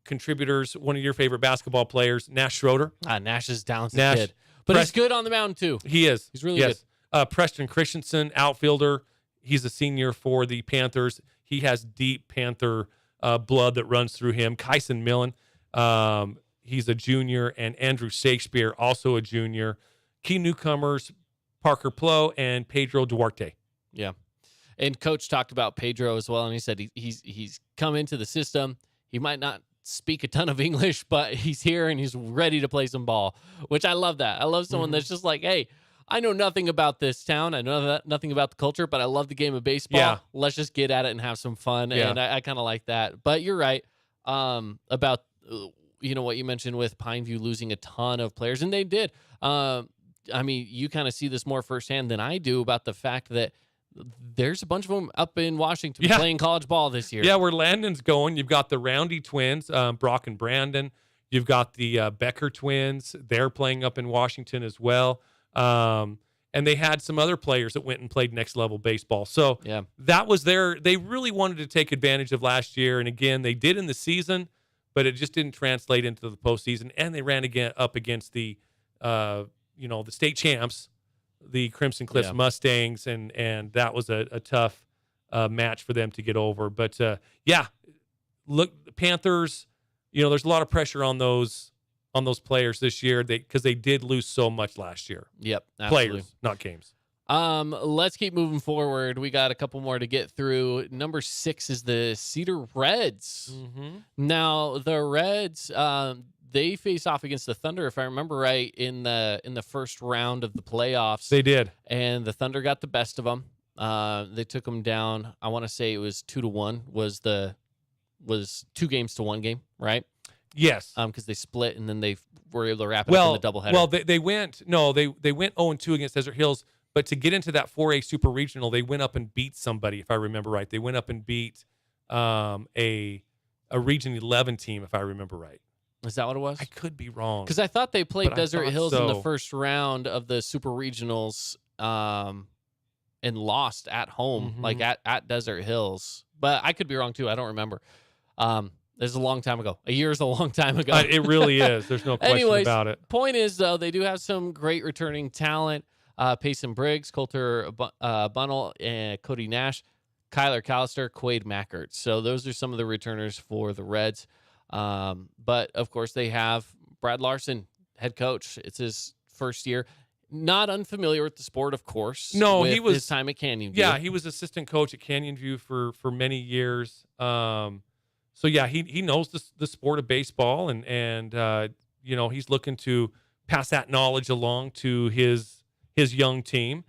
Contributors, one of your favorite basketball players, Nash Schroeder. Nash is talented kid. But he's good on the mound, too. He is. He's really good. Preston Christensen, outfielder. He's a senior for the Panthers. He has deep Panther blood that runs through him. Kyson Millen, he's a junior, and Andrew Shakespeare, also a junior. Key newcomers, Parker Plow and Pedro Duarte. Yeah. And Coach talked about Pedro as well, and he said he's come into the system. He might not speak a ton of English, but he's here and he's ready to play some ball, which I love that. I love someone that's just like, hey, I know nothing about this town. I know nothing about the culture, but I love the game of baseball. Yeah. Let's just get at it and have some fun. Yeah. And I kind of like that. But you're right about what you mentioned with Pineview losing a ton of players, and they did. You kind of see this more firsthand than I do about the fact that there's a bunch of them up in Washington playing college ball this year. Yeah, where Landon's going, you've got the Roundy twins, Brock and Brandon. You've got the Becker twins. They're playing up in Washington as well. And they had some other players that went and played next level baseball. So that was they really wanted to take advantage of last year. And again, they did in the season, but it just didn't translate into the postseason. And they ran up against the the state champs, the Crimson Cliffs Mustangs, and that was a tough match for them to get over. But look, the Panthers, there's a lot of pressure on those players this year because they did lose so much last year. Yep, absolutely. Players, not games. Let's keep moving forward. We got a couple more to get through. Number 6 is the Cedar Reds. Mm-hmm. Now the Reds, they face off against the Thunder, if I remember right, in the first round of the playoffs. They did, and the Thunder got the best of them. They took them down. I want to say it was 2-1. Was 2 games to 1 game, right? Yes. Because they split and then they were able to wrap it up in the doubleheader. Well, they went 0-2 against Desert Hills, but to get into that 4A Super Regional, they went up and beat somebody, if I remember right. They went up and beat a Region 11 team, if I remember right. Is that what it was? I could be wrong. Because I thought they played Desert Hills in the so. first round of the Super Regionals and lost at home, like at Desert Hills. But I could be wrong, too. I don't remember. This is a long time ago. A year is a long time ago. It really is. There's no question about it. Point is, though, they do have some great returning talent. Payson Briggs, Coulter Bunnell, and Cody Nash, Kyler Callister, Quade Mackert. So those are some of the returners for the Reds. But, of course, they have Brad Larson, head coach. It's his first year. Not unfamiliar with the sport, of course. No, he was his time at Canyon View. Yeah, he was assistant coach at Canyon View for many years. So yeah, he knows the sport of baseball, and he's looking to pass that knowledge along to his young team.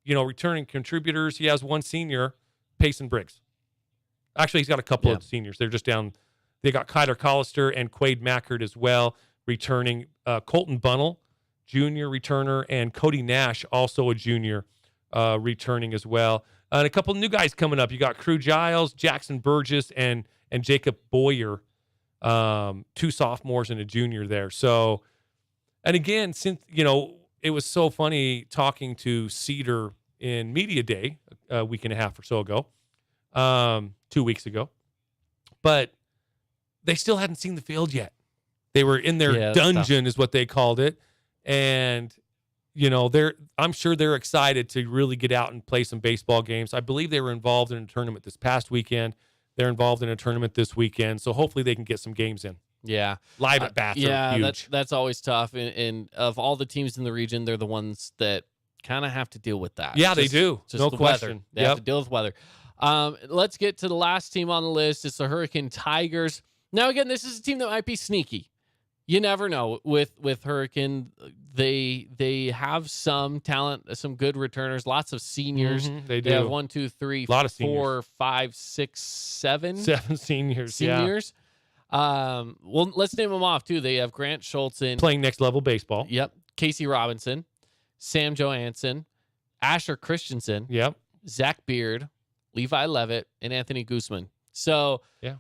Returning contributors, he has one senior, Payson Briggs. Actually, he's got a couple of seniors. They're just down. They got Kyler Collister and Quade Mackert as well, returning. Colton Bunnell, junior returner, and Cody Nash, also a junior, returning as well. And a couple of new guys coming up. You got Crew Giles, Jackson Burgess, and Jacob Boyer, 2 sophomores and a junior there. So, and again, since it was so funny talking to Cedar in Media Day a week and a half or so ago, 2 weeks ago, but they still hadn't seen the field yet. They were in their dungeon, is what they called it, and I'm sure they're excited to really get out and play some baseball games. I believe they were involved in a tournament this past weekend. They're involved in a tournament this weekend, so hopefully they can get some games in. Yeah. Live at bats are huge. That's always tough. And of all the teams in the region, they're the ones that kind of have to deal with that. Yeah, they do. No question. Weather. They have to deal with weather. Let's get to the last team on the list. It's the Hurricane Tigers. Now, again, this is a team that might be sneaky. You never know with Hurricane. They have some talent, some good returners, lots of seniors. They do. They have 1, 2, 3, a lot of 4, 5, 6, 7. 7 seniors. Seniors. Yeah. Well, let's name them off too. They have Grant Schultz playing next level baseball. Yep. Casey Robinson, Sam Johansson, Asher Christensen. Yep. Zach Beard, Levi Levitt, and Anthony Guzman. So yeah.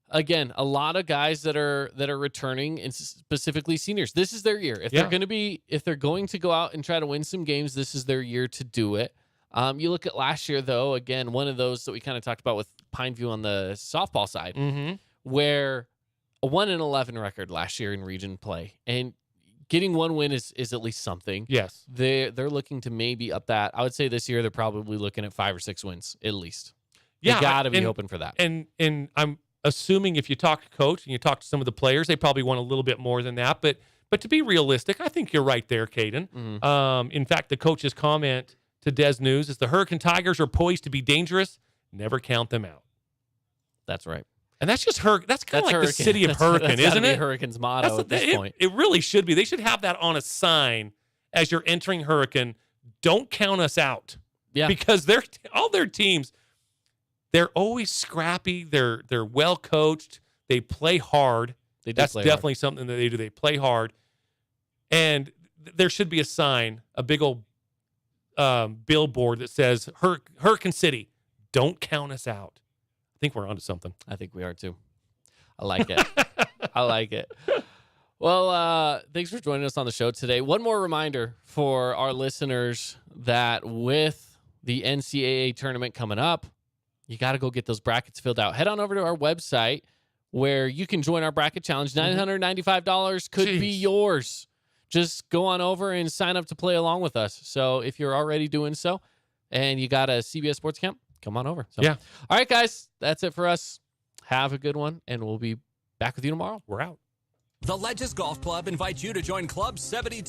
Again, a lot of guys that are returning, and specifically seniors. This is their year. If they're going to go out and try to win some games, this is their year to do it. You look at last year, though. Again, one of those that we kind of talked about with Pineview on the softball side, where a 1-11 record last year in region play, and getting one win is at least something. Yes, they're looking to maybe up that. I would say this year they're probably looking at 5 or 6 wins at least. Yeah, they got to be hoping for that. And I'm assuming if you talk to coach and you talk to some of the players, they probably want a little bit more than that. But to be realistic, I think you're right there, Caden. In fact, the coach's comment to Des News is the Hurricane Tigers are poised to be dangerous. Never count them out. That's right. And that's just that's kind of like Hurricane. The city of Hurricane, isn't it? Hurricane's motto at this point. It really should be. They should have that on a sign as you're entering Hurricane. Don't count us out. Yeah. Because all their teams, they're always scrappy. They're well coached. They play hard. That's definitely something that they do. They play hard. And there should be a sign, a big old billboard that says Hurricane City, don't count us out. I think we're onto something. I think we are too. I like it. I like it. Well, thanks for joining us on the show today. One more reminder for our listeners that with the NCAA tournament coming up, you got to go get those brackets filled out. Head on over to our website where you can join our bracket challenge. $995 could be yours. Just go on over and sign up to play along with us. So if you're already doing so and you got a CBS Sports Camp, come on over. So, yeah. All right, guys, that's it for us. Have a good one, and we'll be back with you tomorrow. We're out. The Ledges Golf Club invites you to join Club 72